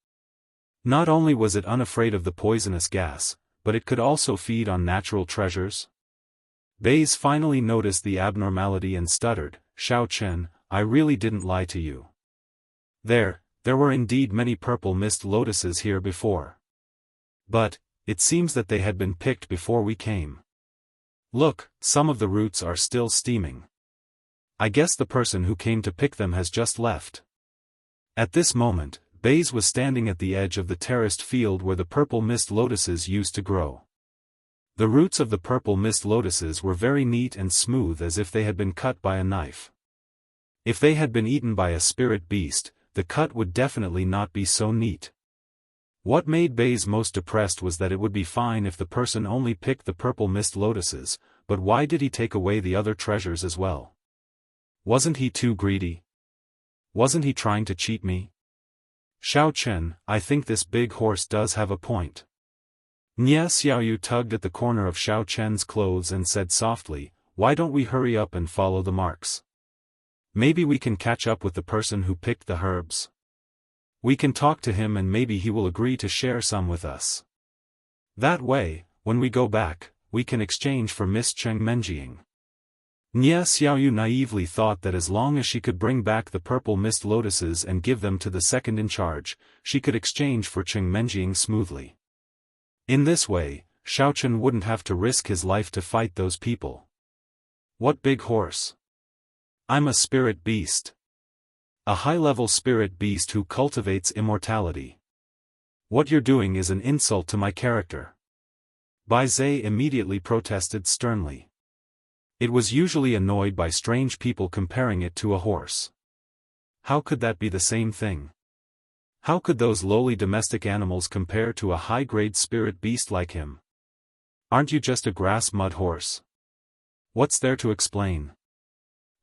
Not only was it unafraid of the poisonous gas, but it could also feed on natural treasures? Baizhe finally noticed the abnormality and stuttered, "Xiaochen, I really didn't lie to you. There were indeed many purple mist lotuses here before. But, it seems that they had been picked before we came. Look, some of the roots are still steaming. I guess the person who came to pick them has just left." At this moment, Baizhe was standing at the edge of the terraced field where the purple mist lotuses used to grow. The roots of the purple mist lotuses were very neat and smooth as if they had been cut by a knife. If they had been eaten by a spirit beast, the cut would definitely not be so neat. What made Baizhe most depressed was that it would be fine if the person only picked the purple mist lotuses, but why did he take away the other treasures as well? Wasn't he too greedy? Wasn't he trying to cheat me? Xiaochen, I think this big horse does have a point. Nie Xiaoyu tugged at the corner of Xiaochen's clothes and said softly, "Why don't we hurry up and follow the marks? Maybe we can catch up with the person who picked the herbs. We can talk to him and maybe he will agree to share some with us. That way, when we go back, we can exchange for Miss Cheng Menjiang. Nie Xiaoyu naively thought that as long as she could bring back the purple mist lotuses and give them to the second in charge, she could exchange for Cheng Menjiang smoothly. In this way, Xiaochen wouldn't have to risk his life to fight those people. What big horse? I'm a spirit beast. A high-level spirit beast who cultivates immortality. What you're doing is an insult to my character. Bai Zhe immediately protested sternly. It was usually annoyed by strange people comparing it to a horse. How could that be the same thing? How could those lowly domestic animals compare to a high-grade spirit beast like him? Aren't you just a grass mud horse? What's there to explain?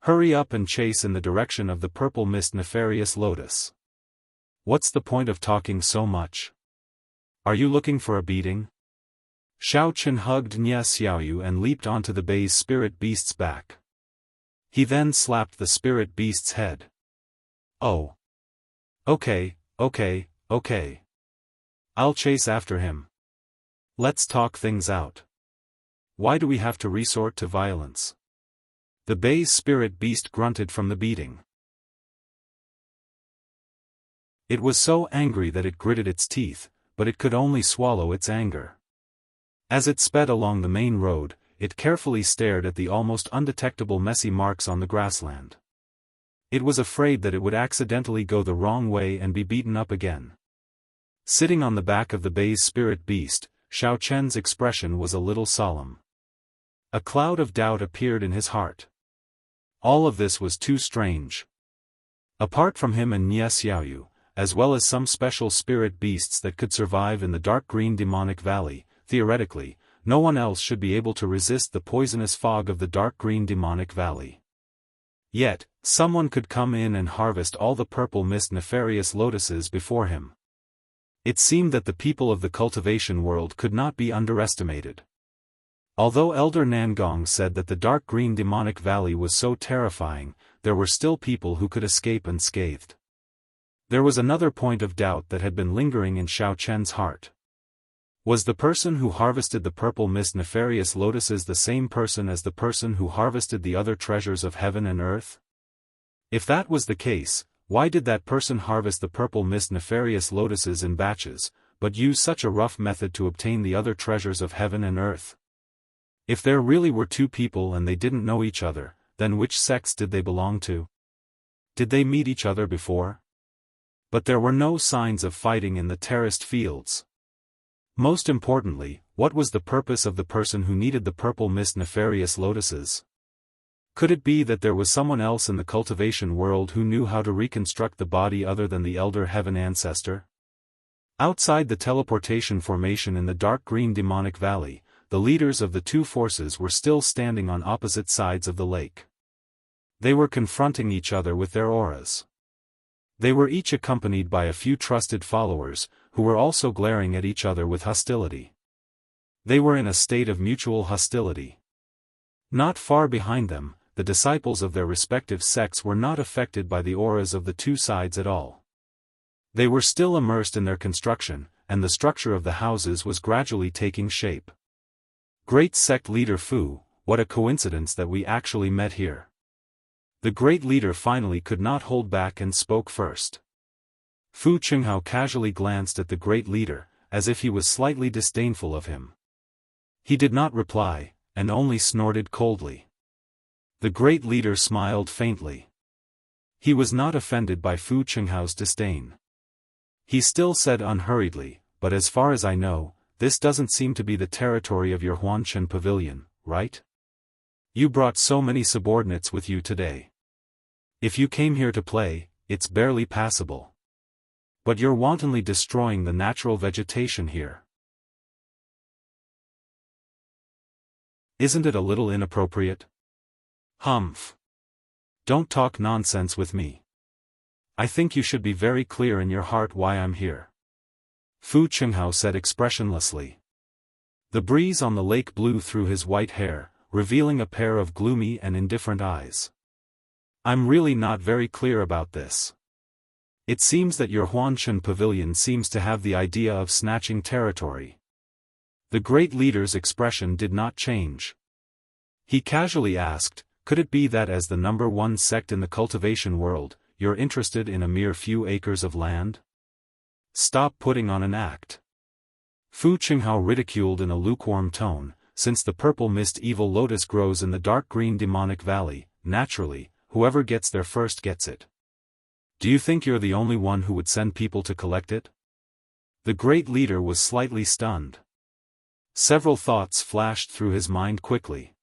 Hurry up and chase in the direction of the purple mist nefarious lotus. What's the point of talking so much? Are you looking for a beating? Xiaochen hugged Nie Xiaoyu and leaped onto the Bei's spirit beast's back. He then slapped the spirit beast's head. Oh. Okay. I'll chase after him. Let's talk things out. Why do we have to resort to violence? The Bei's spirit beast grunted from the beating. It was so angry that it gritted its teeth, but it could only swallow its anger. As it sped along the main road, it carefully stared at the almost undetectable messy marks on the grassland. It was afraid that it would accidentally go the wrong way and be beaten up again. Sitting on the back of the Bei's spirit beast, Xiao Chen's expression was a little solemn. A cloud of doubt appeared in his heart. All of this was too strange. Apart from him and Nie Xiaoyu, as well as some special spirit beasts that could survive in the dark green demonic valley, theoretically, no one else should be able to resist the poisonous fog of the dark green demonic valley. Yet, someone could come in and harvest all the purple mist nefarious lotuses before him. It seemed that the people of the cultivation world could not be underestimated. Although Elder Nangong said that the dark green demonic valley was so terrifying, there were still people who could escape unscathed. There was another point of doubt that had been lingering in Xiao Chen's heart. Was the person who harvested the purple mist nefarious lotuses the same person as the person who harvested the other treasures of heaven and earth? If that was the case, why did that person harvest the purple mist nefarious lotuses in batches, but use such a rough method to obtain the other treasures of heaven and earth? If there really were two people and they didn't know each other, then which sects did they belong to? Did they meet each other before? But there were no signs of fighting in the terraced fields. Most importantly, what was the purpose of the person who needed the purple mist nefarious lotuses? Could it be that there was someone else in the cultivation world who knew how to reconstruct the body other than the elder heaven ancestor? Outside the teleportation formation in the dark green demonic valley, the leaders of the two forces were still standing on opposite sides of the lake. They were confronting each other with their auras. They were each accompanied by a few trusted followers, who were also glaring at each other with hostility. They were in a state of mutual hostility. Not far behind them, the disciples of their respective sects were not affected by the auras of the two sides at all. They were still immersed in their construction, and the structure of the houses was gradually taking shape. Great sect leader Fu, what a coincidence that we actually met here. The great leader finally could not hold back and spoke first. Fu Qinghao casually glanced at the great leader, as if he was slightly disdainful of him. He did not reply, and only snorted coldly. The great leader smiled faintly. He was not offended by Fu Qinghao's disdain. He still said unhurriedly, "But as far as I know, this doesn't seem to be the territory of your Huanchen pavilion, right? You brought so many subordinates with you today. If you came here to play, it's barely passable. But you're wantonly destroying the natural vegetation here. Isn't it a little inappropriate? Humph. Don't talk nonsense with me. I think you should be very clear in your heart why I'm here." Fu Qinghao said expressionlessly. The breeze on the lake blew through his white hair, revealing a pair of gloomy and indifferent eyes. I'm really not very clear about this. It seems that your Huanshan pavilion seems to have the idea of snatching territory. The great leader's expression did not change. He casually asked, could it be that as the number one sect in the cultivation world, you're interested in a mere few acres of land? Stop putting on an act. Fu Qinghao ridiculed in a lukewarm tone, since the purple mist evil lotus grows in the dark green demonic valley, naturally, whoever gets there first gets it. Do you think you're the only one who would send people to collect it? The great leader was slightly stunned. Several thoughts flashed through his mind quickly.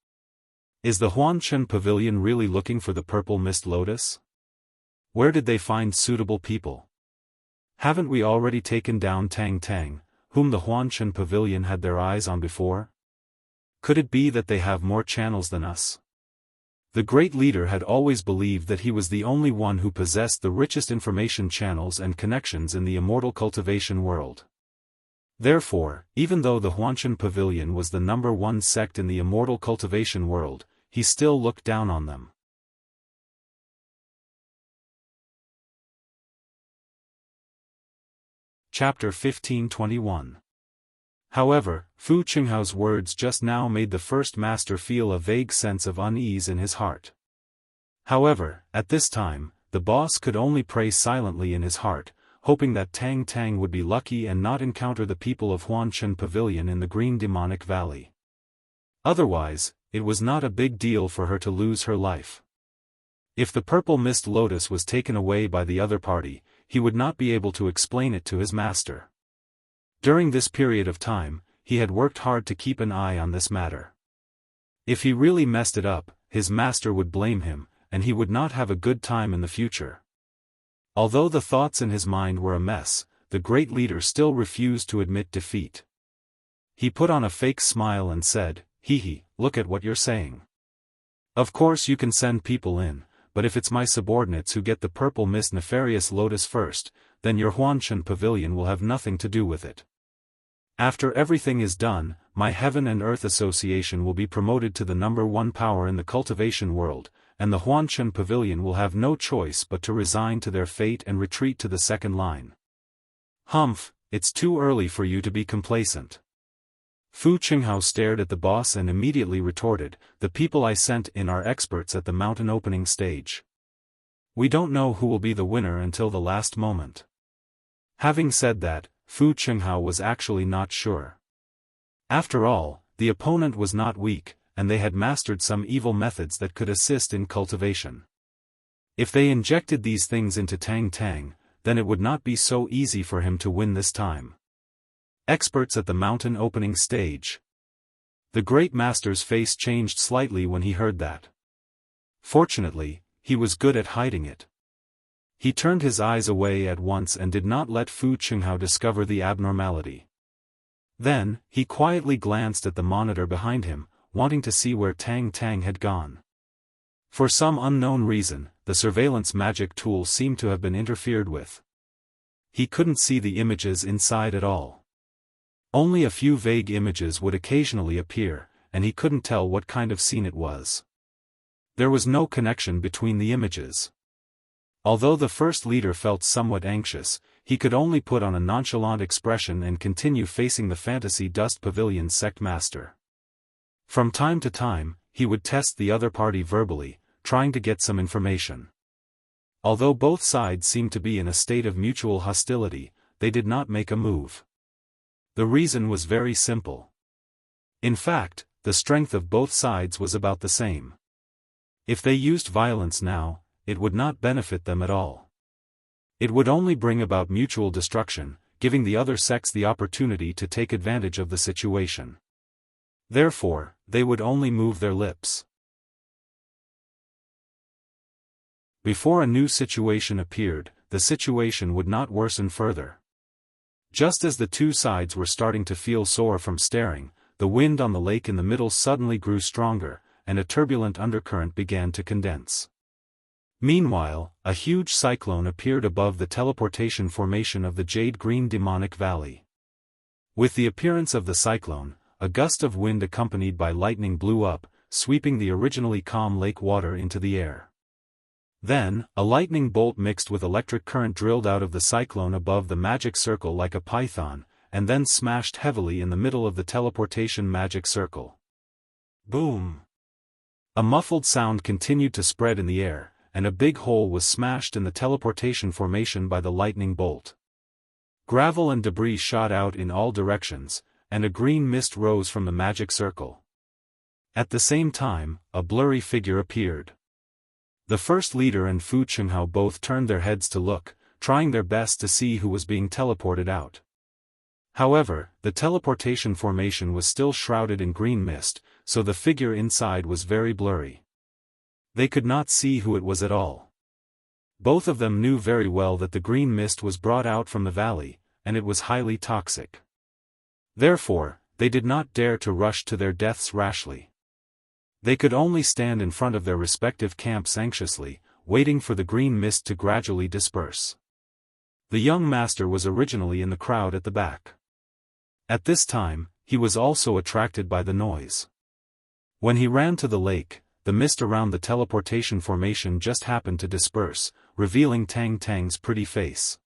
Is the Huanshan pavilion really looking for the purple mist lotus? Where did they find suitable people? Haven't we already taken down Tang Tang, whom the Huanshan pavilion had their eyes on before? Could it be that they have more channels than us? The great leader had always believed that he was the only one who possessed the richest information channels and connections in the immortal cultivation world. Therefore, even though the Huanshan pavilion was the number one sect in the immortal cultivation world, he still looked down on them. Chapter 1521. However, Fu Qinghao's words just now made the first master feel a vague sense of unease in his heart. However, at this time, the boss could only pray silently in his heart, hoping that Tang Tang would be lucky and not encounter the people of Huanshan Pavilion in the Green Demonic Valley. Otherwise, it was not a big deal for her to lose her life. If the purple mist lotus was taken away by the other party, he would not be able to explain it to his master. During this period of time, he had worked hard to keep an eye on this matter. If he really messed it up, his master would blame him, and he would not have a good time in the future. Although the thoughts in his mind were a mess, the great leader still refused to admit defeat. He put on a fake smile and said, "Hee, look at what you're saying. Of course you can send people in, but if it's my subordinates who get the purple mist nefarious lotus first, then your Huanshan Pavilion will have nothing to do with it. After everything is done, my Heaven and Earth Association will be promoted to the number one power in the cultivation world, and the Huanshan Pavilion will have no choice but to resign to their fate and retreat to the second line." Humph, it's too early for you to be complacent. Fu Qinghao stared at the boss and immediately retorted, "The people I sent in are experts at the mountain opening stage. We don't know who will be the winner until the last moment." Having said that, Fu Qinghao was actually not sure. After all, the opponent was not weak, and they had mastered some evil methods that could assist in cultivation. If they injected these things into Tang Tang, then it would not be so easy for him to win this time. Experts at the mountain opening stage. The great master's face changed slightly when he heard that. Fortunately, he was good at hiding it. He turned his eyes away at once and did not let Fu Qinghao discover the abnormality. Then, he quietly glanced at the monitor behind him, wanting to see where Tang Tang had gone. For some unknown reason, the surveillance magic tool seemed to have been interfered with. He couldn't see the images inside at all. Only a few vague images would occasionally appear, and he couldn't tell what kind of scene it was. There was no connection between the images. Although the first leader felt somewhat anxious, he could only put on a nonchalant expression and continue facing the Fantasy Dust Pavilion's sect master. From time to time, he would test the other party verbally, trying to get some information. Although both sides seemed to be in a state of mutual hostility, they did not make a move. The reason was very simple. In fact, the strength of both sides was about the same. If they used violence now, it would not benefit them at all. It would only bring about mutual destruction, giving the other sects the opportunity to take advantage of the situation. Therefore, they would only move their lips. Before a new situation appeared, the situation would not worsen further. Just as the two sides were starting to feel sore from staring, the wind on the lake in the middle suddenly grew stronger, and a turbulent undercurrent began to condense. Meanwhile, a huge cyclone appeared above the teleportation formation of the Jade Green Demonic Valley. With the appearance of the cyclone, a gust of wind accompanied by lightning blew up, sweeping the originally calm lake water into the air. Then, a lightning bolt mixed with electric current drilled out of the cyclone above the magic circle like a python, and then smashed heavily in the middle of the teleportation magic circle. Boom! A muffled sound continued to spread in the air, and a big hole was smashed in the teleportation formation by the lightning bolt. Gravel and debris shot out in all directions, and a green mist rose from the magic circle. At the same time, a blurry figure appeared. The first leader and Fu Chenghao both turned their heads to look, trying their best to see who was being teleported out. However, the teleportation formation was still shrouded in green mist, so the figure inside was very blurry. They could not see who it was at all. Both of them knew very well that the green mist was brought out from the valley, and it was highly toxic. Therefore, they did not dare to rush to their deaths rashly. They could only stand in front of their respective camps anxiously, waiting for the green mist to gradually disperse. The young master was originally in the crowd at the back. At this time, he was also attracted by the noise. When he ran to the lake, the mist around the teleportation formation just happened to disperse, revealing Tang Tang's pretty face.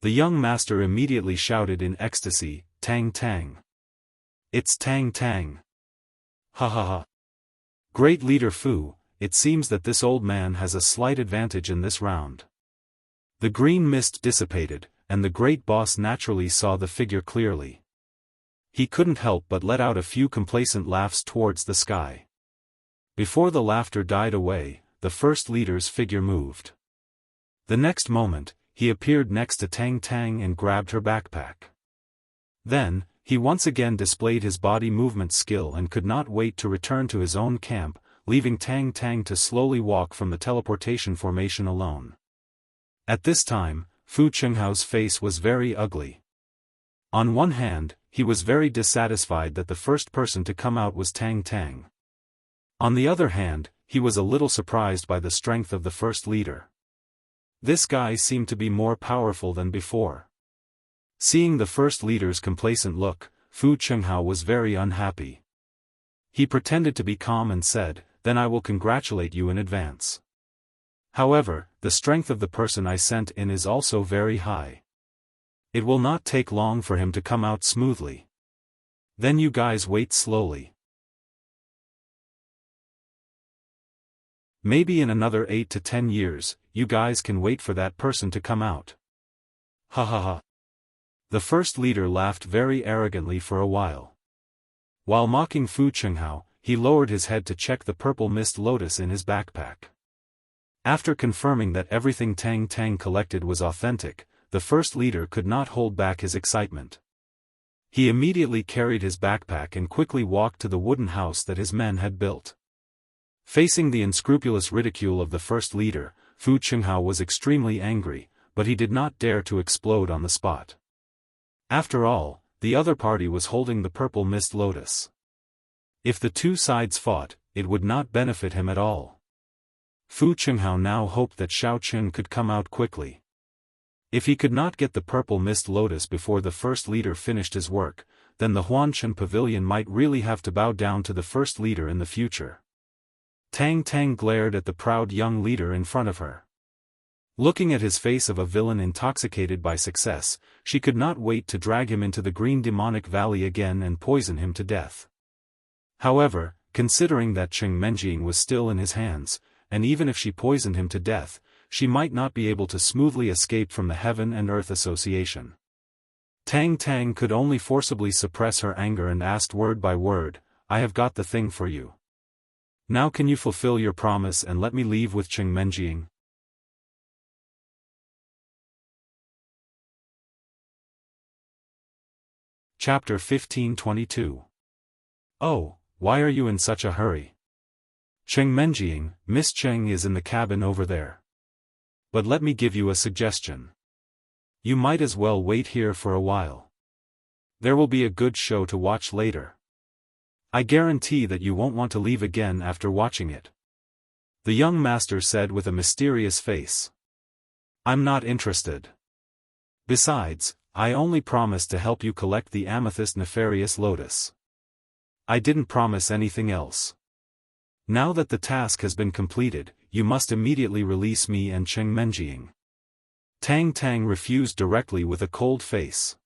The young master immediately shouted in ecstasy, "Tang Tang! It's Tang Tang! Ha ha ha! Great leader Fu, it seems that this old man has a slight advantage in this round." The green mist dissipated, and the great boss naturally saw the figure clearly. He couldn't help but let out a few complacent laughs towards the sky. Before the laughter died away, the first leader's figure moved. The next moment, he appeared next to Tang Tang and grabbed her backpack. Then, he once again displayed his body movement skill and could not wait to return to his own camp, leaving Tang Tang to slowly walk from the teleportation formation alone. At this time, Fu Chenghao's face was very ugly. On one hand, he was very dissatisfied that the first person to come out was Tang Tang. On the other hand, he was a little surprised by the strength of the first leader. This guy seemed to be more powerful than before. Seeing the first leader's complacent look, Fu Chenghao was very unhappy. He pretended to be calm and said, "Then I will congratulate you in advance. However, the strength of the person I sent in is also very high. It will not take long for him to come out smoothly. Then you guys wait slowly. Maybe in another 8 to 10 years, you guys can wait for that person to come out." Ha ha ha. The first leader laughed very arrogantly for a while. While mocking Fu Chenghao, he lowered his head to check the purple mist lotus in his backpack. After confirming that everything Tang Tang collected was authentic, the first leader could not hold back his excitement. He immediately carried his backpack and quickly walked to the wooden house that his men had built. Facing the unscrupulous ridicule of the first leader, Fu Chenghao was extremely angry, but he did not dare to explode on the spot. After all, the other party was holding the purple mist lotus. If the two sides fought, it would not benefit him at all. Fu Chenghao now hoped that Xiao Qun could come out quickly. If he could not get the purple mist lotus before the first leader finished his work, then the Huanshan pavilion might really have to bow down to the first leader in the future. Tang Tang glared at the proud young leader in front of her. Looking at his face of a villain intoxicated by success, she could not wait to drag him into the green demonic valley again and poison him to death. However, considering that Cheng Menjing was still in his hands, and even if she poisoned him to death, she might not be able to smoothly escape from the Heaven and Earth Association. Tang Tang could only forcibly suppress her anger and asked word by word, "I have got the thing for you. Now can you fulfill your promise and let me leave with Cheng Menjing?" Chapter 1522. "Oh, why are you in such a hurry? Cheng Menjing, Miss Cheng is in the cabin over there. But let me give you a suggestion. You might as well wait here for a while. There will be a good show to watch later. I guarantee that you won't want to leave again after watching it," the young master said with a mysterious face. "I'm not interested. Besides, I only promised to help you collect the amethyst nefarious lotus. I didn't promise anything else. Now that the task has been completed, you must immediately release me and Cheng Menjing. Tang Tang refused directly with a cold face.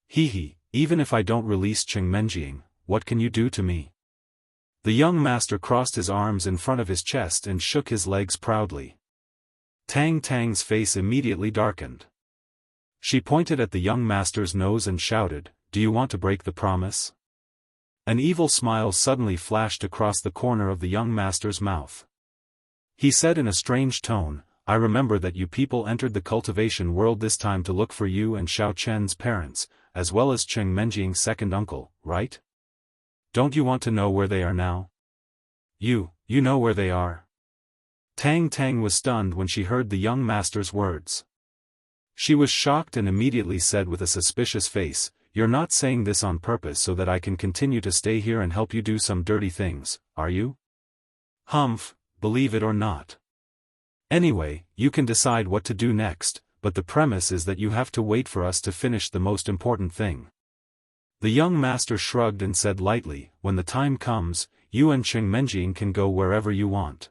He, even if I don't release Cheng Menjing, what can you do to me? The young master crossed his arms in front of his chest and shook his legs proudly. Tang Tang's face immediately darkened. She pointed at the young master's nose and shouted, "Do you want to break the promise?" An evil smile suddenly flashed across the corner of the young master's mouth. He said in a strange tone, "I remember that you people entered the cultivation world this time to look for you and Xiao Chen's parents, as well as Cheng Menjing's second uncle, right? Don't you want to know where they are now? You know where they are?" Tang Tang was stunned when she heard the young master's words. She was shocked and immediately said with a suspicious face, "You're not saying this on purpose so that I can continue to stay here and help you do some dirty things, are you?" "Humph, believe it or not. Anyway, you can decide what to do next, but the premise is that you have to wait for us to finish the most important thing." The young master shrugged and said lightly, "When the time comes, you and Cheng Menjing can go wherever you want.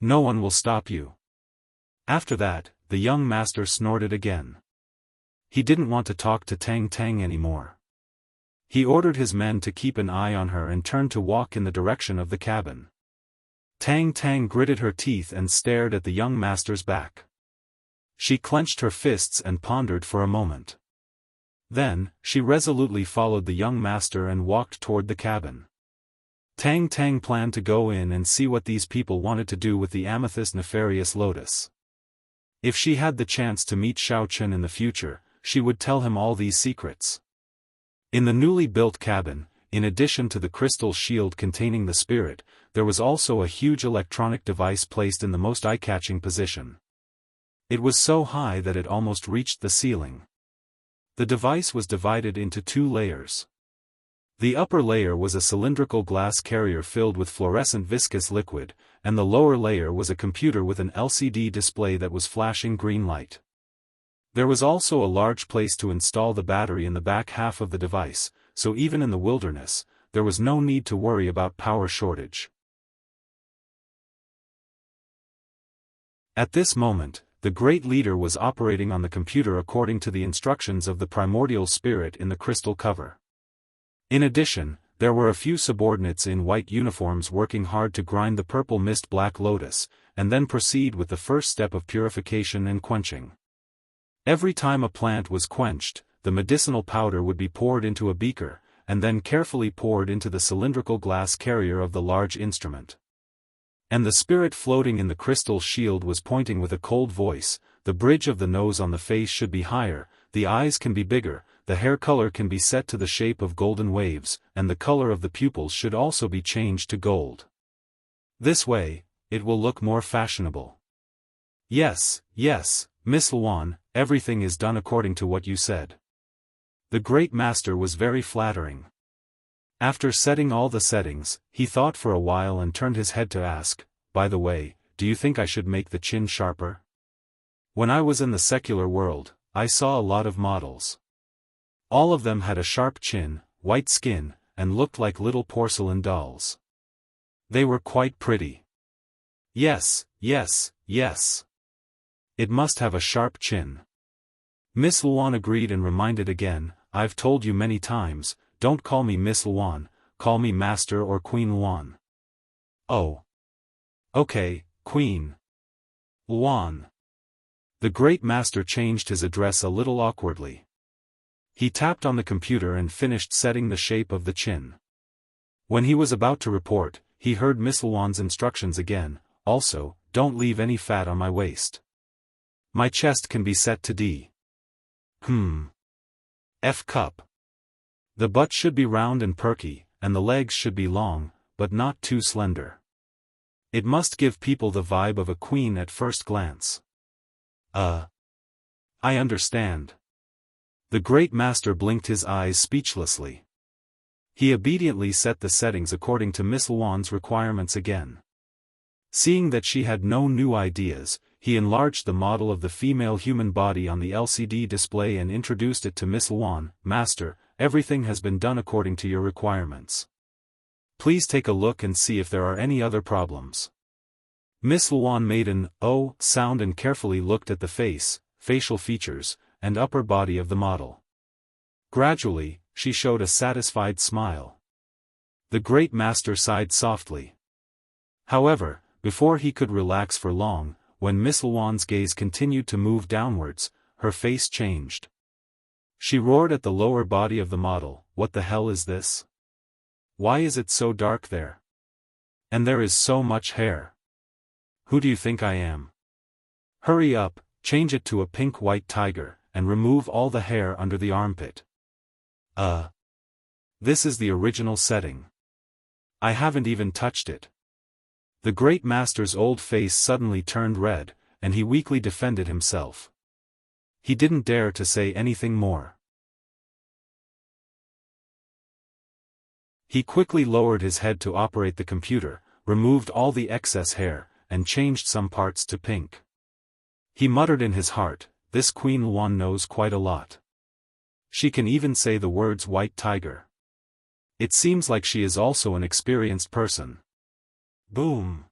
No one will stop you." After that, the young master snorted again. He didn't want to talk to Tang Tang anymore. He ordered his men to keep an eye on her and turned to walk in the direction of the cabin. Tang Tang gritted her teeth and stared at the young master's back. She clenched her fists and pondered for a moment. Then, she resolutely followed the young master and walked toward the cabin. Tang Tang planned to go in and see what these people wanted to do with the amethyst nefarious lotus. If she had the chance to meet Xiao Chen in the future, she would tell him all these secrets. In the newly built cabin, in addition to the crystal shield containing the spirit, there was also a huge electronic device placed in the most eye-catching position. It was so high that it almost reached the ceiling. The device was divided into 2 layers. The upper layer was a cylindrical glass carrier filled with fluorescent viscous liquid, and the lower layer was a computer with an LCD display that was flashing green light. There was also a large place to install the battery in the back half of the device, so even in the wilderness, there was no need to worry about power shortage. At this moment, the great leader was operating on the computer according to the instructions of the primordial spirit in the crystal cover. In addition, there were a few subordinates in white uniforms working hard to grind the purple mist black lotus, and then proceed with the first step of purification and quenching. Every time a plant was quenched, the medicinal powder would be poured into a beaker, and then carefully poured into the cylindrical glass carrier of the large instrument. And the spirit floating in the crystal shield was pointing with a cold voice, "The bridge of the nose on the face should be higher, the eyes can be bigger, the hair color can be set to the shape of golden waves, and the color of the pupils should also be changed to gold. This way, it will look more fashionable. Yes, Miss Luan, everything is done according to what you said." The great master was very flattering. After setting all the settings, he thought for a while and turned his head to ask, "By the way, do you think I should make the chin sharper? When I was in the secular world, I saw a lot of models. All of them had a sharp chin, white skin, and looked like little porcelain dolls. They were quite pretty." Yes. It must have a sharp chin." Miss Luan agreed and reminded again, "I've told you many times, don't call me Miss Luan, call me Master or Queen Luan." "Oh. Okay, Queen Luan." The great master changed his address a little awkwardly. He tapped on the computer and finished setting the shape of the chin. When he was about to report, he heard Miss Luan's instructions again, "Also, don't leave any fat on my waist. My chest can be set to D. F cup. The butt should be round and perky, and the legs should be long, but not too slender. It must give people the vibe of a queen at first glance." I understand." The great master blinked his eyes speechlessly. He obediently set the settings according to Miss Luan's requirements again. Seeing that she had no new ideas, he enlarged the model of the female human body on the LCD display and introduced it to Miss Luan. "Master, everything has been done according to your requirements. Please take a look and see if there are any other problems." Miss Luan made an "oh" sound and carefully looked at the face, facial features, and upper body of the model. Gradually, she showed a satisfied smile. The great master sighed softly. However, before he could relax for long, when Miss Luan's gaze continued to move downwards, her face changed. She roared at the lower body of the model, "What the hell is this? Why is it so dark there? And there is so much hair. Who do you think I am? Hurry up, change it to a pink-white tiger, and remove all the hair under the armpit." This is the original setting. I haven't even touched it. The great master's old face suddenly turned red, and he weakly defended himself. He didn't dare to say anything more. He quickly lowered his head to operate the computer, removed all the excess hair, and changed some parts to pink. He muttered in his heart, "This Queen Luan knows quite a lot. She can even say the words white tiger. It seems like she is also an experienced person." Boom!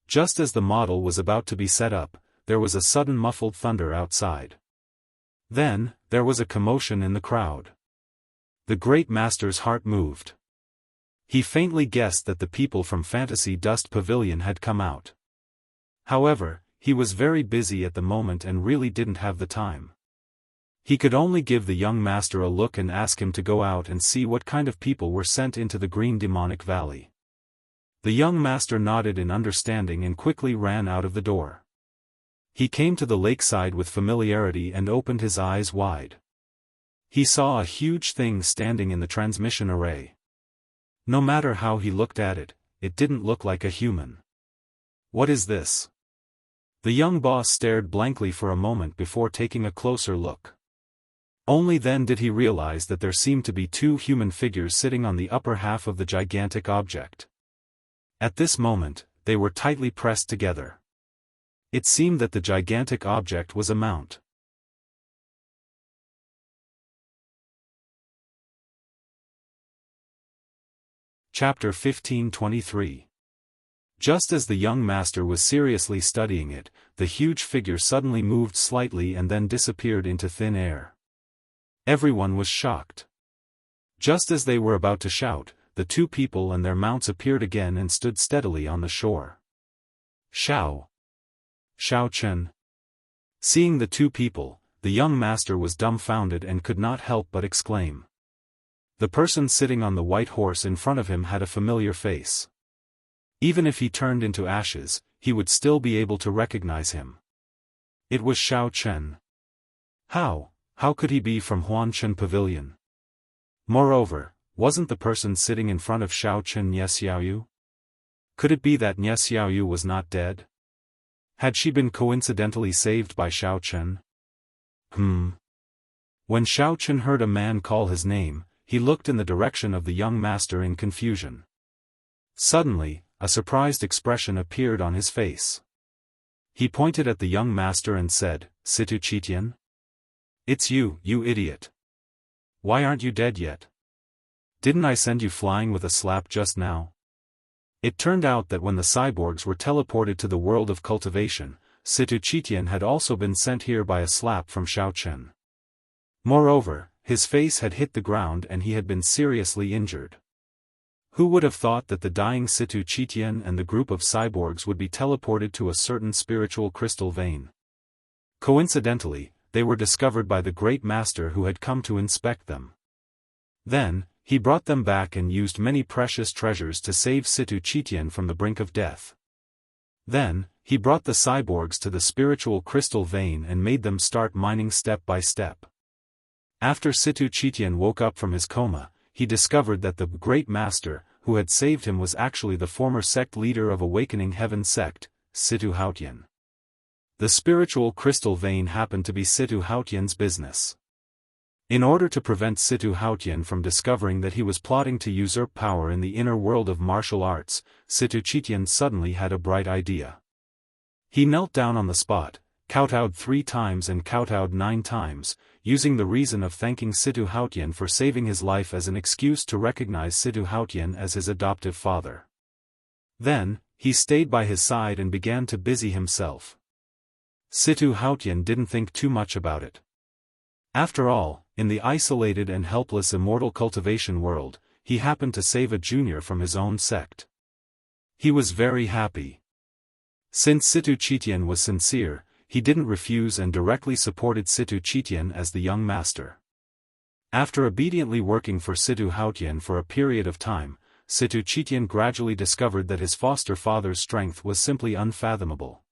Just as the model was about to be set up, there was a sudden muffled thunder outside. Then, there was a commotion in the crowd. The great master's heart moved. He faintly guessed that the people from Fantasy Dust Pavilion had come out. However, he was very busy at the moment and really didn't have the time. He could only give the young master a look and ask him to go out and see what kind of people were sent into the Green Demonic Valley. The young master nodded in understanding and quickly ran out of the door. He came to the lakeside with familiarity and opened his eyes wide. He saw a huge thing standing in the transmission array. No matter how he looked at it, it didn't look like a human. What is this? The young boss stared blankly for a moment before taking a closer look. Only then did he realize that there seemed to be two human figures sitting on the upper half of the gigantic object. At this moment, they were tightly pressed together. It seemed that the gigantic object was a mount. Chapter 1523. Just as the young master was seriously studying it, the huge figure suddenly moved slightly and then disappeared into thin air. Everyone was shocked. Just as they were about to shout, the two people and their mounts appeared again and stood steadily on the shore. Xiao Chen. Seeing the two people, the young master was dumbfounded and could not help but exclaim. The person sitting on the white horse in front of him had a familiar face. Even if he turned into ashes, he would still be able to recognize him. It was Xiao Chen. How could he be from Huanshan Pavilion? Moreover, wasn't the person sitting in front of Xiao Chen Nye Xiaoyu? Could it be that Nye Xiaoyu was not dead? Had she been coincidentally saved by Xiao Chen? When Xiao Chen heard a man call his name, he looked in the direction of the young master in confusion. Suddenly, a surprised expression appeared on his face. He pointed at the young master and said, "Situ Chitian? It's you, you idiot. Why aren't you dead yet? Didn't I send you flying with a slap just now?" It turned out that when the cyborgs were teleported to the world of cultivation, Situ Chitian had also been sent here by a slap from Xiao Chen. Moreover, his face had hit the ground and he had been seriously injured. Who would have thought that the dying Situ Chitian and the group of cyborgs would be teleported to a certain spiritual crystal vein? Coincidentally, they were discovered by the great master who had come to inspect them. Then, he brought them back and used many precious treasures to save Situ Chitian from the brink of death. Then, he brought the cyborgs to the spiritual crystal vein and made them start mining step by step. After Situ Chitian woke up from his coma, he discovered that the great master, who had saved him, was actually the former sect leader of Awakening Heaven sect, Situ Haotian. The spiritual crystal vein happened to be Situ Haotian's business. In order to prevent Situ Haotian from discovering that he was plotting to usurp power in the inner world of martial arts, Situ Chitian suddenly had a bright idea. He knelt down on the spot, kowtowed 3 times and kowtowed 9 times, using the reason of thanking Situ Haotian for saving his life as an excuse to recognize Situ Haotian as his adoptive father. Then, he stayed by his side and began to busy himself. Situ Hautian didn't think too much about it. After all, in the isolated and helpless immortal cultivation world, he happened to save a junior from his own sect. He was very happy. Since Situ Chitian was sincere, he didn't refuse and directly supported Situ Chitian as the young master. After obediently working for Situ Hautian for a period of time, Situ Chitian gradually discovered that his foster father's strength was simply unfathomable.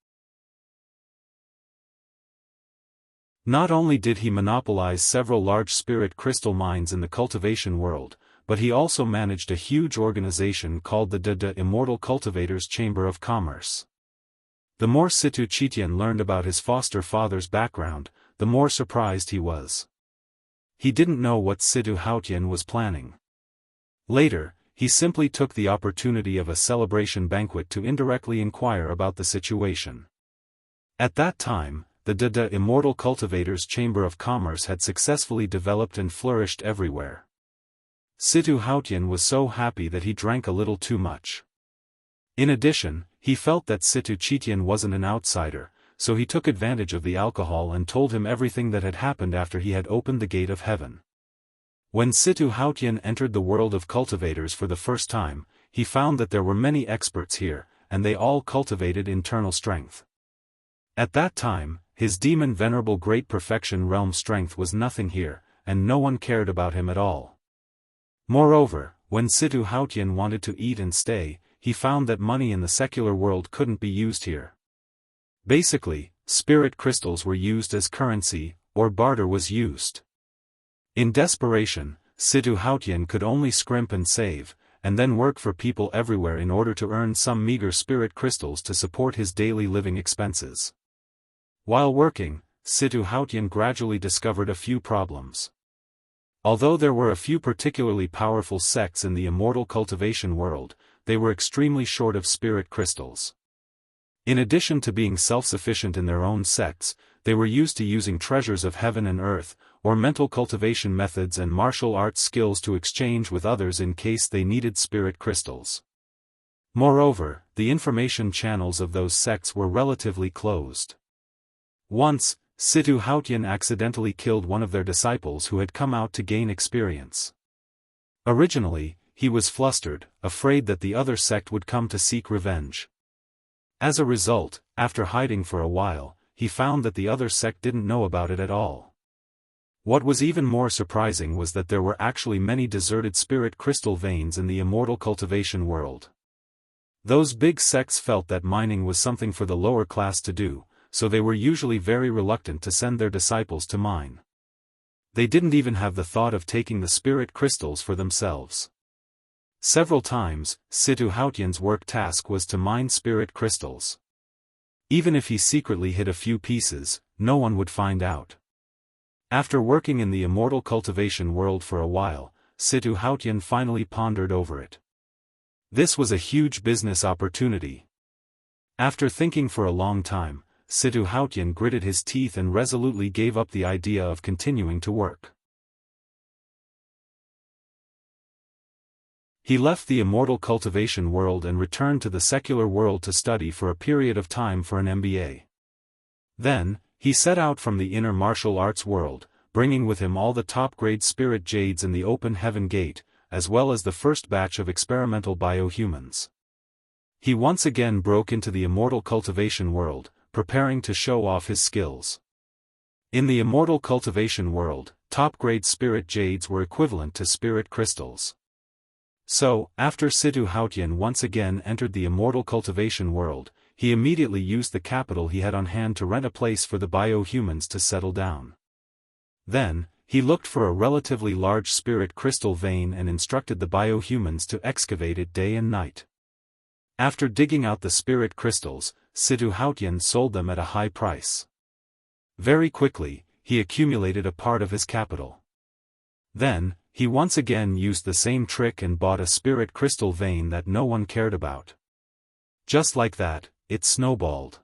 Not only did he monopolize several large spirit crystal mines in the cultivation world, but he also managed a huge organization called the Immortal Cultivators Chamber of Commerce. The more Situ Chitian learned about his foster father's background, the more surprised he was. He didn't know what Situ Hautian was planning. Later, he simply took the opportunity of a celebration banquet to indirectly inquire about the situation. At that time, the Immortal Cultivators Chamber of Commerce had successfully developed and flourished everywhere. Situ Hautian was so happy that he drank a little too much. In addition, he felt that Situ Chitian wasn't an outsider, so he took advantage of the alcohol and told him everything that had happened after he had opened the gate of heaven. When Situ Hautian entered the world of cultivators for the first time, he found that there were many experts here, and they all cultivated internal strength. At that time, his demon venerable great perfection realm strength was nothing here, and no one cared about him at all. Moreover, when Situ Hautian wanted to eat and stay, he found that money in the secular world couldn't be used here. Basically, spirit crystals were used as currency, or barter was used. In desperation, Situ Hautian could only scrimp and save, and then work for people everywhere in order to earn some meager spirit crystals to support his daily living expenses. While working, Situ Hautian gradually discovered a few problems. Although there were a few particularly powerful sects in the immortal cultivation world, they were extremely short of spirit crystals. In addition to being self-sufficient in their own sects, they were used to using treasures of heaven and earth, or mental cultivation methods and martial arts skills to exchange with others in case they needed spirit crystals. Moreover, the information channels of those sects were relatively closed. Once, Situ Hautian accidentally killed one of their disciples who had come out to gain experience. Originally, he was flustered, afraid that the other sect would come to seek revenge. As a result, after hiding for a while, he found that the other sect didn't know about it at all. What was even more surprising was that there were actually many deserted spirit crystal veins in the immortal cultivation world. Those big sects felt that mining was something for the lower class to do, so they were usually very reluctant to send their disciples to mine. They didn't even have the thought of taking the spirit crystals for themselves. Several times, Situ Hautian's work task was to mine spirit crystals. Even if he secretly hid a few pieces, no one would find out. After working in the immortal cultivation world for a while, Situ Hautian finally pondered over it. This was a huge business opportunity. After thinking for a long time, Situ Hautian gritted his teeth and resolutely gave up the idea of continuing to work. He left the immortal cultivation world and returned to the secular world to study for a period of time for an MBA. Then, he set out from the inner martial arts world, bringing with him all the top-grade spirit jades in the open heaven gate, as well as the first batch of experimental biohumans. He once again broke into the immortal cultivation world, preparing to show off his skills. In the immortal cultivation world, top-grade spirit jades were equivalent to spirit crystals. So, after Situ Hautian once again entered the immortal cultivation world, he immediately used the capital he had on hand to rent a place for the biohumans to settle down. Then, he looked for a relatively large spirit crystal vein and instructed the biohumans to excavate it day and night. After digging out the spirit crystals, Situ Hautian sold them at a high price. Very quickly, he accumulated a part of his capital. Then, he once again used the same trick and bought a spirit crystal vein that no one cared about. Just like that, it snowballed.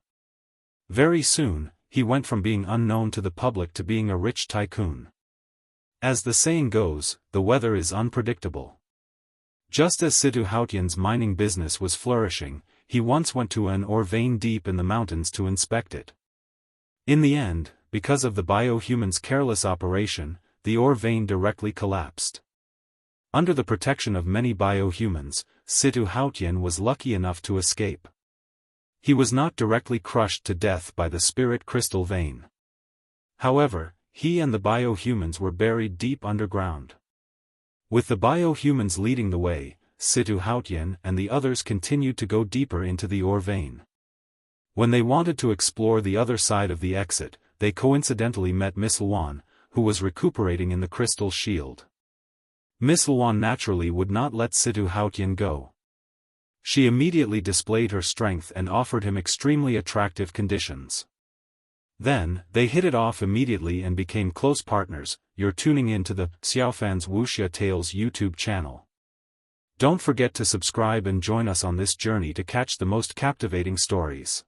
Very soon, he went from being unknown to the public to being a rich tycoon. As the saying goes, the weather is unpredictable. Just as Situ Hautian's mining business was flourishing, he once went to an ore vein deep in the mountains to inspect it. In the end, because of the biohuman's careless operation, the ore vein directly collapsed. Under the protection of many biohumans, Situ Hautian was lucky enough to escape. He was not directly crushed to death by the spirit crystal vein. However, he and the biohumans were buried deep underground. With the biohumans leading the way, Situ Hautian and the others continued to go deeper into the ore vein. When they wanted to explore the other side of the exit, they coincidentally met Miss Luan, who was recuperating in the crystal shield. Miss Luan naturally would not let Situ Hautian go. She immediately displayed her strength and offered him extremely attractive conditions. Then, they hit it off immediately and became close partners. You're tuning in to the Xiaofan's Wuxia Tales YouTube channel. Don't forget to subscribe and join us on this journey to catch the most captivating stories.